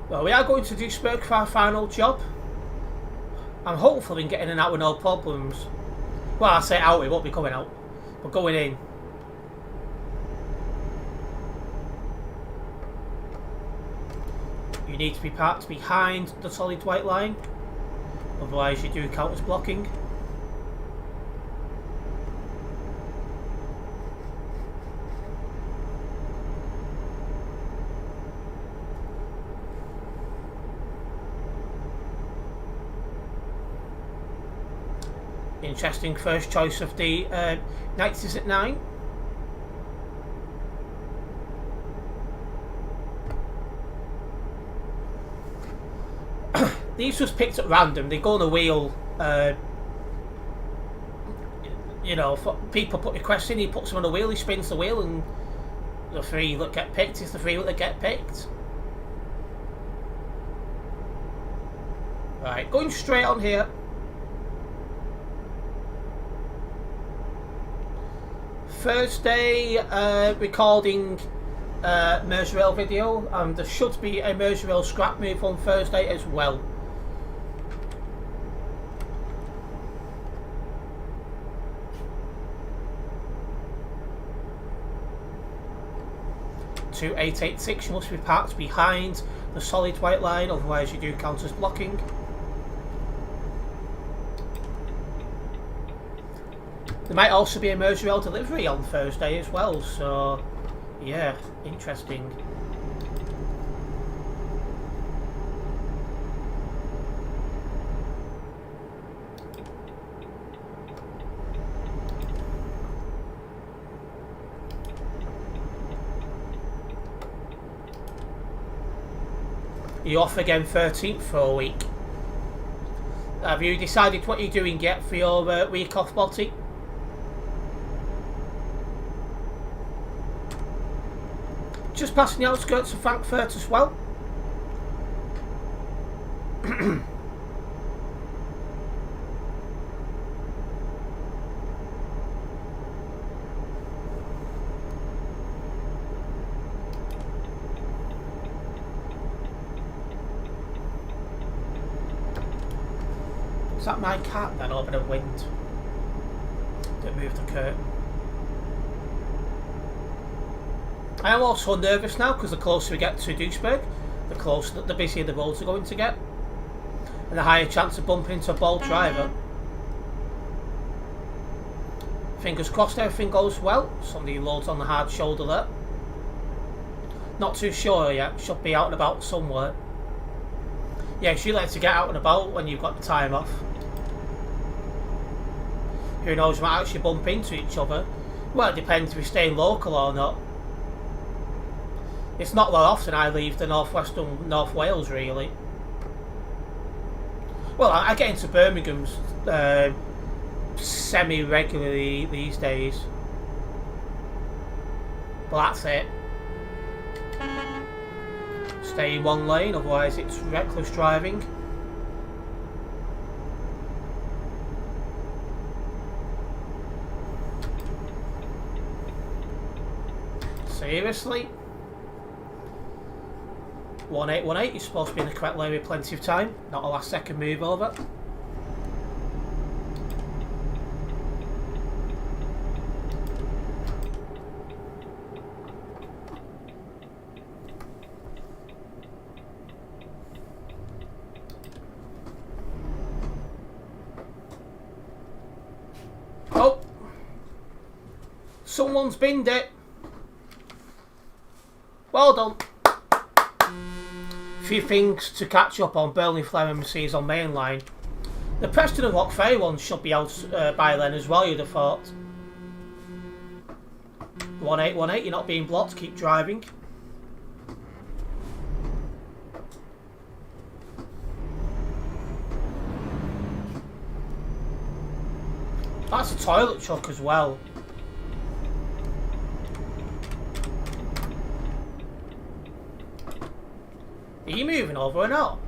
Well, we are going to Duisburg for our final job. I'm hopeful in getting in and out with no problems. Well, I say out, we won't be coming out. We're going in. You need to be parked behind the solid white line. Otherwise you do count as blocking. Interesting first choice of the Knights is at 9. These just picked at random. They go on a wheel. You know, people put requests in. He puts them on a wheel. He spins the wheel, and the 3 that get picked is the 3 that get picked. Right, going straight on here. Thursday recording Merseyrail video, and there should be a Merseyrail scrap move on Thursday as well. To 886, you must be parked behind the solid white line, otherwise you do count as blocking. There might also be a Merseyrail delivery on Thursday as well, so yeah, interesting. You're off again 13th for a week. Have you decided what you're doing yet for your week off, Botty? Just passing the outskirts of Frankfurt as well. Is that my cat then, over the wind that moved the curtain? I am also nervous now because the closer we get to Duisburg, the busier the roads are going to get, and the higher chance of bumping into a bold driver. Fingers crossed everything goes well. Somebody loads on the hard shoulder there. Not too sure yet, should be out and about somewhere. Yeah, she likes to get out and about when you've got the time off. Who knows, we might actually bump into each other. Well, it depends if we stay local or not. It's not that often I leave the northwestern North Wales, really. Well, I get into Birmingham semi-regularly these days. But that's it. Stay in one lane, otherwise it's reckless driving. Seriously? 1818, you're supposed to be in the correct lane with plenty of time, not a last second move over. Oh! Someone's binned it! Well done! Few things to catch up on. Burnley Fleming MCs on main line. The Preston and Rock Ferry ones should be out by then as well, you'd have thought. 1818, you're not being blocked, keep driving. That's a toilet truck as well. Are you moving over or not?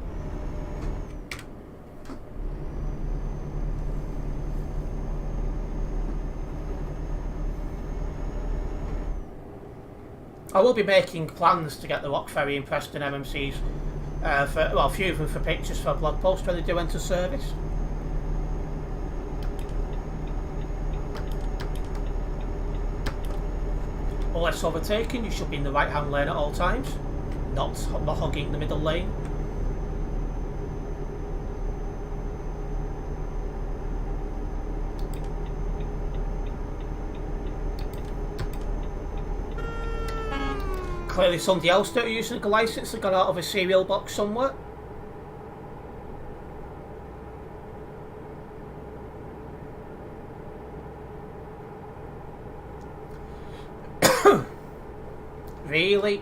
I will be making plans to get the Rock Ferry and Preston MMCs, a few of them for pictures for a blog post when they do enter service. Unless overtaken, you should be in the right hand lane at all times. Not hogging the middle lane. Clearly somebody else that are using a license that got out of a cereal box somewhere. Really?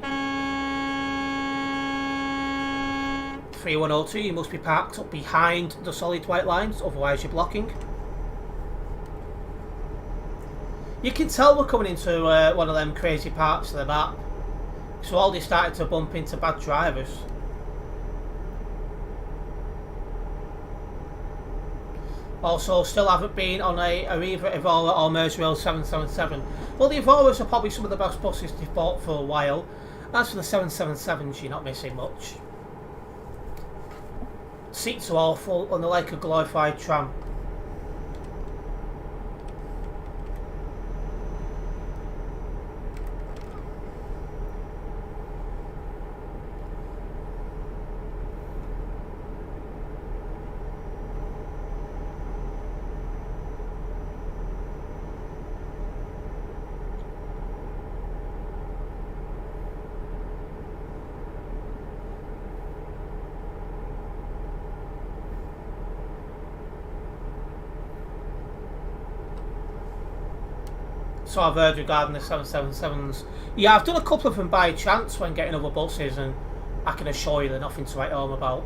3102, you must be parked up behind the solid white lines, otherwise you're blocking. You can tell we're coming into one of them crazy parts of the map. So already started to bump into bad drivers. Also, still haven't been on a either Evora or Merseyrail 777. Well, the Evoras are probably some of the best buses they've bought for a while. As for the 777s, you're not missing much. Seats are awful and they're like a glorified tram. So I've heard regarding the 777s. Yeah, I've done a couple of them by chance when getting other buses, and I can assure you they're nothing to write home about.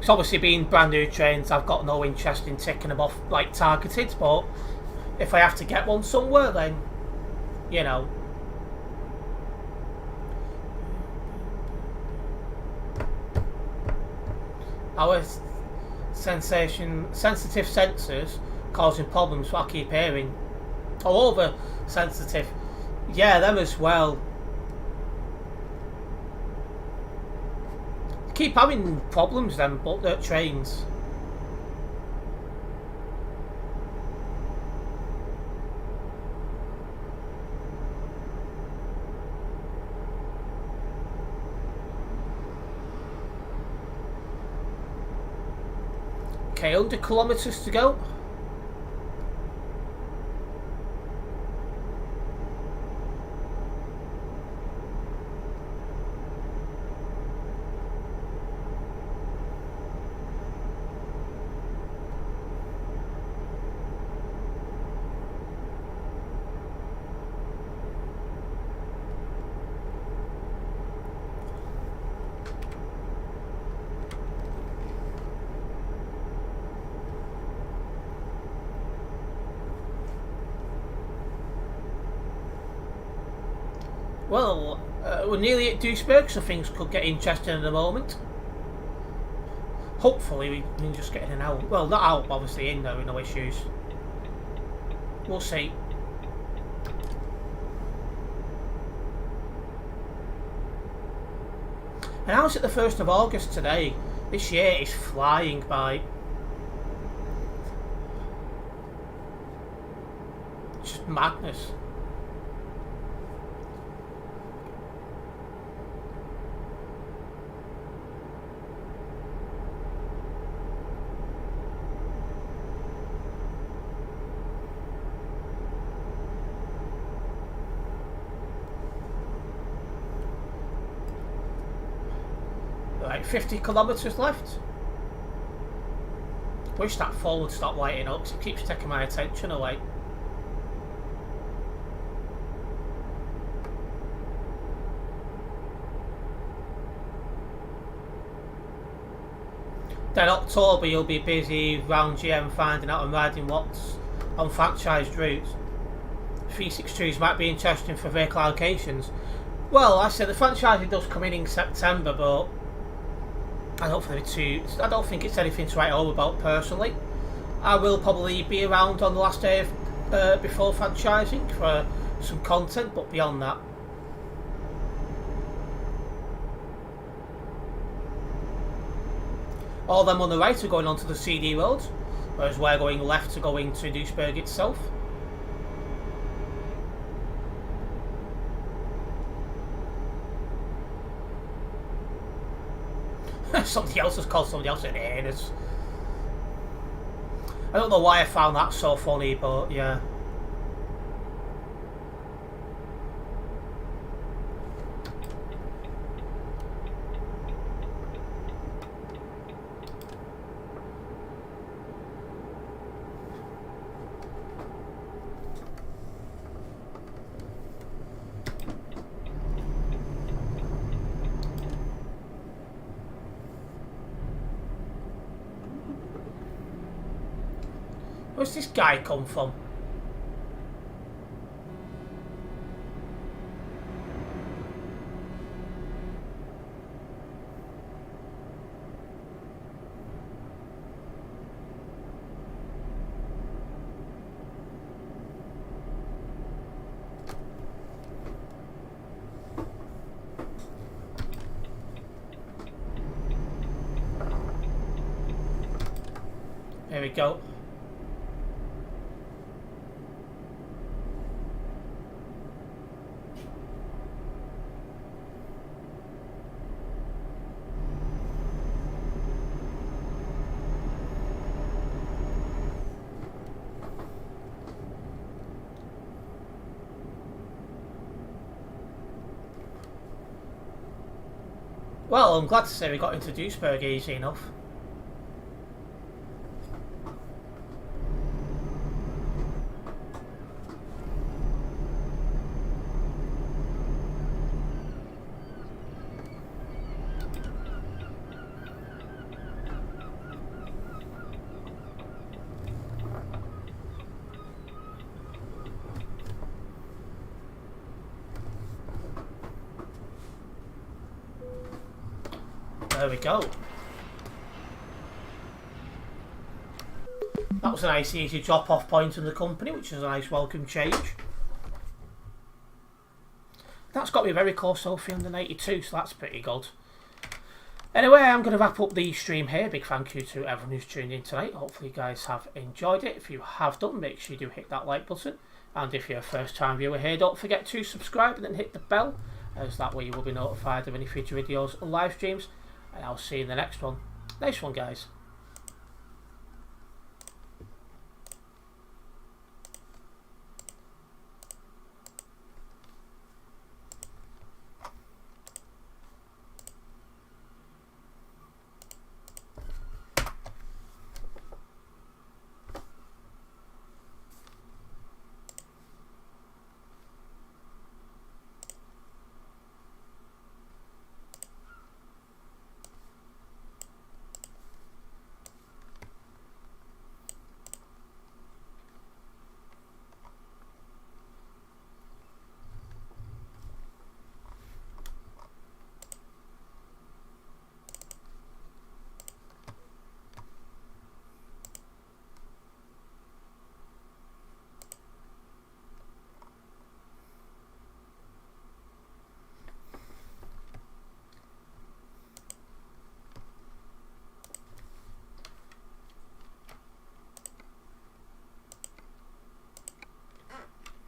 It's obviously being brand new trains, I've got no interest in ticking them off like targeted, but if I have to get one somewhere, then, you know. Our sensitive sensors causing problems, what I keep hearing. Oh, over sensitive. Yeah, them as well. Keep having problems then, but they're trains. Okay, 100 kilometres to go. Well, we're nearly at Duisburg, so things could get interesting in a moment. Hopefully we can just get in and out. Well, not out, obviously in there with no issues. We'll see. And how's it the 1st of August today? This year is flying by. Just madness. Right, 50 kilometres left. Wish that phone would stop lighting up, 'cause it keeps taking my attention away. Then October you'll be busy round GM finding out and riding what's on franchised routes. 362s might be interesting for vehicle allocations. Well, I said the franchising does come in September, but I don't think it's anything to write home about personally. I will probably be around on the last day of, before franchising for some content, but beyond that. All them on the right are going onto the CD road, whereas we're going left to go into Duisburg itself. Somebody else has called somebody else an anus. I don't know why I found that so funny, but yeah. Where's this guy come from? There we go. Well, I'm glad to say we got into Duisburg easy enough. There we go. That was a nice easy drop off point in the company, which is a nice welcome change. That's got me very close to 392, so that's pretty good. Anyway, I'm going to wrap up the stream here. Big thank you to everyone who's tuned in tonight. Hopefully you guys have enjoyed it. If you have done, make sure you do hit that like button. And if you're a first time viewer here, don't forget to subscribe and then hit the bell, as that way you will be notified of any future videos and live streams. And I'll see you in the next one. Nice one, guys.